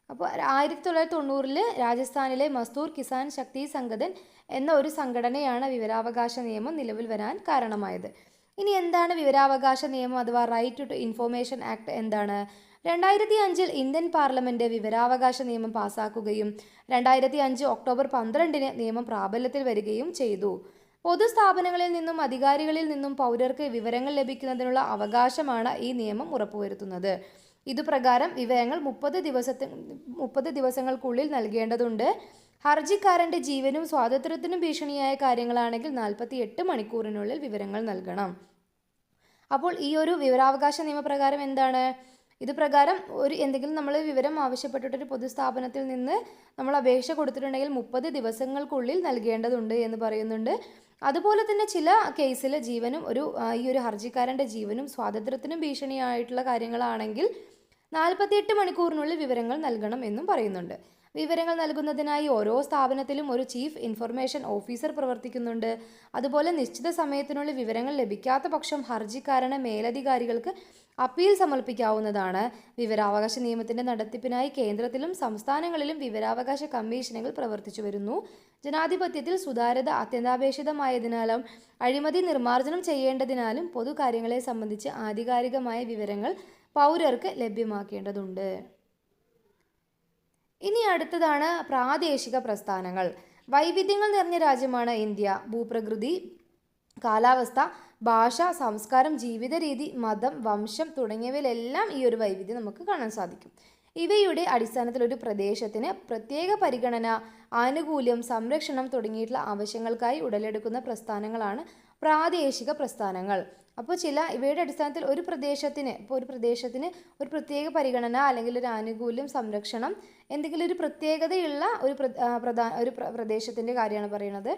അപ്പോൾ 1990-ൽ രാജസ്ഥാനിലെ മസ്ദൂർ കിസാൻ ശക്തി സംഗതൻ എന്ന ഒരു സംഘടനയാണ് വിവരാവകാശ നിയമം നിലവിൽ വരാൻ കാരണമായത്. ഇനി എന്താണ് വിവരാവകാശ നിയമം അഥവാ റൈറ്റ് ടു ഇൻഫോർമേഷൻ ആക്ട് എന്താണ്? 2005-ൽ ഇന്ത്യൻ പാർലമെൻറ്റ് വിവരാവകാശ നിയമം പാസ്സാക്കുകയും 2005 ഒക്ടോബർ 12-ന് നിയമം പ്രാബല്യത്തിൽ വരികയും ചെയ്തു. പൊതുസ്ഥാപനങ്ങളിൽ നിന്നും അധികാരികളിൽ നിന്നും പൗരർക്ക് വിവരങ്ങൾ ലഭിക്കുന്നതിനുള്ള അവകാശമാണ് ഈ നിയമം ഉറപ്പുവരുത്തുന്നത്. ഇതുപ്രകാരം വിവരങ്ങൾ 30 ദിവസങ്ങൾക്കുള്ളിൽ നൽകേണ്ടതുണ്ട്. ഹർജിക്കാരൻ്റെ ജീവനും സ്വാതന്ത്ര്യത്തിനും ഭീഷണിയായ കാര്യങ്ങളാണെങ്കിൽ 48 മണിക്കൂറിനുള്ളിൽ വിവരങ്ങൾ നൽകണം. അപ്പോൾ ഈ ഒരു വിവരാവകാശ നിയമപ്രകാരം എന്താണ്? ഇത് പ്രകാരം എന്തെങ്കിലും നമ്മൾ വിവരം ആവശ്യപ്പെട്ടിട്ടൊരു പൊതുസ്ഥാപനത്തിൽ നിന്ന് നമ്മൾ അപേക്ഷ കൊടുത്തിട്ടുണ്ടെങ്കിൽ 30 ദിവസങ്ങൾക്കുള്ളിൽ നൽകേണ്ടതുണ്ട് എന്ന് പറയുന്നുണ്ട്. അതുപോലെ തന്നെ ചില കേസിൽ ഈ ഒരു ഹർജിക്കാരൻ്റെ ജീവനും സ്വാതന്ത്ര്യത്തിനും ഭീഷണിയായിട്ടുള്ള കാര്യങ്ങളാണെങ്കിൽ 48 മണിക്കൂറിനുള്ളിൽ വിവരങ്ങൾ നൽകണം എന്നും പറയുന്നുണ്ട്. വിവരങ്ങൾ നൽകുന്നതിനായി ഓരോ സ്ഥാപനത്തിലും ഒരു ചീഫ് ഇൻഫർമേഷൻ ഓഫീസർ പ്രവർത്തിക്കുന്നുണ്ട്. അതുപോലെ നിശ്ചിത സമയത്തിനുള്ളിൽ വിവരങ്ങൾ ലഭിക്കാത്ത പക്ഷം ഹർജിക്കാരന് മേലധികാരികൾക്ക് അപ്പീൽ സമർപ്പിക്കാവുന്നതാണ്. വിവരാവകാശ നിയമത്തിൻ്റെ നടത്തിപ്പിനായി കേന്ദ്രത്തിലും സംസ്ഥാനങ്ങളിലും വിവരാവകാശ കമ്മീഷനുകൾ പ്രവർത്തിച്ചു വരുന്നു. ജനാധിപത്യത്തിൽ സുതാര്യത അത്യന്താപേക്ഷിതമായതിനാലും അഴിമതി നിർമ്മാർജ്ജനം ചെയ്യേണ്ടതിനാലും പൊതുകാര്യങ്ങളെ സംബന്ധിച്ച് ആധികാരികമായ വിവരങ്ങൾ പൗരർക്ക് ലഭ്യമാക്കേണ്ടതുണ്ട്. ഇനി അടുത്തതാണ് പ്രാദേശിക പ്രസ്ഥാനങ്ങൾ. വൈവിധ്യങ്ങൾ നിറഞ്ഞ രാജ്യമാണ് ഇന്ത്യ. ഭൂപ്രകൃതി, കാലാവസ്ഥ, ഭാഷ, സംസ്കാരം, ജീവിത രീതി, മതം, വംശം തുടങ്ങിയവയിലെല്ലാം ഈ ഒരു വൈവിധ്യം നമുക്ക് കാണാൻ സാധിക്കും. ഇവയുടെ അടിസ്ഥാനത്തിൽ ഒരു പ്രദേശത്തിന് പ്രത്യേക പരിഗണന, ആനുകൂല്യം, സംരക്ഷണം തുടങ്ങിയിട്ടുള്ള ആവശ്യങ്ങൾക്കായി ഉടലെടുക്കുന്ന പ്രസ്ഥാനങ്ങളാണ് പ്രാദേശിക പ്രസ്ഥാനങ്ങൾ. അപ്പോൾ ഇവയുടെ അടിസ്ഥാനത്തിൽ ഒരു പ്രദേശത്തിന് ഒരു പ്രത്യേക പരിഗണന അല്ലെങ്കിൽ ഒരു ആനുകൂല്യം, സംരക്ഷണം, എന്തെങ്കിലും ഒരു പ്രത്യേകതയുള്ള ഒരു പ്രദേശത്തിൻ്റെ കാര്യമാണ് പറയുന്നത്.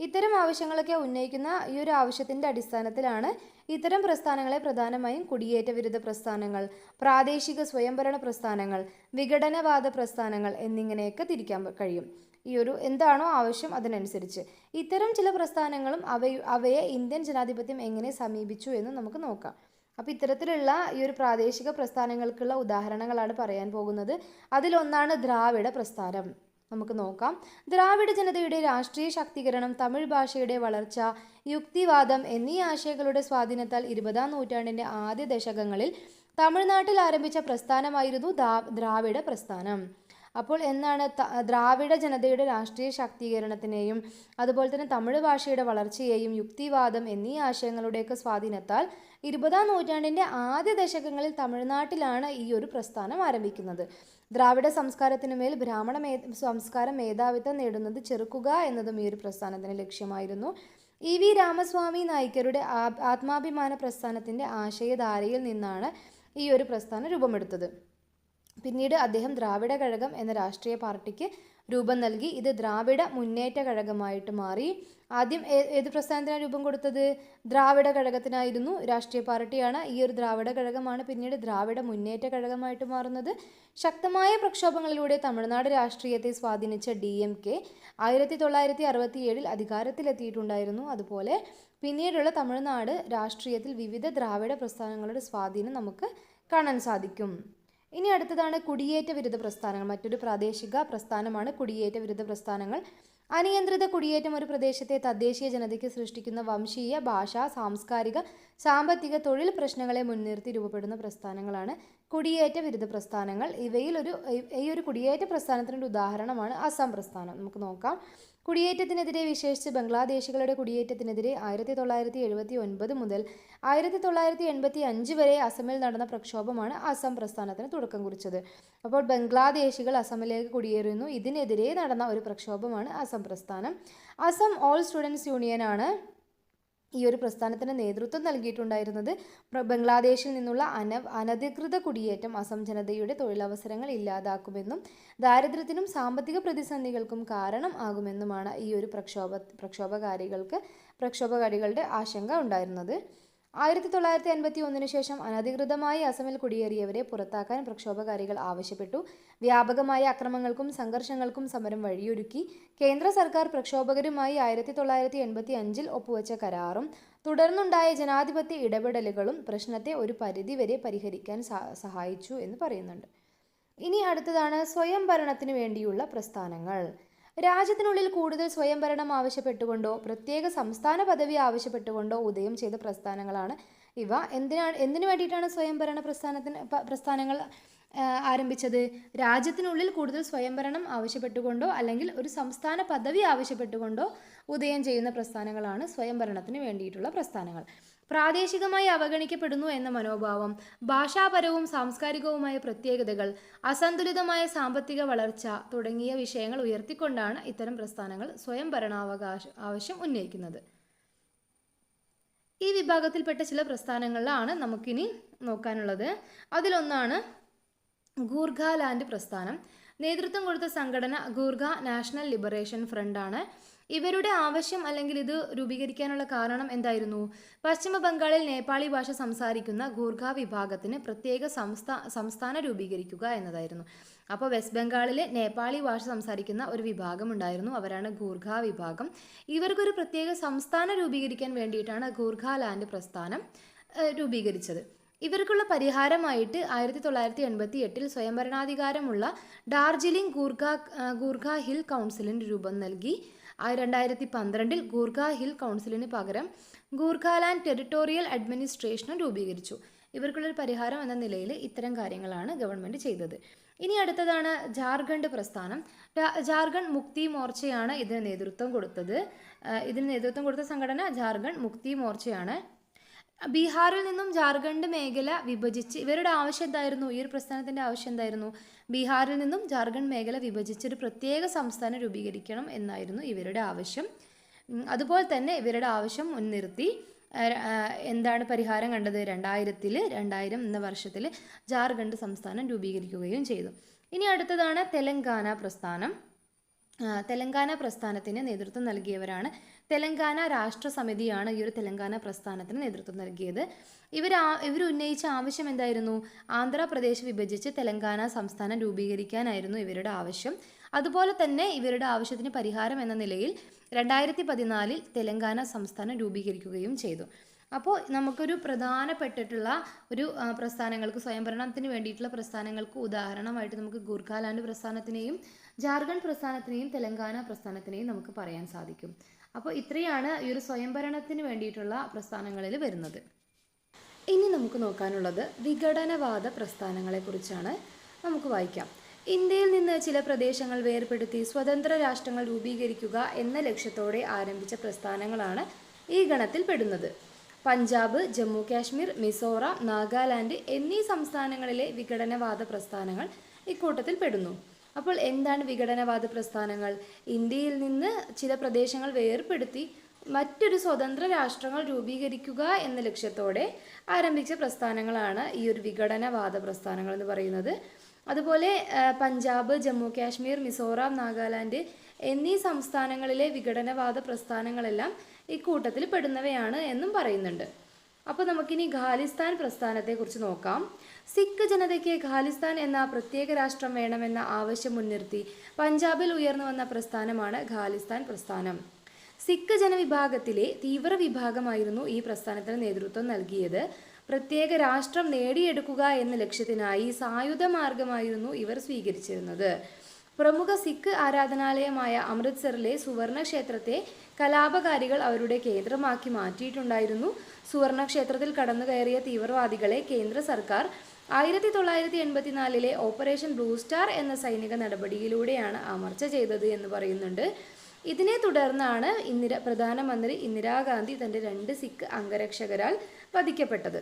ഇത്തരം ആവശ്യങ്ങളൊക്കെ ഉന്നയിക്കുന്ന ഈ ഒരു ആവശ്യത്തിൻ്റെ അടിസ്ഥാനത്തിലാണ് ഇത്തരം പ്രസ്ഥാനങ്ങളെ പ്രധാനമായും കുടിയേറ്റ വിരുദ്ധ പ്രസ്ഥാനങ്ങൾ, പ്രാദേശിക സ്വയംഭരണ പ്രസ്ഥാനങ്ങൾ, വിഘടനവാദ പ്രസ്ഥാനങ്ങൾ എന്നിങ്ങനെയൊക്കെ തിരിക്കാൻ കഴിയും. ഈ ഒരു എന്താണോ ആവശ്യം അതിനനുസരിച്ച് ഇത്തരം ചില പ്രസ്ഥാനങ്ങളും അവയെ ഇന്ത്യൻ ജനാധിപത്യം എങ്ങനെ സമീപിച്ചു എന്ന് നമുക്ക് നോക്കാം. അപ്പോൾ ഇത്തരത്തിലുള്ള ഈ ഒരു പ്രാദേശിക പ്രസ്ഥാനങ്ങൾക്കുള്ള ഉദാഹരണങ്ങളാണ് പറയാൻ പോകുന്നത്. അതിലൊന്നാണ് ദ്രാവിഡ പ്രസ്ഥാനം. നമുക്ക് നോക്കാം. ദ്രാവിഡ ജനതയുടെ രാഷ്ട്രീയ ശാക്തീകരണം, തമിഴ് ഭാഷയുടെ വളർച്ച, യുക്തിവാദം എന്നീ ആശയങ്ങളുടെ സ്വാധീനത്താൽ 20-ാം നൂറ്റാണ്ടിൻ്റെ ആദ്യ ദശകങ്ങളിൽ തമിഴ്നാട്ടിൽ ആരംഭിച്ച പ്രസ്ഥാനമായിരുന്നു ദ്രാവിഡ പ്രസ്ഥാനം. അപ്പോൾ എന്നാണ് ദ്രാവിഡ ജനതയുടെ രാഷ്ട്രീയ ശാക്തീകരണത്തിനെയും അതുപോലെ തന്നെ തമിഴ് ഭാഷയുടെ വളർച്ചയെയും യുക്തിവാദം എന്നീ ആശയങ്ങളുടെയൊക്കെ സ്വാധീനത്താൽ 20-ാം നൂറ്റാണ്ടിൻ്റെ ആദ്യ ദശകങ്ങളിൽ തമിഴ്നാട്ടിലാണ് ഈ ഒരു പ്രസ്ഥാനം ആരംഭിക്കുന്നത്. ദ്രാവിഡ സംസ്കാരത്തിനുമേൽ ബ്രാഹ്മണ സംസ്കാരം മേധാവിത്വം നേടുന്നത് ചെറുക്കുക എന്നതും ഈ ഒരു പ്രസ്ഥാനത്തിന് ലക്ഷ്യമായിരുന്നു. EV രാമസ്വാമി നായ്ക്കരുടെ ആത്മാഭിമാന പ്രസ്ഥാനത്തിൻ്റെ ആശയധാരയിൽ നിന്നാണ് ഈ ഒരു പ്രസ്ഥാനം രൂപമെടുത്തത്. പിന്നീട് അദ്ദേഹം ദ്രാവിഡ കഴകം എന്ന രാഷ്ട്രീയ പാർട്ടിക്ക് രൂപം നൽകി. ഇത് ദ്രാവിഡ മുന്നേറ്റ കഴകമായിട്ട് മാറി. ആദ്യം ഏത് പ്രസ്ഥാനത്തിനാണ് രൂപം കൊടുത്തത്? ദ്രാവിഡ കഴകത്തിനായിരുന്നു. രാഷ്ട്രീയ പാർട്ടിയാണ്. ഈ ഒരു ദ്രാവിഡ കഴകമാണ് പിന്നീട് ദ്രാവിഡ മുന്നേറ്റ കഴകമായിട്ട് മാറുന്നത്. ശക്തമായ പ്രക്ഷോഭങ്ങളിലൂടെ തമിഴ്നാട് രാഷ്ട്രീയത്തെ സ്വാധീനിച്ച DMK 1967 അധികാരത്തിലെത്തിയിട്ടുണ്ടായിരുന്നു. അതുപോലെ പിന്നീടുള്ള തമിഴ്നാട് രാഷ്ട്രീയത്തിൽ വിവിധ ദ്രാവിഡ പ്രസ്ഥാനങ്ങളുടെ സ്വാധീനം നമുക്ക് കാണാൻ സാധിക്കും. ഇനി അടുത്തതാണ് കുടിയേറ്റ വിരുദ്ധ പ്രസ്ഥാനങ്ങൾ. മറ്റൊരു പ്രാദേശിക പ്രസ്ഥാനമാണ് കുടിയേറ്റ വിരുദ്ധ പ്രസ്ഥാനങ്ങൾ. അനിയന്ത്രിത കുടിയേറ്റം ഒരു പ്രദേശത്തെ തദ്ദേശീയ ജനതയ്ക്ക് സൃഷ്ടിക്കുന്ന വംശീയ, ഭാഷാ, സാംസ്കാരിക, സാമ്പത്തിക, തൊഴിൽ പ്രശ്നങ്ങളെ മുൻനിർത്തി രൂപപ്പെടുന്ന പ്രസ്ഥാനങ്ങളാണ് കുടിയേറ്റ വിരുദ്ധ പ്രസ്ഥാനങ്ങൾ. ഈ ഒരു കുടിയേറ്റ പ്രസ്ഥാനത്തിൻ്റെ ഉദാഹരണമാണ് അസം പ്രസ്ഥാനം. നമുക്ക് നോക്കാം. കുടിയേറ്റത്തിനെതിരെ, വിശേഷിച്ച് ബംഗ്ലാദേശികളുടെ കുടിയേറ്റത്തിനെതിരെ 1979 മുതൽ 1985 വരെ അസമിൽ നടന്ന പ്രക്ഷോഭമാണ് അസം പ്രസ്ഥാനത്തിന് തുടക്കം കുറിച്ചത്. അപ്പോൾ ബംഗ്ലാദേശികൾ അസമിലേക്ക് കുടിയേറുന്നു. ഇതിനെതിരെ നടന്ന ഒരു പ്രക്ഷോഭമാണ് അസം പ്രസ്ഥാനം. അസം ഓൾ സ്റ്റുഡൻസ് യൂണിയനാണ് ഈ ഒരു പ്രസ്ഥാനത്തിന് നേതൃത്വം നൽകിയിട്ടുണ്ടായിരുന്നത്. ബംഗ്ലാദേശിൽ നിന്നുള്ള അനധികൃത കുടിയേറ്റം അസം ജനതയുടെ തൊഴിലവസരങ്ങൾ ഇല്ലാതാക്കുമെന്നും ദാരിദ്ര്യത്തിനും സാമ്പത്തിക പ്രതിസന്ധികൾക്കും കാരണം ആകുമെന്നുമാണ് ഈ ഒരു പ്രക്ഷോഭകാരികളുടെ ആശങ്ക ഉണ്ടായിരുന്നത്. 1981 ശേഷം അനധികൃതമായി അസമിൽ കുടിയേറിയവരെ പുറത്താക്കാൻ പ്രക്ഷോഭകാരികൾ ആവശ്യപ്പെട്ടു. വ്യാപകമായ അക്രമങ്ങൾക്കും സംഘർഷങ്ങൾക്കും സമരം വഴിയൊരുക്കി. കേന്ദ്ര സർക്കാർ പ്രക്ഷോഭകരുമായി 1985 ഒപ്പുവെച്ച കരാറും തുടർന്നുണ്ടായ ജനാധിപത്യ ഇടപെടലുകളും പ്രശ്നത്തെ ഒരു പരിധിവരെ പരിഹരിക്കാൻ സഹായിച്ചു എന്ന് പറയുന്നുണ്ട്. ഇനി അടുത്തതാണ് സ്വയംഭരണത്തിന് വേണ്ടിയുള്ള പ്രസ്ഥാനങ്ങൾ. രാജ്യത്തിനുള്ളിൽ കൂടുതൽ സ്വയംഭരണം ആവശ്യപ്പെട്ടുകൊണ്ടോ പ്രത്യേക സംസ്ഥാന പദവി ആവശ്യപ്പെട്ടുകൊണ്ടോ ഉദയം ചെയ്ത പ്രസ്ഥാനങ്ങളാണ് ഇവ. എന്തിനു വേണ്ടിയിട്ടാണ് സ്വയംഭരണ പ്രസ്ഥാനങ്ങൾ ആരംഭിച്ചത്? രാജ്യത്തിനുള്ളിൽ കൂടുതൽ സ്വയംഭരണം ആവശ്യപ്പെട്ടുകൊണ്ടോ അല്ലെങ്കിൽ ഒരു സംസ്ഥാന പദവി ആവശ്യപ്പെട്ടുകൊണ്ടോ ഉദയം ചെയ്യുന്ന പ്രസ്ഥാനങ്ങളാണ് സ്വയംഭരണത്തിന് വേണ്ടിയിട്ടുള്ള പ്രസ്ഥാനങ്ങൾ. പ്രാദേശികമായി അവഗണിക്കപ്പെടുന്നു എന്ന മനോഭാവം, ഭാഷാപരവും സാംസ്കാരികവുമായ പ്രത്യേകതകൾ, അസന്തുലിതമായ സാമ്പത്തിക വളർച്ച തുടങ്ങിയ വിഷയങ്ങൾ ഉയർത്തിക്കൊണ്ടാണ് ഇത്തരം പ്രസ്ഥാനങ്ങൾ ആവശ്യം ഉന്നയിക്കുന്നത്. ഈ വിഭാഗത്തിൽപ്പെട്ട ചില പ്രസ്ഥാനങ്ങളിലാണ് നമുക്കിനി നോക്കാനുള്ളത്. അതിലൊന്നാണ് ഗൂർഖാലാൻഡ് പ്രസ്ഥാനം. നേതൃത്വം കൊടുത്ത സംഘടന ഗൂർഖ നാഷണൽ ലിബറേഷൻ ഫ്രണ്ടാണ്. ഇവരുടെ ആവശ്യം അല്ലെങ്കിൽ ഇത് രൂപീകരിക്കാനുള്ള കാരണം എന്തായിരുന്നു? പശ്ചിമ ബംഗാളിൽ നേപ്പാളി ഭാഷ സംസാരിക്കുന്ന ഗൂർഖ വിഭാഗത്തിന് പ്രത്യേക സംസ്ഥാനം രൂപീകരിക്കുക എന്നതായിരുന്നു. അപ്പോൾ വെസ്റ്റ് ബംഗാളിലെ നേപ്പാളി ഭാഷ സംസാരിക്കുന്ന ഒരു വിഭാഗം ഉണ്ടായിരുന്നു. അവരാണ് ഗൂർഖ വിഭാഗം. ഇവർക്കൊരു പ്രത്യേക സംസ്ഥാനം രൂപീകരിക്കാൻ വേണ്ടിയിട്ടാണ് ഗൂർഖാലാൻഡ് പ്രസ്ഥാനം രൂപീകരിച്ചത്. ഇവർക്കുള്ള പരിഹാരമായിട്ട് 1988 സ്വയംഭരണാധികാരമുള്ള ഡാർജിലിംഗ് ഗൂർഖ ഹിൽ കൗൺസിലിന് രൂപം നൽകി. 2012 ഗൂർഖ ഹിൽ കൗൺസിലിന് പകരം ഗൂർഖാലാൻഡ് ടെറിട്ടോറിയൽ അഡ്മിനിസ്ട്രേഷനും രൂപീകരിച്ചു. ഇവർക്കുള്ളൊരു പരിഹാരം എന്ന നിലയിൽ ഇത്തരം കാര്യങ്ങളാണ് ഗവൺമെൻറ് ചെയ്തത്. ഇനി അടുത്തതാണ് ജാർഖണ്ഡ് പ്രസ്ഥാനം. ജാർഖണ്ഡ് മുക്തി മോർച്ചയാണ് ഇതിന് നേതൃത്വം കൊടുത്തത്. ഇതിന് നേതൃത്വം കൊടുത്ത സംഘടന ജാർഖണ്ഡ് മുക്തി മോർച്ചയാണ്. ബീഹാറിൽ നിന്നും ജാർഖണ്ഡ് മേഖല വിഭജിച്ച് ഇവരുടെ ആവശ്യം എന്തായിരുന്നു? ഈ ഒരു പ്രസ്ഥാനത്തിൻ്റെ ആവശ്യം എന്തായിരുന്നു? ബീഹാറിൽ നിന്നും ജാർഖണ്ഡ് മേഖല വിഭജിച്ച് ഒരു പ്രത്യേക സംസ്ഥാനം രൂപീകരിക്കണം എന്നായിരുന്നു ഇവരുടെ ആവശ്യം. അതുപോലെ തന്നെ ഇവരുടെ ആവശ്യം മുൻനിർത്തി എന്താണ് പരിഹാരം കണ്ടത്? 2000 എന്ന വർഷത്തിൽ ജാർഖണ്ഡ് സംസ്ഥാനം രൂപീകരിക്കുകയും ചെയ്തു. ഇനി അടുത്തതാണ് തെലങ്കാന പ്രസ്ഥാനം. തെലങ്കാന പ്രസ്ഥാനത്തിന് നേതൃത്വം നൽകിയവരാണ് തെലങ്കാന രാഷ്ട്ര സമിതിയാണ് ഈ ഒരു തെലങ്കാന പ്രസ്ഥാനത്തിന് നേതൃത്വം നൽകിയത്. ഇവർ ഉന്നയിച്ച ആവശ്യം എന്തായിരുന്നു? ആന്ധ്രാപ്രദേശ് വിഭജിച്ച് തെലങ്കാന സംസ്ഥാനം രൂപീകരിക്കാനായിരുന്നു ഇവരുടെ ആവശ്യം. അതുപോലെ തന്നെ ഇവരുടെ ആവശ്യത്തിന് പരിഹാരം എന്ന നിലയിൽ 2014 തെലങ്കാന സംസ്ഥാനം രൂപീകരിക്കുകയും ചെയ്തു. അപ്പോൾ നമുക്കൊരു പ്രധാനപ്പെട്ടിട്ടുള്ള ഒരു പ്രസ്ഥാനങ്ങൾക്ക്, സ്വയംഭരണത്തിന് വേണ്ടിയിട്ടുള്ള പ്രസ്ഥാനങ്ങൾക്ക് ഉദാഹരണമായിട്ട് നമുക്ക് ഗൂർഖാലാൻഡ് പ്രസ്ഥാനത്തിനെയും ജാർഖണ്ഡ് പ്രസ്ഥാനത്തിനെയും തെലങ്കാന പ്രസ്ഥാനത്തിനെയും നമുക്ക് പറയാൻ സാധിക്കും. അപ്പോൾ ഇത്രയാണ് ഈ ഒരു സ്വയംഭരണത്തിന് വേണ്ടിയിട്ടുള്ള പ്രസ്ഥാനങ്ങളിൽ വരുന്നത്. ഇനി നമുക്ക് നോക്കാനുള്ളത് വിഘടനവാദ പ്രസ്ഥാനങ്ങളെക്കുറിച്ചാണ്. നമുക്ക് വായിക്കാം. ഇന്ത്യയിൽ നിന്ന് ചില പ്രദേശങ്ങൾ വേർപെടുത്തി സ്വതന്ത്ര രാഷ്ട്രങ്ങൾ രൂപീകരിക്കുക എന്ന ലക്ഷ്യത്തോടെ ആരംഭിച്ച പ്രസ്ഥാനങ്ങളാണ് ഈ ഗണത്തിൽ പെടുന്നത്. പഞ്ചാബ്, ജമ്മു കാശ്മീർ, മിസോറാം, നാഗാലാൻഡ് എന്നീ സംസ്ഥാനങ്ങളിലെ വിഘടനവാദ പ്രസ്ഥാനങ്ങൾ ഇക്കൂട്ടത്തിൽ പെടുന്നു. അപ്പോൾ എന്താണ് വിഘടനവാദ പ്രസ്ഥാനങ്ങൾ? ഇന്ത്യയിൽ നിന്ന് ചില പ്രദേശങ്ങൾ വേർപെടുത്തി മറ്റൊരു സ്വതന്ത്ര രാഷ്ട്രങ്ങൾ രൂപീകരിക്കുക എന്ന ലക്ഷ്യത്തോടെ ആരംഭിച്ച പ്രസ്ഥാനങ്ങളാണ് ഈ ഒരു വിഘടനവാദ പ്രസ്ഥാനങ്ങൾ എന്ന് പറയുന്നത്. അതുപോലെ പഞ്ചാബ്, ജമ്മു കാശ്മീർ, മിസോറാം, നാഗാലാൻഡ് എന്നീ സംസ്ഥാനങ്ങളിലെ വിഘടനവാദ പ്രസ്ഥാനങ്ങളെല്ലാം ഇക്കൂട്ടത്തിൽ പെടുന്നവയാണ് എന്നും പറയുന്നുണ്ട്. അപ്പോൾ നമുക്കിനി ഖാലിസ്ഥാൻ പ്രസ്ഥാനത്തെക്കുറിച്ച് നോക്കാം. സിഖ് ജനതയ്ക്ക് ഖാലിസ്ഥാൻ എന്ന പ്രത്യേക രാഷ്ട്രം വേണമെന്ന ആവശ്യം മുൻനിർത്തി പഞ്ചാബിൽ ഉയർന്നു വന്ന പ്രസ്ഥാനമാണ് ഖാലിസ്ഥാൻ പ്രസ്ഥാനം. സിഖ് ജനവിഭാഗത്തിലെ തീവ്ര വിഭാഗമായിരുന്നു ഈ പ്രസ്ഥാനത്തിന് നേതൃത്വം നൽകിയത്. പ്രത്യേക രാഷ്ട്രം നേടിയെടുക്കുക എന്ന ലക്ഷ്യത്തിനായി സായുധ മാർഗമായിരുന്നു ഇവർ സ്വീകരിച്ചിരുന്നത്. പ്രമുഖ സിഖ് ആരാധനാലയമായ അമൃത്സറിലെ സുവർണ ക്ഷേത്രത്തെ കലാപകാരികൾ അവരുടെ കേന്ദ്രമാക്കി മാറ്റിയിട്ടുണ്ടായിരുന്നു. സുവർണ ക്ഷേത്രത്തിൽ കടന്നു കയറിയ തീവ്രവാദികളെ കേന്ദ്ര സർക്കാർ 1984 ഓപ്പറേഷൻ ബ്ലൂ സ്റ്റാർ എന്ന സൈനിക നടപടിയിലൂടെയാണ് അമർച്ച ചെയ്തത് എന്ന് പറയുന്നുണ്ട്. ഇതിനെ തുടർന്നാണ് പ്രധാനമന്ത്രി ഇന്ദിരാഗാന്ധി തൻ്റെ 2 സിഖ് അംഗരക്ഷകരാൽ വധിക്കപ്പെട്ടത്.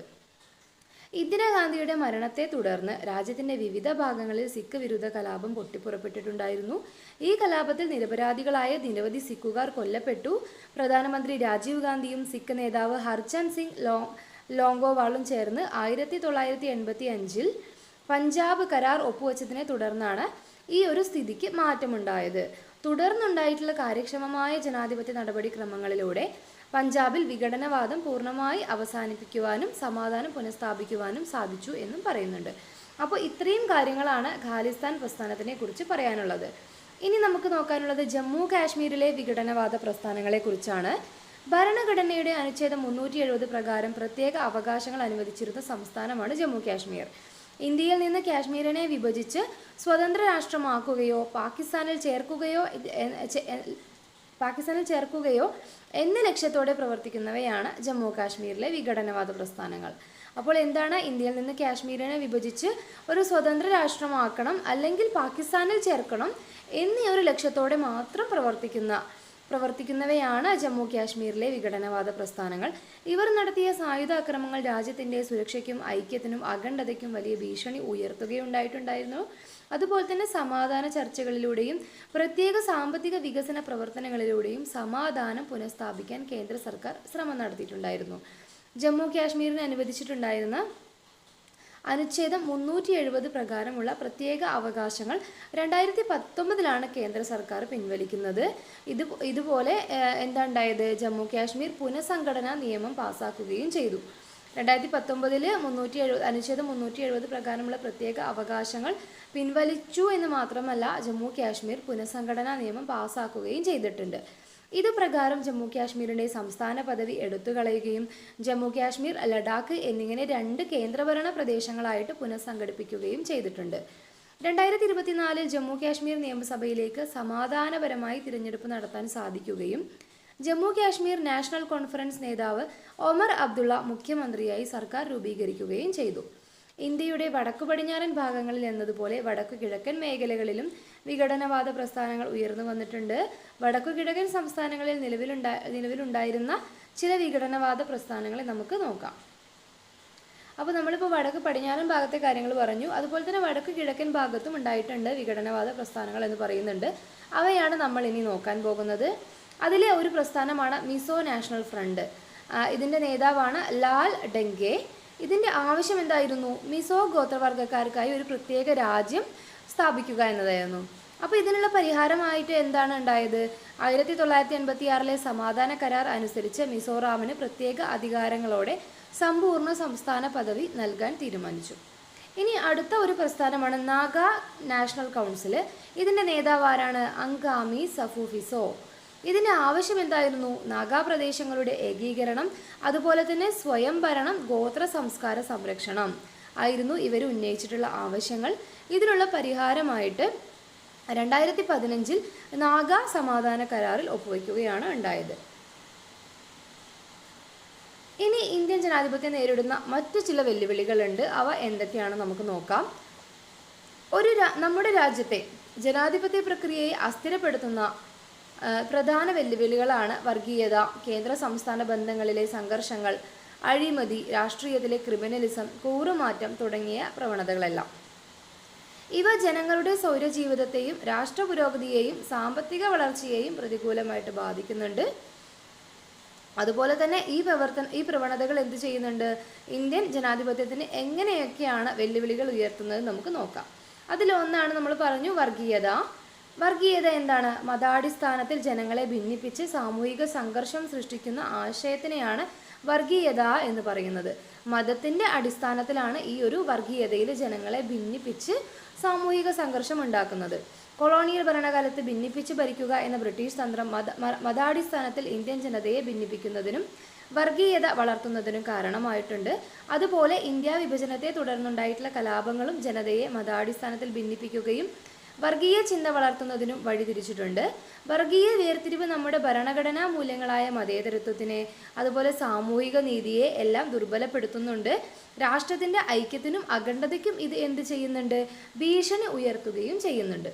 ഇന്ദിരാഗാന്ധിയുടെ മരണത്തെ തുടർന്ന് രാജ്യത്തിൻ്റെ വിവിധ ഭാഗങ്ങളിൽ സിഖ് വിരുദ്ധ കലാപം പൊട്ടിപ്പുറപ്പെട്ടിട്ടുണ്ടായിരുന്നു. ഈ കലാപത്തിൽ നിരപരാധികളായ നിരവധി സിഖുകാർ കൊല്ലപ്പെട്ടു. പ്രധാനമന്ത്രി രാജീവ് ഗാന്ധിയും സിഖ് നേതാവ് ഹർചന്ദ് സിംഗ് ലോങ്കോവാളും ചേർന്ന് 1985 പഞ്ചാബ് കരാർ ഒപ്പുവെച്ചതിനെ തുടർന്നാണ് ഈ ഒരു സ്ഥിതിക്ക് മാറ്റമുണ്ടായത്. തുടർന്നുണ്ടായിട്ടുള്ള കാര്യക്ഷമമായ ജനാധിപത്യ നടപടിക്രമങ്ങളിലൂടെ പഞ്ചാബിൽ വിഘടനവാദം പൂർണ്ണമായി അവസാനിപ്പിക്കുവാനും സമാധാനം പുനഃസ്ഥാപിക്കുവാനും സാധിച്ചു എന്നും പറയുന്നുണ്ട്. അപ്പോൾ ഇത്രയും കാര്യങ്ങളാണ് ഖാലിസ്ഥാൻ പ്രസ്ഥാനത്തിനെ കുറിച്ച് പറയാനുള്ളത്. ഇനി നമുക്ക് നോക്കാനുള്ളത് ജമ്മു കാശ്മീരിലെ വിഘടനവാദ പ്രസ്ഥാനങ്ങളെ കുറിച്ചാണ്. ഭരണഘടനയുടെ അനുച്ഛേദം 370 പ്രകാരം പ്രത്യേക അവകാശങ്ങൾ അനുവദിച്ചിരുന്ന സംസ്ഥാനമാണ് ജമ്മു കാശ്മീർ. ഇന്ത്യയിൽ നിന്ന് കാശ്മീരിനെ വിഭജിച്ച് സ്വതന്ത്ര രാഷ്ട്രമാക്കുകയോ പാകിസ്ഥാനിൽ ചേർക്കുകയോ എന്ന ലക്ഷ്യത്തോടെ പ്രവർത്തിക്കുന്നവയാണ് ജമ്മു കാശ്മീരിലെ വിഘടനവാദ പ്രസ്ഥാനങ്ങൾ. അപ്പോൾ എന്താണ്? ഇന്ത്യയിൽ നിന്ന് കാശ്മീരിനെ വിഭജിച്ച് ഒരു സ്വതന്ത്ര രാഷ്ട്രമാക്കണം അല്ലെങ്കിൽ പാകിസ്ഥാനിൽ ചേർക്കണം എന്നീ ഒരു ലക്ഷ്യത്തോടെ മാത്രം പ്രവർത്തിക്കുന്നവയാണ് ജമ്മു കാശ്മീരിലെ വിഘടനവാദ പ്രസ്ഥാനങ്ങൾ. ഇവർ നടത്തിയ സായുധ ആക്രമണങ്ങൾ രാജ്യത്തിൻ്റെ സുരക്ഷയ്ക്കും ഐക്യത്തിനും അഖണ്ഡതയ്ക്കും വലിയ ഭീഷണി ഉയർത്തുകയുണ്ടായിട്ടുണ്ടായിരുന്നു. അതുപോലെ തന്നെ സമാധാന ചർച്ചകളിലൂടെയും പ്രത്യേക സാമ്പത്തിക വികസന പ്രവർത്തനങ്ങളിലൂടെയും സമാധാനം പുനഃസ്ഥാപിക്കാൻ കേന്ദ്ര സർക്കാർ ശ്രമം നടത്തിയിട്ടുണ്ടായിരുന്നു. ജമ്മു കാശ്മീരിന് അനുവദിച്ചിട്ടുണ്ടായിരുന്ന അനുച്ഛേദം 370 പ്രകാരമുള്ള പ്രത്യേക അവകാശങ്ങൾ 2019 കേന്ദ്ര സർക്കാർ പിൻവലിക്കുന്നത്. ഇതുപോലെ എന്താണ്ടായത്? ജമ്മു കാശ്മീർ പുനഃസംഘടനാ നിയമം പാസാക്കുകയും ചെയ്തു. 2019 അനുച്ഛേദം 370 പ്രകാരമുള്ള പ്രത്യേക അവകാശങ്ങൾ പിൻവലിച്ചു എന്ന് മാത്രമല്ല, ജമ്മു കാശ്മീർ പുനഃസംഘടനാ നിയമം പാസാക്കുകയും ചെയ്തിട്ടുണ്ട്. ഇതുപ്രകാരം ജമ്മു കാശ്മീരിൻ്റെ സംസ്ഥാന പദവി എടുത്തുകളയുകയും ജമ്മു കാശ്മീർ, ലഡാക്ക് എന്നിങ്ങനെ 2 കേന്ദ്രഭരണ പ്രദേശങ്ങളായിട്ട് പുനഃസംഘടിപ്പിക്കുകയും ചെയ്തിട്ടുണ്ട്. 2024 ജമ്മു കാശ്മീർ നിയമസഭയിലേക്ക് സമാധാനപരമായി തിരഞ്ഞെടുപ്പ് നടത്താൻ സാധിക്കുകയും ജമ്മു കാശ്മീർ നാഷണൽ കോൺഫറൻസ് നേതാവ് ഒമർ അബ്ദുള്ള മുഖ്യമന്ത്രിയായി സർക്കാർ രൂപീകരിക്കുകയും ചെയ്തു. ഇന്ത്യയുടെ വടക്കു പടിഞ്ഞാറൻ ഭാഗങ്ങളിൽ എന്നതുപോലെ വടക്കു കിഴക്കൻ മേഖലകളിലും വിഘടനവാദ പ്രസ്ഥാനങ്ങൾ ഉയർന്നു വന്നിട്ടുണ്ട്. വടക്കു കിഴക്കൻ സംസ്ഥാനങ്ങളിൽ നിലവിലുണ്ടായിരുന്ന ചില വിഘടനവാദ പ്രസ്ഥാനങ്ങളെ നമുക്ക് നോക്കാം. അപ്പോൾ നമ്മളിപ്പോൾ വടക്ക് പടിഞ്ഞാറൻ ഭാഗത്തെ കാര്യങ്ങൾ പറഞ്ഞു. അതുപോലെ തന്നെ വടക്ക് കിഴക്കൻ ഭാഗത്തും ഉണ്ടായിട്ടുണ്ട് വിഘടനവാദ പ്രസ്ഥാനങ്ങൾ എന്ന് പറയുന്നുണ്ട്. അവയാണ് നമ്മൾ ഇനി നോക്കാൻ പോകുന്നത്. അതിലെ ഒരു പ്രസ്ഥാനമാണ് മിസോ നാഷണൽ ഫ്രണ്ട്. ഇതിൻ്റെ നേതാവാണ് ലാൽ ഡെങ്കെ. ഇതിൻ്റെ ആവശ്യം എന്തായിരുന്നു? മിസോ ഗോത്രവർഗ്ഗക്കാർക്കായി ഒരു പ്രത്യേക രാജ്യം സ്ഥാപിക്കുക എന്നതായിരുന്നു. അപ്പോൾ ഇതിനുള്ള പരിഹാരമായിട്ട് എന്താണ് ഉണ്ടായത്? 1986 സമാധാന കരാർ അനുസരിച്ച് മിസോറാമിന് പ്രത്യേക അധികാരങ്ങളോടെ സമ്പൂർണ്ണ സംസ്ഥാന പദവി നൽകാൻ തീരുമാനിച്ചു. ഇനി അടുത്ത ഒരു പ്രസ്ഥാനമാണ് നാഗ നാഷണൽ കൗൺസിൽ. ഇതിൻ്റെ നേതാവ് ആരാണ്? അങ്കാമി സഫുഫിസോ. ഇതിൻ്റെ ആവശ്യം എന്തായിരുന്നു? നാഗാ പ്രദേശങ്ങളുടെ ഏകീകരണം, അതുപോലെ തന്നെ സ്വയംഭരണം, ഗോത്ര സംസ്കാര സംരക്ഷണം ആയിരുന്നു ഇവർ ഉന്നയിച്ചിട്ടുള്ള ആവശ്യങ്ങൾ. ഇതിനുള്ള പരിഹാരമായിട്ട് 2015 നാഗ സമാധാന കരാറിൽ ഒപ്പുവയ്ക്കുകയാണ് ഉണ്ടായത്. ഇനി ഇന്ത്യൻ ജനാധിപത്യം നേരിടുന്ന മറ്റു ചില വെല്ലുവിളികളുണ്ട്. അവ എന്തൊക്കെയാണ് നമുക്ക് നോക്കാം. നമ്മുടെ രാജ്യത്തെ ജനാധിപത്യ പ്രക്രിയയെ അസ്ഥിരപ്പെടുത്തുന്ന പ്രധാന വെല്ലുവിളികളാണ് വർഗീയത, കേന്ദ്ര സംസ്ഥാന ബന്ധങ്ങളിലെ സംഘർഷങ്ങൾ, അഴിമതി, രാഷ്ട്രീയത്തിലെ ക്രിമിനലിസം, കൂറുമാറ്റം തുടങ്ങിയ പ്രവണതകളെല്ലാം. ഇവ ജനങ്ങളുടെ സൗരജീവിതത്തെയും രാഷ്ട്ര പുരോഗതിയെയും സാമ്പത്തിക വളർച്ചയെയും പ്രതികൂലമായിട്ട് ബാധിക്കുന്നുണ്ട്. അതുപോലെ തന്നെ ഈ പ്രവണതകൾ എന്ത് ചെയ്യുന്നുണ്ട്? ഇന്ത്യൻ ജനാധിപത്യത്തിന് എങ്ങനെയൊക്കെയാണ് വെല്ലുവിളികൾ ഉയർത്തുന്നത് നമുക്ക് നോക്കാം. അതിലൊന്നാണ് നമ്മൾ പറഞ്ഞു വർഗീയത. വർഗീയത എന്താണ്? മതാടിസ്ഥാനത്തിൽ ജനങ്ങളെ ഭിന്നിപ്പിച്ച് സാമൂഹിക സംഘർഷം സൃഷ്ടിക്കുന്ന ആശയത്തിനെയാണ് വർഗീയത എന്ന് പറയുന്നത്. മതത്തിൻ്റെ അടിസ്ഥാനത്തിലാണ് ഈ ഒരു വർഗീയതയിൽ ജനങ്ങളെ ഭിന്നിപ്പിച്ച് സാമൂഹിക സംഘർഷം ഉണ്ടാക്കുന്നത്. കൊളോണിയൽ ഭരണകാലത്ത് ഭിന്നിപ്പിച്ച് ഭരിക്കുക എന്ന ബ്രിട്ടീഷ് തന്ത്രം മതാടിസ്ഥാനത്തിൽ ഇന്ത്യൻ ജനതയെ ഭിന്നിപ്പിക്കുന്നതിനും വർഗീയത വളർത്തുന്നതിനും കാരണമായിട്ടുണ്ട്. അതുപോലെ ഇന്ത്യ വിഭജനത്തെ തുടർന്നുണ്ടായിട്ടുള്ള കലാപങ്ങളും ജനതയെ മതാടിസ്ഥാനത്തിൽ ഭിന്നിപ്പിക്കുകയും വർഗീയ ചിന്ത വളർത്തുന്നതിനും വഴിതിരിച്ചിട്ടുണ്ട്. വർഗീയ വേർതിരിവ് നമ്മുടെ ഭരണഘടനാ മൂല്യങ്ങളായ മതേതരത്വത്തിനെ, അതുപോലെ സാമൂഹിക നീതിയെ എല്ലാം ദുർബലപ്പെടുത്തുന്നുണ്ട്. രാഷ്ട്രത്തിൻ്റെ ഐക്യത്തിനും അഖണ്ഡതയ്ക്കും ഇത് എന്ത് ചെയ്യുന്നുണ്ട്? ഭീഷണി ഉയർത്തുകയും ചെയ്യുന്നുണ്ട്.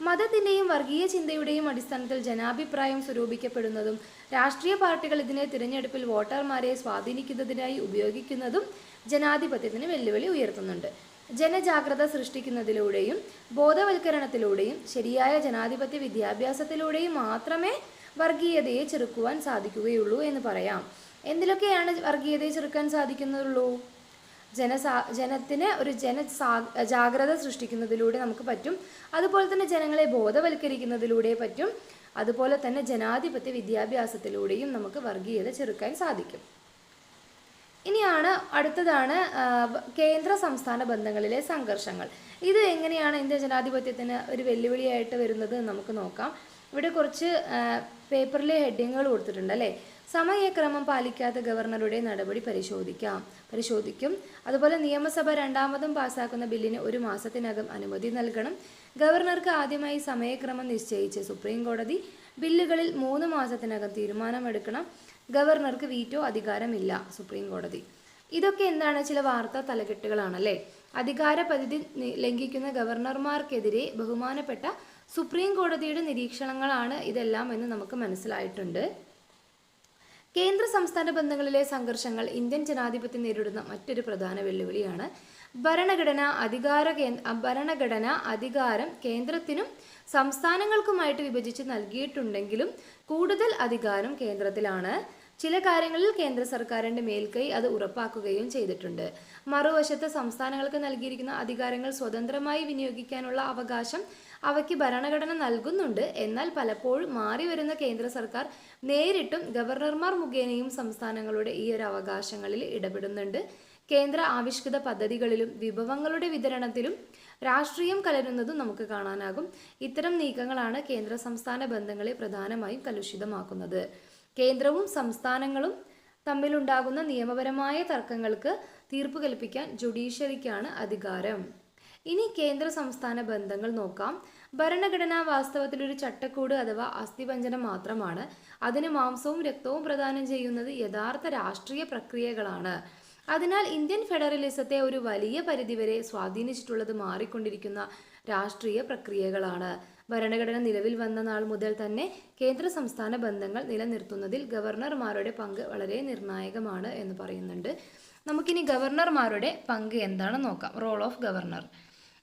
മതത്തിൻ്റെയും വർഗീയ ചിന്തയുടെയും അടിസ്ഥാനത്തിൽ ജനാഭിപ്രായം സ്വരൂപിക്കപ്പെടുന്നതും രാഷ്ട്രീയ പാർട്ടികൾ ഇതിനെ തിരഞ്ഞെടുപ്പിൽ വോട്ടർമാരെ സ്വാധീനിക്കുന്നതിനായി ഉപയോഗിക്കുന്നതും ജനാധിപത്യത്തിന് വെല്ലുവിളി ഉയർത്തുന്നുണ്ട്. ജനജാഗ്രത സൃഷ്ടിക്കുന്നതിലൂടെയും ബോധവൽക്കരണത്തിലൂടെയും ശരിയായ ജനാധിപത്യ വിദ്യാഭ്യാസത്തിലൂടെയും മാത്രമേ വർഗീയതയെ ചെറുക്കുവാൻ സാധിക്കുകയുള്ളൂ എന്ന് പറയാം. എന്തിലൊക്കെയാണ് വർഗീയതയെ ചെറുക്കാൻ സാധിക്കുന്നുള്ളൂ? ജനത്തിന് ഒരു ജാഗ്രത സൃഷ്ടിക്കുന്നതിലൂടെ നമുക്ക് പറ്റും. അതുപോലെ തന്നെ ജനങ്ങളെ ബോധവൽക്കരിക്കുന്നതിലൂടെ പറ്റും. അതുപോലെ തന്നെ ജനാധിപത്യ വിദ്യാഭ്യാസത്തിലൂടെയും നമുക്ക് വർഗീയത ചെറുക്കാൻ സാധിക്കും. അടുത്തതാണ് കേന്ദ്ര സംസ്ഥാന ബന്ധങ്ങളിലെ സംഘർഷങ്ങൾ. ഇത് എങ്ങനെയാണ് ഇന്ത്യ ജനാധിപത്യത്തിന് ഒരു വെല്ലുവിളിയായിട്ട് വരുന്നത് നമുക്ക് നോക്കാം. ഇവിടെ കുറച്ച് പേപ്പറിലെ ഹെഡിങ്ങുകൾ കൊടുത്തിട്ടുണ്ട് അല്ലേ. സമയക്രമം പാലിക്കാത്ത ഗവർണറുടെ നടപടി പരിശോധിക്കും. അതുപോലെ നിയമസഭ രണ്ടാമതും പാസ്സാക്കുന്ന ബില്ലിന് 1 മാസത്തിനകം അനുമതി നൽകണം. ഗവർണർക്ക് ആദ്യമായി സമയക്രമം നിശ്ചയിച്ച് സുപ്രീം കോടതി. ബില്ലുകളിൽ 3 മാസത്തിനകം തീരുമാനമെടുക്കണം. ഗവർണർക്ക് വീറ്റോ അധികാരമില്ല സുപ്രീം കോടതി. ഇതൊക്കെ എന്താണ്? ചില വാർത്താ തലക്കെട്ടുകളാണല്ലേ. അധികാര പരിധി ലംഘിക്കുന്ന ഗവർണർമാർക്കെതിരെ ബഹുമാനപ്പെട്ട സുപ്രീം കോടതിയുടെ നിരീക്ഷണങ്ങളാണ് ഇതെല്ലാം എന്ന് നമുക്ക് മനസ്സിലായിട്ടുണ്ട്. കേന്ദ്ര സംസ്ഥാന ബന്ധങ്ങളിലെ സംഘർഷങ്ങൾ ഇന്ത്യൻ ജനാധിപത്യം നേരിടുന്ന മറ്റൊരു പ്രധാന വെല്ലുവിളിയാണ്. ഭരണഘടന അധികാരം കേന്ദ്രത്തിനും സംസ്ഥാനങ്ങൾക്കുമായിട്ട് വിഭജിച്ച് നൽകിയിട്ടുണ്ടെങ്കിലും കൂടുതൽ അധികാരം കേന്ദ്രത്തിലാണ്. ചില കാര്യങ്ങളിൽ കേന്ദ്ര സർക്കാരിൻ്റെ മേൽക്കൈ അത് ഉറപ്പാക്കുകയും ചെയ്തിട്ടുണ്ട്. മറുവശത്ത് സംസ്ഥാനങ്ങൾക്ക് നൽകിയിരിക്കുന്ന അധികാരങ്ങൾ സ്വതന്ത്രമായി വിനിയോഗിക്കാനുള്ള അവകാശം അവയ്ക്ക് ഭരണഘടന നൽകുന്നുണ്ട്. എന്നാൽ പലപ്പോഴും മാറി വരുന്ന കേന്ദ്ര സർക്കാർ നേരിട്ടും ഗവർണർമാർ മുഖേനയും സംസ്ഥാനങ്ങളുടെ ഈ ഒരു അവകാശങ്ങളിൽ ഇടപെടുന്നുണ്ട്. കേന്ദ്ര ആവിഷ്കൃത പദ്ധതികളിലും വിഭവങ്ങളുടെ വിതരണത്തിലും രാഷ്ട്രീയം കലരുന്നതും നമുക്ക് കാണാനാകും. ഇത്തരം നീക്കങ്ങളാണ് കേന്ദ്ര സംസ്ഥാന ബന്ധങ്ങളെ പ്രധാനമായും കലുഷിതമാക്കുന്നത്. കേന്ദ്രവും സംസ്ഥാനങ്ങളും തമ്മിലുണ്ടാകുന്ന നിയമപരമായ തർക്കങ്ങൾക്ക് തീർപ്പ് കൽപ്പിക്കാൻ ജുഡീഷ്യറിക്കാണ് അധികാരം. ഇനി കേന്ദ്ര സംസ്ഥാന ബന്ധങ്ങൾ നോക്കാം. ഭരണഘടന വാസ്തവത്തിൽ ഒരു ചട്ടക്കൂട് അഥവാ അസ്ഥിപഞ്ജനം മാത്രമാണ്. അതിന് മാംസവും രക്തവും പ്രദാനം ചെയ്യുന്നത് യഥാർത്ഥ രാഷ്ട്രീയ പ്രക്രിയകളാണ്. അതിനാൽ ഇന്ത്യൻ ഫെഡറലിസത്തെ ഒരു വലിയ പരിധിവരെ സ്വാധീനിച്ചിട്ടുള്ളത് മാറിക്കൊണ്ടിരിക്കുന്ന രാഷ്ട്രീയ പ്രക്രിയകളാണ്. ഭരണഘടന നിലവിൽ വന്ന നാൾ മുതൽ തന്നെ കേന്ദ്ര സംസ്ഥാന ബന്ധങ്ങൾ നിലനിർത്തുന്നതിൽ ഗവർണർമാരുടെ പങ്ക് വളരെ നിർണായകമാണ് എന്ന് പറയുന്നുണ്ട്. നമുക്കിനി ഗവർണർമാരുടെ പങ്ക് എന്താണെന്ന് നോക്കാം. Role of governor.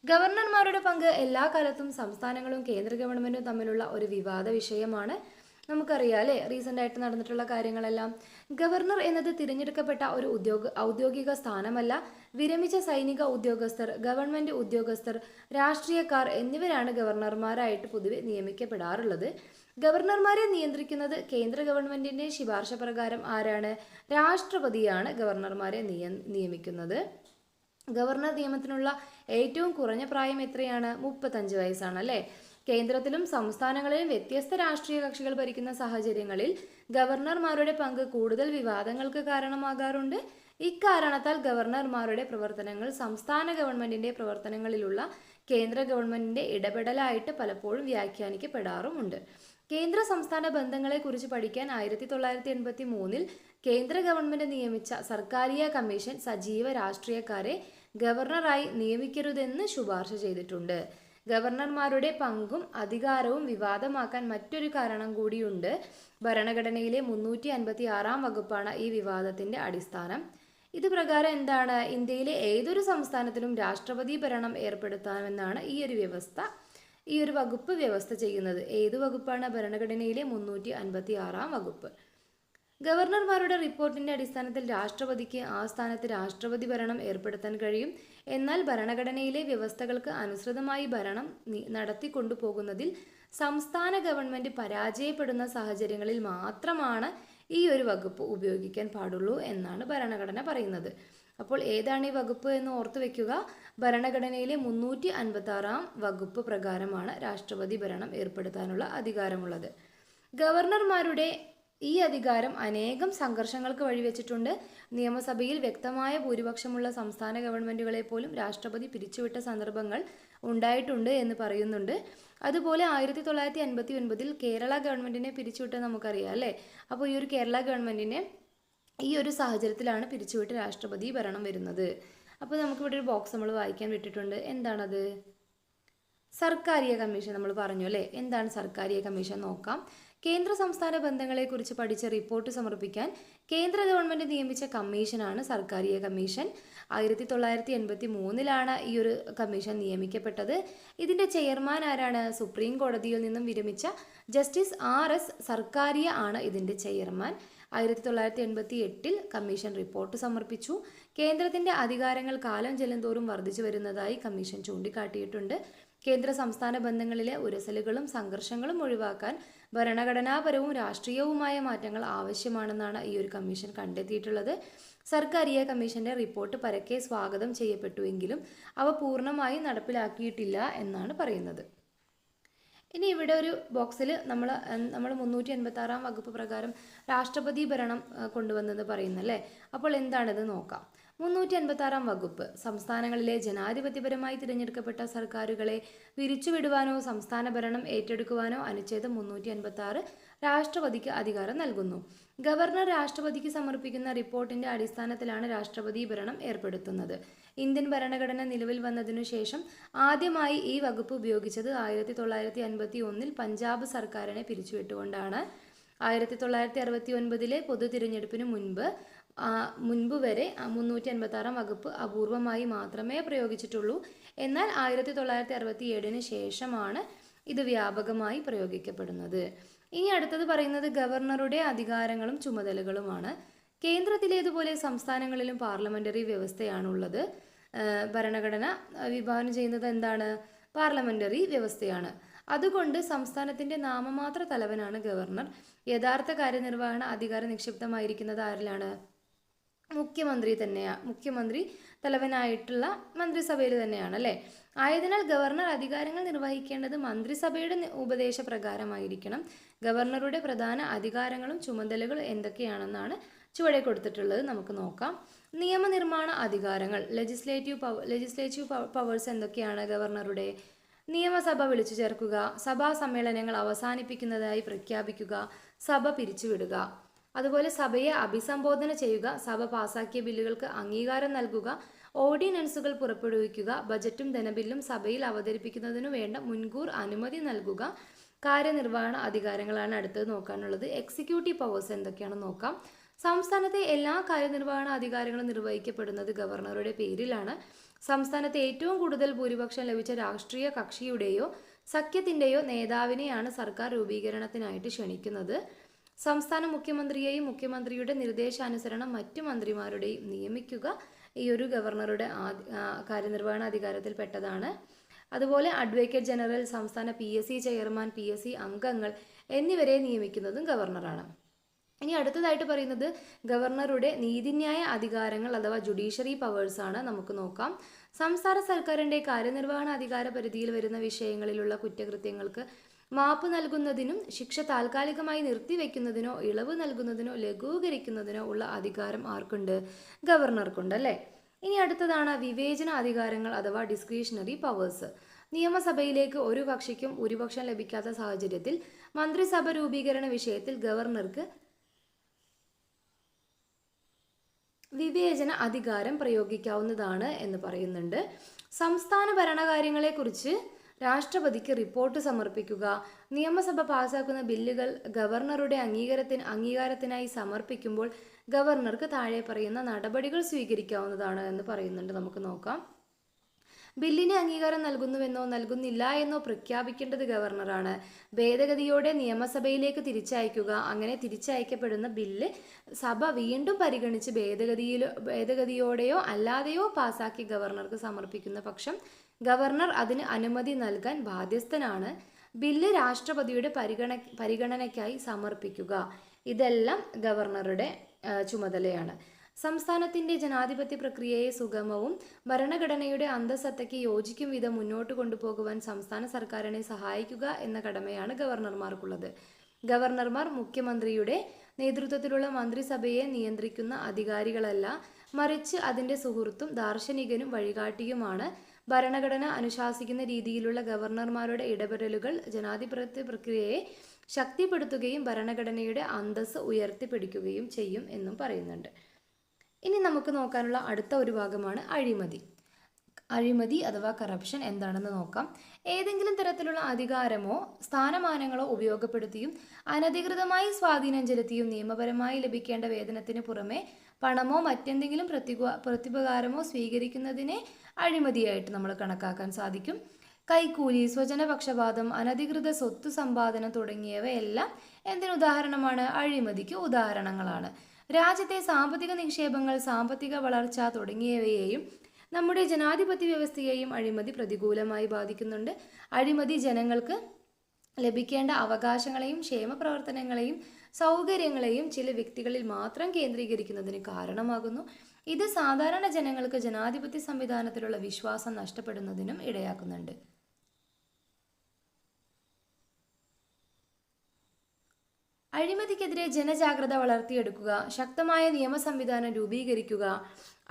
ഗവർണർമാരുടെ പങ്ക് എല്ലാ കാലത്തും സംസ്ഥാനങ്ങളും കേന്ദ്ര ഗവൺമെൻറ്റും തമ്മിലുള്ള ഒരു വിവാദ വിഷയമാണ്. നമുക്കറിയാം അല്ലേ, റീസെൻ്റ് ആയിട്ട് നടന്നിട്ടുള്ള കാര്യങ്ങളെല്ലാം. ഗവർണർ എന്നത് തിരഞ്ഞെടുക്കപ്പെട്ട ഒരു ഔദ്യോഗിക സ്ഥാനമല്ല. വിരമിച്ച സൈനിക ഉദ്യോഗസ്ഥർ, ഗവൺമെൻറ് ഉദ്യോഗസ്ഥർ, രാഷ്ട്രീയക്കാർ എന്നിവരാണ് ഗവർണർമാരായിട്ട് പൊതുവെ നിയമിക്കപ്പെടാറുള്ളത്. ഗവർണർമാരെ നിയന്ത്രിക്കുന്നത് കേന്ദ്ര ഗവൺമെൻറ്റിൻ്റെ ശുപാർശ പ്രകാരം ആരാണ്? രാഷ്ട്രപതിയാണ് ഗവർണർമാരെ നിയമിക്കുന്നത്. ഗവർണർ നിയമനത്തിനുള്ള ഏറ്റവും കുറഞ്ഞ പ്രായം എത്രയാണ്? 35 വയസ്സാണ് അല്ലേ. കേന്ദ്രത്തിലും സംസ്ഥാനങ്ങളിലും വ്യത്യസ്ത രാഷ്ട്രീയ കക്ഷികൾ ഭരിക്കുന്ന സാഹചര്യങ്ങളിൽ ഗവർണർമാരുടെ പങ്ക് കൂടുതൽ വിവാദങ്ങൾക്ക് കാരണമാകാറുണ്ട്. ഇക്കാരണത്താൽ ഗവർണർമാരുടെ പ്രവർത്തനങ്ങൾ സംസ്ഥാന ഗവൺമെന്റിന്റെ പ്രവർത്തനങ്ങളിലുള്ള കേന്ദ്ര ഗവൺമെന്റിന്റെ ഇടപെടലായിട്ട് പലപ്പോഴും വ്യാഖ്യാനിക്കപ്പെടാറുമുണ്ട്. കേന്ദ്ര സംസ്ഥാന ബന്ധങ്ങളെക്കുറിച്ച് പഠിക്കാൻ 1983 കേന്ദ്ര ഗവൺമെന്റ് നിയമിച്ച സർക്കാരിയ കമ്മീഷൻ സജീവ രാഷ്ട്രീയക്കാരെ ഗവർണറായി നിയമിക്കരുതെന്ന് ശുപാർശ ചെയ്തിട്ടുണ്ട്. ഗവർണർമാരുടെ പങ്കും അധികാരവും വിവാദമാക്കാൻ മറ്റൊരു കാരണം കൂടിയുണ്ട്. ഭരണഘടനയിലെ 356 വകുപ്പാണ് ഈ വിവാദത്തിന്റെ അടിസ്ഥാനം. ഇത് പ്രകാരം എന്താണ്? ഇന്ത്യയിലെ ഏതൊരു സംസ്ഥാനത്തിലും രാഷ്ട്രപതി ഭരണം ഏർപ്പെടുത്താമെന്നാണ് ഈ ഒരു വകുപ്പ് വ്യവസ്ഥ ചെയ്യുന്നത്. ഏത് വകുപ്പാണ്? ഭരണഘടനയിലെ 356 വകുപ്പ്. ഗവർണർമാരുടെ റിപ്പോർട്ടിന്റെ അടിസ്ഥാനത്തിൽ രാഷ്ട്രപതിക്ക് ആ സ്ഥാനത്ത് രാഷ്ട്രപതി ഭരണം ഏർപ്പെടുത്താൻ കഴിയും. എന്നാൽ ഭരണഘടനയിലെ വ്യവസ്ഥകൾക്ക് അനുസൃതമായി ഭരണം നടത്തിക്കൊണ്ടുപോകുന്നതിൽ സംസ്ഥാന ഗവൺമെന്റ് പരാജയപ്പെടുന്ന സാഹചര്യങ്ങളിൽ മാത്രമാണ് ഈ ഒരു വകുപ്പ് ഉപയോഗിക്കാൻ പാടുള്ളൂ എന്നാണ് ഭരണഘടന പറയുന്നത്. അപ്പോൾ ഏതാണ് ഈ വകുപ്പ് എന്ന് ഓർത്തു വെക്കുക. ഭരണഘടനയിലെ 356 വകുപ്പ് പ്രകാരമാണ് രാഷ്ട്രപതി ഭരണം ഏർപ്പെടുത്താനുള്ള അധികാരമുള്ളത്. ഗവർണർമാരുടെ ഈ അധികാരം അനേകം സംഘർഷങ്ങൾക്ക് വഴിവെച്ചിട്ടുണ്ട്. നിയമസഭയിൽ വ്യക്തമായ ഭൂരിപക്ഷമുള്ള സംസ്ഥാന ഗവൺമെന്റുകളെ പോലും രാഷ്ട്രപതി പിരിച്ചുവിട്ട സന്ദർഭങ്ങൾ ഉണ്ടായിട്ടുണ്ട് എന്ന് പറയുന്നുണ്ട്. അതുപോലെ 1959 കേരള ഗവൺമെന്റിനെ പിരിച്ചുവിട്ട നമുക്കറിയാം അല്ലേ. അപ്പോൾ ഈ ഒരു കേരള ഗവൺമെന്റിനെ ഈ ഒരു സാഹചര്യത്തിലാണ് പിരിച്ചുവിട്ട് രാഷ്ട്രപതി ഭരണം വരുന്നത്. അപ്പോൾ നമുക്കിവിടെ ഒരു ബോക്സ് നമ്മൾ വായിക്കാൻ വിട്ടിട്ടുണ്ട്. എന്താണത്? സർക്കാരിയ കമ്മീഷൻ നമ്മൾ പറഞ്ഞു അല്ലേ. എന്താണ് സർക്കാരിയ കമ്മീഷൻ നോക്കാം. കേന്ദ്ര സംസ്ഥാന ബന്ധങ്ങളെക്കുറിച്ച് പഠിച്ച റിപ്പോർട്ട് സമർപ്പിക്കാൻ കേന്ദ്ര ഗവൺമെന്റ് നിയമിച്ച കമ്മീഷനാണ് സർക്കാരിയ കമ്മീഷൻ. 1983 ഈ ഒരു കമ്മീഷൻ നിയമിക്കപ്പെട്ടത്. ഇതിന്റെ ചെയർമാൻ ആരാണ്? സുപ്രീം കോടതിയിൽ നിന്നും വിരമിച്ച ജസ്റ്റിസ് RS സർക്കാരിയ ആണ് ഇതിന്റെ ചെയർമാൻ. 1988 കമ്മീഷൻ റിപ്പോർട്ട് സമർപ്പിച്ചു. കേന്ദ്രത്തിന്റെ അധികാരങ്ങൾ കാലം ചെല്ലുന്തോറും വർദ്ധിച്ചു വരുന്നതായി കമ്മീഷൻ ചൂണ്ടിക്കാട്ടിയിട്ടുണ്ട്. കേന്ദ്ര സംസ്ഥാന ബന്ധങ്ങളിലെ ഉരസലുകളും സംഘർഷങ്ങളും ഒഴിവാക്കാൻ ഭരണഘടനാപരവും രാഷ്ട്രീയവുമായ മാറ്റങ്ങൾ ആവശ്യമാണെന്നാണ് ഈ ഒരു കമ്മീഷൻ കണ്ടെത്തിയിട്ടുള്ളത്. സർക്കാരിയ കമ്മീഷന്റെ റിപ്പോർട്ട് പരക്കെ സ്വാഗതം ചെയ്യപ്പെട്ടുവെങ്കിലും അവ പൂർണ്ണമായും നടപ്പിലാക്കിയിട്ടില്ല എന്നാണ് പറയുന്നത്. ഇനി ഇവിടെ ഒരു ബോക്സിൽ നമ്മൾ 386 വകുപ്പ് പ്രകാരം രാഷ്ട്രപതി ഭരണം കൊണ്ടുവന്നെന്ന് പറയുന്നല്ലേ. അപ്പോൾ എന്താണിത് നോക്കാം. 386 വകുപ്പ് സംസ്ഥാനങ്ങളിലെ ജനാധിപത്യപരമായി തിരഞ്ഞെടുക്കപ്പെട്ട സർക്കാരുകളെ പിരിച്ചുവിടുവാനോ സംസ്ഥാന ഭരണം ഏറ്റെടുക്കുവാനോ അനുച്ഛേദം 386 രാഷ്ട്രപതിക്ക് അധികാരം നൽകുന്നു. ഗവർണർ രാഷ്ട്രപതിക്ക് സമർപ്പിക്കുന്ന റിപ്പോർട്ടിന്റെ അടിസ്ഥാനത്തിലാണ് രാഷ്ട്രപതി ഭരണം ഏർപ്പെടുത്തുന്നത്. ഇന്ത്യൻ ഭരണഘടന നിലവിൽ വന്നതിനു ശേഷം ആദ്യമായി ഈ വകുപ്പ് ഉപയോഗിച്ചത് 1951 പഞ്ചാബ് സർക്കാരിനെ പിരിച്ചുവിട്ടുകൊണ്ടാണ്. 1969 പൊതു തിരഞ്ഞെടുപ്പിന് മുൻപ് വരെ 386 വകുപ്പ് അപൂർവമായി മാത്രമേ പ്രയോഗിച്ചിട്ടുള്ളൂ. എന്നാൽ 1967 ശേഷമാണ് ഇത് വ്യാപകമായി പ്രയോഗിക്കപ്പെടുന്നത്. ഇനി അടുത്തത് പറയുന്നത് ഗവർണറുടെ അധികാരങ്ങളും ചുമതലകളുമാണ്. കേന്ദ്രത്തിലേതുപോലെ സംസ്ഥാനങ്ങളിലും പാർലമെന്ററി വ്യവസ്ഥയാണുള്ളത്. ഭരണഘടന വിഭാവനം ചെയ്യുന്നത് എന്താണ്? പാർലമെന്ററി വ്യവസ്ഥയാണ്. അതുകൊണ്ട് സംസ്ഥാനത്തിന്റെ നാമമാത്ര തലവനാണ് ഗവർണർ. യഥാർത്ഥ കാര്യനിർവഹണ അധികാരം നിക്ഷിപ്തമായിരിക്കുന്നത് ആരിലാണ്? മുഖ്യമന്ത്രി തലവനായിട്ടുള്ള മന്ത്രിസഭയിൽ തന്നെയാണ് അല്ലേ. ആയതിനാൽ ഗവർണർ അധികാരങ്ങൾ നിർവഹിക്കേണ്ടത് മന്ത്രിസഭയുടെ ഉപദേശപ്രകാരമായിരിക്കണം. ഗവർണറുടെ പ്രധാന അധികാരങ്ങളും ചുമതലകളും എന്തൊക്കെയാണെന്നാണ് ചുവടെ കൊടുത്തിട്ടുള്ളത്. നമുക്ക് നോക്കാം. നിയമനിർമ്മാണ അധികാരങ്ങൾ ലെജിസ്ലേറ്റീവ് പവേഴ്സ് എന്തൊക്കെയാണ് ഗവർണറുടെ? നിയമസഭ വിളിച്ചു ചേർക്കുക, സഭാ സമ്മേളനങ്ങൾ അവസാനിപ്പിക്കുന്നതായി പ്രഖ്യാപിക്കുക, സഭ പിരിച്ചുവിടുക. അതുപോലെ സഭയെ അഭിസംബോധന ചെയ്യുക, സഭ പാസാക്കിയ ബില്ലുകൾക്ക് അംഗീകാരം നൽകുക, ഓർഡിനൻസുകൾ പുറപ്പെടുവിക്കുക, ബജറ്റും ധനബില്ലും സഭയിൽ അവതരിപ്പിക്കുന്നതിനു വേണ്ട മുൻകൂർ അനുമതി നൽകുക, കാര്യനിർവഹണ അധികാരങ്ങളാണ് അടുത്തത് നോക്കാനുള്ളത്. എക്സിക്യൂട്ടീവ് പവേഴ്സ് എന്തൊക്കെയാണെന്ന് നോക്കാം. സംസ്ഥാനത്തെ എല്ലാ കാര്യനിർവഹണ അധികാരങ്ങളും നിർവഹിക്കപ്പെടുന്നത് ഗവർണറുടെ പേരിലാണ്. സംസ്ഥാനത്ത് ഏറ്റവും കൂടുതൽ ഭൂരിപക്ഷം ലഭിച്ച രാഷ്ട്രീയ കക്ഷിയുടെയോ സഖ്യത്തിൻ്റെയോ നേതാവിനെയാണ് സർക്കാർ രൂപീകരണത്തിനായിട്ട് ക്ഷണിക്കുന്നത്. സംസ്ഥാന മുഖ്യമന്ത്രിയെയും മുഖ്യമന്ത്രിയുടെ നിർദ്ദേശാനുസരണം മറ്റു മന്ത്രിമാരുടെയും നിയമിക്കുക ഈ ഒരു ഗവർണറുടെ കാര്യനിർവഹണ അധികാരത്തിൽപ്പെട്ടതാണ്. അതുപോലെ അഡ്വക്കേറ്റ് ജനറൽ, സംസ്ഥാന PSC ചെയർമാൻ, PSC അംഗങ്ങൾ എന്നിവരെ നിയമിക്കുന്നതും ഗവർണറാണ്. ഇനി അടുത്തതായിട്ട് പറയുന്നത് ഗവർണറുടെ നീതിന്യായ അധികാരങ്ങൾ അഥവാ ജുഡീഷ്യറി പവേഴ്സ് ആണ്. നമുക്ക് നോക്കാം. സംസ്ഥാന സർക്കാരിൻ്റെ കാര്യനിർവഹണ അധികാര പരിധിയിൽ വരുന്ന വിഷയങ്ങളിലുള്ള കുറ്റകൃത്യങ്ങൾക്ക് മാപ്പ് നൽകുന്നതിനും ശിക്ഷ താൽക്കാലികമായി നിർത്തിവെക്കുന്നതിനോ ഇളവ് നൽകുന്നതിനോ ലഘൂകരിക്കുന്നതിനോ ഉള്ള അധികാരം ആർക്കുണ്ട്? ഗവർണർക്കുണ്ട് അല്ലേ. ഇനി അടുത്തതാണ് വിവേചന അധികാരങ്ങൾ അഥവാ ഡിസ്ക്രിഷണറി പവേഴ്സ്. നിയമസഭയിലേക്ക് ഒരു കക്ഷിക്കും ഭൂരിപക്ഷം ലഭിക്കാത്ത സാഹചര്യത്തിൽ മന്ത്രിസഭ രൂപീകരണ വിഷയത്തിൽ ഗവർണർക്ക് വിവേചന അധികാരം പ്രയോഗിക്കാവുന്നതാണ് എന്ന് പറയുന്നുണ്ട്. സംസ്ഥാന ഭരണകാര്യങ്ങളെക്കുറിച്ച് രാഷ്ട്രപതിക്ക് റിപ്പോർട്ട് സമർപ്പിക്കുക, നിയമസഭ പാസാക്കുന്ന ബില്ലുകൾ ഗവർണറുടെ അംഗീകാരത്തിനായി സമർപ്പിക്കുമ്പോൾ ഗവർണർക്ക് താഴെ പറയുന്ന നടപടികൾ സ്വീകരിക്കാവുന്നതാണ് എന്ന് പറയുന്നുണ്ട്. നമുക്ക് നോക്കാം. ബില്ലിന് അംഗീകാരം നൽകുന്നുവെന്നോ നൽകുന്നില്ല എന്നോ പ്രഖ്യാപിക്കേണ്ടത് ഗവർണറാണ്. ഭേദഗതിയോടെ നിയമസഭയിലേക്ക് തിരിച്ചയക്കുക, അങ്ങനെ തിരിച്ചയക്കപ്പെടുന്ന ബില്ല് സഭ വീണ്ടും പരിഗണിച്ച് ഭേദഗതിയോടെയോ അല്ലാതെയോ പാസാക്കി ഗവർണർക്ക് സമർപ്പിക്കുന്ന പക്ഷം ഗവർണർ അതിന് അനുമതി നൽകാൻ ബാധ്യസ്ഥനാണ്. ബില്ല് രാഷ്ട്രപതിയുടെ പരിഗണനയ്ക്കായി സമർപ്പിക്കുക, ഇതെല്ലാം ഗവർണറുടെ ചുമതലയാണ്. സംസ്ഥാനത്തിൻ്റെ ജനാധിപത്യ പ്രക്രിയയെ സുഗമവും ഭരണഘടനയുടെ അന്തസത്തയ്ക്ക് യോജിക്കും വിധം മുന്നോട്ട് കൊണ്ടുപോകുവാൻ സംസ്ഥാന സർക്കാരിനെ സഹായിക്കുക എന്ന കടമയാണ് ഗവർണർമാർക്കുള്ളത്. ഗവർണർമാർ മുഖ്യമന്ത്രിയുടെ നേതൃത്വത്തിലുള്ള മന്ത്രിസഭയെ നിയന്ത്രിക്കുന്ന അധികാരികളല്ല, മറിച്ച് അതിൻ്റെ സുഹൃത്തും ദാർശനികനും വഴികാട്ടിയുമാണ്. ഭരണഘടന അനുശാസിക്കുന്ന രീതിയിലുള്ള ഗവർണർമാരുടെ ഇടപെടലുകൾ ജനാധിപത്യ പ്രക്രിയയെ ശക്തിപ്പെടുത്തുകയും ഭരണഘടനയുടെ അന്തസ്സ് ഉയർത്തിപ്പിടിക്കുകയും ചെയ്യും എന്നും പറയുന്നുണ്ട്. ഇനി നമുക്ക് നോക്കാനുള്ള അടുത്ത ഒരു ഭാഗമാണ് അഴിമതി. അഴിമതി അഥവാ കറപ്ഷൻ എന്താണെന്ന് നോക്കാം. ഏതെങ്കിലും തരത്തിലുള്ള അധികാരമോ സ്ഥാനമാനങ്ങളോ ഉപയോഗപ്പെടുത്തിയും അനധികൃതമായി സ്വാധീനം ചെലുത്തിയും നിയമപരമായി ലഭിക്കേണ്ട വേതനത്തിന് പുറമെ പണമോ മറ്റെന്തെങ്കിലും പ്രത്യുപകാരമോ സ്വീകരിക്കുന്നതിനെ അഴിമതിയായിട്ട് നമ്മൾ കണക്കാക്കാൻ സാധിക്കും. കൈക്കൂലി, സ്വജനപക്ഷപാതം, അനധികൃത സ്വത്ത് സമ്പാദനം തുടങ്ങിയവയെല്ലാം എന്തിനുദാഹരണമാണ്? അഴിമതിക്ക് ഉദാഹരണങ്ങളാണ്. രാജ്യത്തെ സാമ്പത്തിക നിക്ഷേപങ്ങൾ, സാമ്പത്തിക വളർച്ച തുടങ്ങിയവയെയും നമ്മുടെ ജനാധിപത്യ വ്യവസ്ഥയെയും അഴിമതി പ്രതികൂലമായി ബാധിക്കുന്നുണ്ട്. അഴിമതി ജനങ്ങൾക്ക് ലഭിക്കേണ്ട അവകാശങ്ങളെയും ക്ഷേമ പ്രവർത്തനങ്ങളെയും സൗകര്യങ്ങളെയും ചില വ്യക്തികളിൽ മാത്രം കേന്ദ്രീകരിക്കുന്നതിന് കാരണമാകുന്നു. ഇത് സാധാരണ ജനങ്ങൾക്ക് ജനാധിപത്യ സംവിധാനത്തിലുള്ള വിശ്വാസം നഷ്ടപ്പെടുന്നതിനും ഇടയാക്കുന്നുണ്ട്. അഴിമതിക്കെതിരെ ജനജാഗ്രത വളർത്തിയെടുക്കുക, ശക്തമായ നിയമ സംവിധാനം രൂപീകരിക്കുക,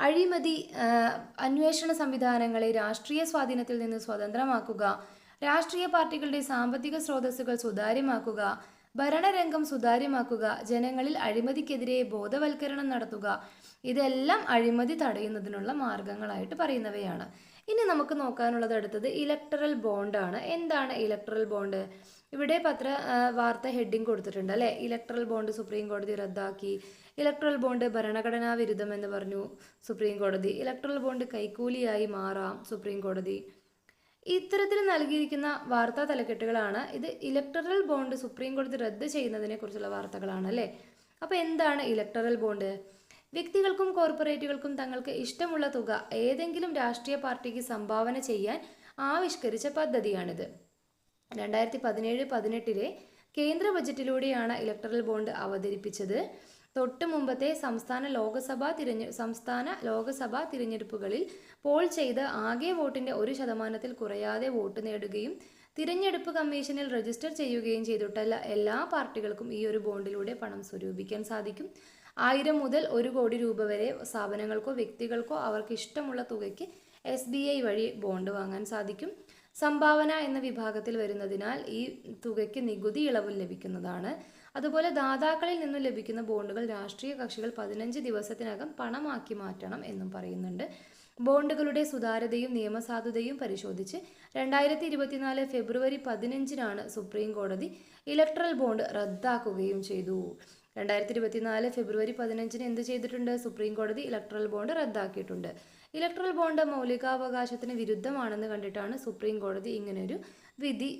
അഴിമതി അന്വേഷണ സംവിധാനങ്ങളെ രാഷ്ട്രീയ സ്വാധീനത്തിൽ നിന്ന് സ്വതന്ത്രമാക്കുക, രാഷ്ട്രീയ പാർട്ടികളുടെ സാമ്പത്തിക സ്രോതസ്സുകൾ സുതാര്യമാക്കുക, ഭരണരംഗം സുതാര്യമാക്കുക, ജനങ്ങളിൽ അഴിമതിക്കെതിരെ ബോധവൽക്കരണം നടത്തുക, ഇതെല്ലാം അഴിമതി തടയുന്നതിനുള്ള മാർഗങ്ങളായിട്ട് പറയുന്നവയാണ്. ഇനി നമുക്ക് നോക്കാനുള്ളത് അടുത്തത് ഇലക്ടറൽ ബോണ്ടാണ്. എന്താണ് ഇലക്ടറൽ ബോണ്ട്? ഇവിടെ വാർത്ത ഹെഡിങ് കൊടുത്തിട്ടുണ്ട് അല്ലേ. ഇലക്ടറൽ ബോണ്ട് സുപ്രീം കോടതി റദ്ദാക്കി. ഇലക്ടറൽ ബോണ്ട് ഭരണഘടനാ വിരുദ്ധം എന്ന് പറഞ്ഞു സുപ്രീം കോടതി. ഇലക്ടറൽ ബോണ്ട് കൈക്കൂലിയായി മാറാം സുപ്രീം കോടതി. ഇത്തരത്തിൽ നൽകിയിരിക്കുന്ന വാർത്താ തലക്കെട്ടുകളാണ്. ഇത് ഇലക്ടറൽ ബോണ്ട് സുപ്രീം കോടതി റദ്ദ് ചെയ്യുന്നതിനെ കുറിച്ചുള്ള വാർത്തകളാണ് അല്ലേ. അപ്പോൾ എന്താണ് ഇലക്ടറൽ ബോണ്ട്? വ്യക്തികൾക്കും കോർപ്പറേറ്റുകൾക്കും തങ്ങൾക്ക് ഇഷ്ടമുള്ള തുക ഏതെങ്കിലും രാഷ്ട്രീയ പാർട്ടിക്ക് സംഭാവന ചെയ്യാൻ ആവിഷ്കരിച്ച പദ്ധതിയാണിത്. 2017-18 കേന്ദ്ര ബജറ്റിലൂടെയാണ് ഇലക്ടറൽ ബോണ്ട് അവതരിപ്പിച്ചത്. തൊട്ട് മുമ്പത്തെ സംസ്ഥാന ലോകസഭാ തിരഞ്ഞെടുപ്പുകളിൽ പോൾ ചെയ്ത് ആകെ വോട്ടിൻ്റെ 1% കുറയാതെ വോട്ട് നേടുകയും തിരഞ്ഞെടുപ്പ് കമ്മീഷനിൽ രജിസ്റ്റർ ചെയ്യുകയും ചെയ്തിട്ടുള്ള എല്ലാ പാർട്ടികൾക്കും ഈ ഒരു ബോണ്ടിലൂടെ പണം സ്വരൂപിക്കാൻ സാധിക്കും. 1000 മുതൽ 1 കോടി രൂപ വരെ സ്ഥാപനങ്ങൾക്കോ വ്യക്തികൾക്കോ അവർക്ക് ഇഷ്ടമുള്ള തുകയ്ക്ക് SBI വഴി ബോണ്ട് വാങ്ങാൻ സാധിക്കും. സംഭാവന എന്ന വിഭാഗത്തിൽ വരുന്നതിനാൽ ഈ തുകയ്ക്ക് നികുതി ഇളവ് ലഭിക്കുന്നതാണ്. അതുപോലെ ദാതാക്കളിൽ നിന്നും ലഭിക്കുന്ന ബോണ്ടുകൾ രാഷ്ട്രീയ കക്ഷികൾ 15 ദിവസത്തിനകം പണമാക്കി മാറ്റണം എന്നും പറയുന്നുണ്ട്. ബോണ്ടുകളുടെ സുതാര്യതയും നിയമസാധുതയും പരിശോധിച്ച് 2024 ഫെബ്രുവരി 15 സുപ്രീം കോടതി ഇലക്ട്രൽ ബോണ്ട് റദ്ദാക്കുകയും ചെയ്തു. 2024 ഫെബ്രുവരി 15 എന്ത് ചെയ്തിട്ടുണ്ട്? സുപ്രീം കോടതി ഇലക്ട്രൽ ബോണ്ട് റദ്ദാക്കിയിട്ടുണ്ട്. ഇലക്ട്രൽ ബോണ്ട് മൗലികാവകാശത്തിന് വിരുദ്ധമാണെന്ന് കണ്ടിട്ടാണ് സുപ്രീം കോടതി ഇങ്ങനൊരു വിധി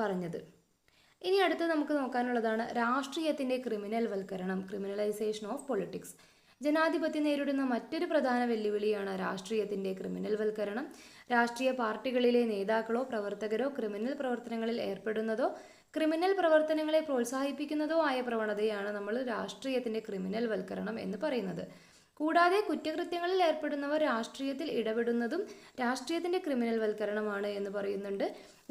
പറഞ്ഞത്. ഇനി അടുത്ത് നമുക്ക് നോക്കാനുള്ളതാണ് രാഷ്ട്രീയത്തിൻ്റെ ക്രിമിനൽ വൽക്കരണം, ക്രിമിനലൈസേഷൻ ഓഫ് പൊളിറ്റിക്സ്. ജനാധിപത്യം നേരിടുന്ന മറ്റൊരു പ്രധാന വെല്ലുവിളിയാണ് രാഷ്ട്രീയത്തിൻ്റെ ക്രിമിനൽ വൽക്കരണം. രാഷ്ട്രീയ പാർട്ടികളിലെ നേതാക്കളോ പ്രവർത്തകരോ ക്രിമിനൽ പ്രവർത്തനങ്ങളിൽ ഏർപ്പെടുന്നതോ ക്രിമിനൽ പ്രവർത്തനങ്ങളെ പ്രോത്സാഹിപ്പിക്കുന്നതോ ആയ പ്രവണതയാണ് നമ്മൾ രാഷ്ട്രീയത്തിൻ്റെ ക്രിമിനൽ വൽക്കരണം എന്ന് പറയുന്നത്. കൂടാതെ കുറ്റകൃത്യങ്ങളിൽ ഏർപ്പെടുന്നവർ രാഷ്ട്രീയത്തിൽ ഇടപെടുന്നതും രാഷ്ട്രീയത്തിൻ്റെ ക്രിമിനൽ വൽക്കരണമാണ് എന്ന് പറയുന്നുണ്ട്.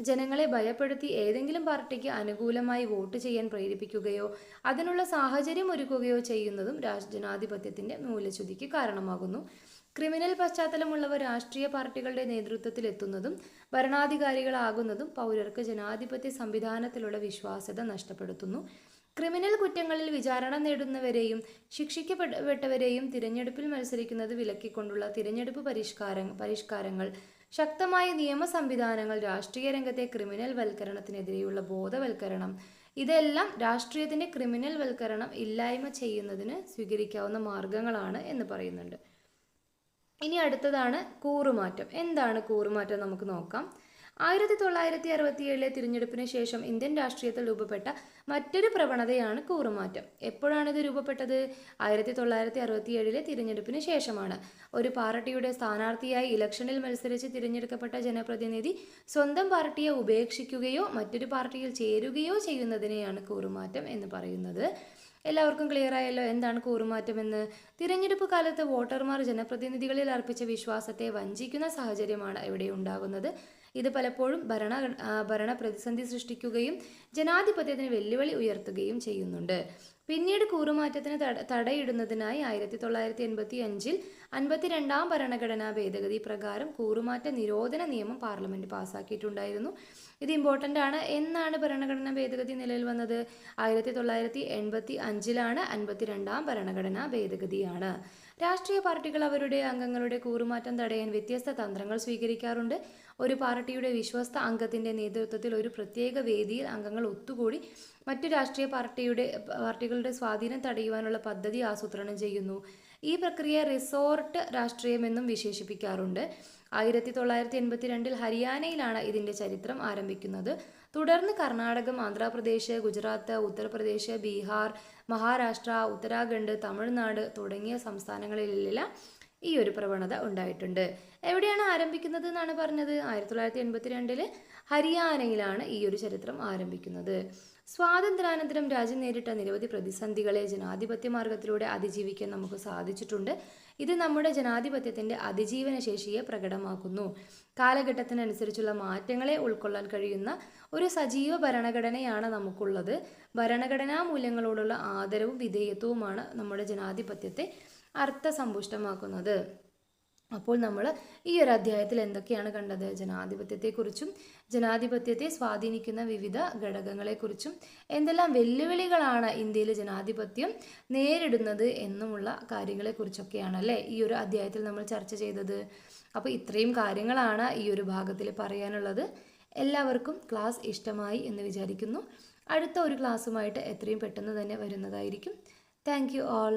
ജനങ്ങളെ ഭയപ്പെടുത്തി ഏതെങ്കിലും പാർട്ടിക്ക് അനുകൂലമായി വോട്ട് ചെയ്യാൻ പ്രേരിപ്പിക്കുകയോ അതിനുള്ള സാഹചര്യം ഒരുക്കുകയോ ചെയ്യുന്നതും ജനാധിപത്യത്തിൻ്റെ മൂല്യച്യുതിക്ക് കാരണമാകുന്നു. ക്രിമിനൽ പശ്ചാത്തലമുള്ളവർ രാഷ്ട്രീയ പാർട്ടികളുടെ നേതൃത്വത്തിൽ എത്തുന്നതും ഭരണാധികാരികളാകുന്നതും പൗരർക്ക് ജനാധിപത്യ സംവിധാനത്തിലുള്ള വിശ്വാസ്യത നഷ്ടപ്പെടുത്തുന്നു. ക്രിമിനൽ കുറ്റങ്ങളിൽ വിചാരണ നേടുന്നവരെയും ശിക്ഷിക്കപ്പെട്ടവരെയും തിരഞ്ഞെടുപ്പിൽ മത്സരിക്കുന്നത് വിലക്കിക്കൊണ്ടുള്ള തിരഞ്ഞെടുപ്പ് പരിഷ്കാരങ്ങൾ, ശക്തമായ നിയമ സംവിധാനങ്ങൾ, രാഷ്ട്രീയ രംഗത്തെ ക്രിമിനൽ വൽക്കരണത്തിനെതിരെയുള്ള ബോധവൽക്കരണം, ഇതെല്ലാം രാഷ്ട്രീയത്തിൻ്റെ ക്രിമിനൽ വൽക്കരണം ഇല്ലായ്മ ചെയ്യുന്നതിന് സ്വീകരിക്കാവുന്ന മാർഗങ്ങളാണ് എന്ന് പറയുന്നുണ്ട്. ഇനി അടുത്തതാണ് കൂറുമാറ്റം. എന്താണ് കൂറുമാറ്റം നമുക്ക് നോക്കാം. 1967 തിരഞ്ഞെടുപ്പിന് ശേഷം ഇന്ത്യൻ രാഷ്ട്രീയത്തിൽ രൂപപ്പെട്ട മറ്റൊരു പ്രവണതയാണ് കൂറുമാറ്റം. എപ്പോഴാണിത് രൂപപ്പെട്ടത്? 1967 തിരഞ്ഞെടുപ്പിന് ശേഷമാണ്. ഒരു പാർട്ടിയുടെ സ്ഥാനാർത്ഥിയായി ഇലക്ഷനിൽ മത്സരിച്ച് തിരഞ്ഞെടുക്കപ്പെട്ട ജനപ്രതിനിധി സ്വന്തം പാർട്ടിയെ ഉപേക്ഷിക്കുകയോ മറ്റൊരു പാർട്ടിയിൽ ചേരുകയോ ചെയ്യുന്നതിനെയാണ് കൂറുമാറ്റം എന്ന് പറയുന്നത്. എല്ലാവർക്കും ക്ലിയർ ആയല്ലോ എന്താണ് കൂറുമാറ്റമെന്ന്? തിരഞ്ഞെടുപ്പ് കാലത്ത് വോട്ടർമാർ ജനപ്രതിനിധികളിൽ അർപ്പിച്ച വിശ്വാസത്തെ വഞ്ചിക്കുന്ന സാഹചര്യമാണ് ഇവിടെ ഉണ്ടാകുന്നത്. ഇത് പലപ്പോഴും ഭരണ പ്രതിസന്ധി സൃഷ്ടിക്കുകയും ജനാധിപത്യത്തിന് വെല്ലുവിളി ഉയർത്തുകയും ചെയ്യുന്നുണ്ട്. പിന്നീട് കൂറുമാറ്റത്തിന് തടയിടുന്നതിനായി 1985 52-ാം ഭരണഘടനാ ഭേദഗതി പ്രകാരം കൂറുമാറ്റ നിരോധന നിയമം പാർലമെന്റ് പാസ്സാക്കിയിട്ടുണ്ടായിരുന്നു. ഇത് ഇമ്പോർട്ടൻ്റ് ആണ്. എന്നാണ് ഭരണഘടനാ ഭേദഗതി നിലവിൽ വന്നത്? 1985 52-ാം ഭരണഘടനാ ഭേദഗതിയാണ്. രാഷ്ട്രീയ പാർട്ടികൾ അവരുടെ അംഗങ്ങളുടെ കൂറുമാറ്റം തടയാൻ വ്യത്യസ്ത തന്ത്രങ്ങൾ സ്വീകരിക്കാറുണ്ട്. ഒരു പാർട്ടിയുടെ വിശ്വസ്ത അംഗത്തിൻ്റെ നേതൃത്വത്തിൽ ഒരു പ്രത്യേക വേദിയിൽ അംഗങ്ങൾ ഒത്തുകൂടി മറ്റു രാഷ്ട്രീയ പാർട്ടികളുടെ സ്വാധീനം തടയുവാനുള്ള പദ്ധതി ആസൂത്രണം ചെയ്യുന്നു. ഈ പ്രക്രിയ റിസോർട്ട് രാഷ്ട്രീയമെന്നും വിശേഷിപ്പിക്കാറുണ്ട്. 1982 ഹരിയാനയിലാണ് ഇതിൻ്റെ ചരിത്രം ആരംഭിക്കുന്നത്. തുടർന്ന് കർണാടകം, ആന്ധ്രാപ്രദേശ്, ഗുജറാത്ത്, ഉത്തർപ്രദേശ്, ബീഹാർ, മഹാരാഷ്ട്ര, ഉത്തരാഖണ്ഡ്, തമിഴ്നാട് തുടങ്ങിയ സംസ്ഥാനങ്ങളിലെല്ലാം ഈ ഒരു പ്രവണത ഉണ്ടായിട്ടുണ്ട്. എവിടെയാണ് ആരംഭിക്കുന്നത് എന്നാണ് പറഞ്ഞത്? 1982 ഹരിയാനയിലാണ് ഈ ഒരു ചരിത്രം ആരംഭിക്കുന്നത്. സ്വാതന്ത്ര്യാനന്തരം രാജ്യം നേരിട്ട നിരവധി പ്രതിസന്ധികളെ ജനാധിപത്യ മാർഗത്തിലൂടെ അതിജീവിക്കാൻ നമുക്ക് സാധിച്ചിട്ടുണ്ട്. ഇത് നമ്മുടെ ജനാധിപത്യത്തിൻ്റെ അതിജീവന ശേഷിയെ പ്രകടമാക്കുന്നു. കാലഘട്ടത്തിനനുസരിച്ചുള്ള മാറ്റങ്ങളെ ഉൾക്കൊള്ളാൻ കഴിയുന്ന ഒരു സജീവ ഭരണഘടനയാണ് നമുക്കുള്ളത്. ഭരണഘടനാ മൂല്യങ്ങളോടുള്ള ആദരവും വിധേയത്വവുമാണ് നമ്മുടെ ജനാധിപത്യത്തെ അർത്ഥസമ്പുഷ്ടമാക്കുന്നത്. അപ്പോൾ നമ്മൾ ഈ ഒരു അധ്യായത്തിൽ എന്തൊക്കെയാണ് കണ്ടത്? ജനാധിപത്യത്തെക്കുറിച്ചും ജനാധിപത്യത്തെ സ്വാധീനിക്കുന്ന വിവിധ ഘടകങ്ങളെക്കുറിച്ചും എന്തെല്ലാം വെല്ലുവിളികളാണ് ഇന്ത്യയിൽ ജനാധിപത്യം നേരിടുന്നത് എന്നുമുള്ള കാര്യങ്ങളെക്കുറിച്ചൊക്കെയാണ് അല്ലേ ഈ ഒരു അധ്യായത്തിൽ നമ്മൾ ചർച്ച ചെയ്തത്. അപ്പോൾ ഇത്രയും കാര്യങ്ങളാണ് ഈ ഒരു ഭാഗത്തിൽ പറയാനുള്ളത്. എല്ലാവർക്കും ക്ലാസ് ഇഷ്ടമായി എന്ന് വിചാരിക്കുന്നു. അടുത്ത ഒരു ക്ലാസ്സുമായിട്ട് എത്രയും പെട്ടെന്ന് തന്നെ വരുന്നതായിരിക്കും. Thank you all.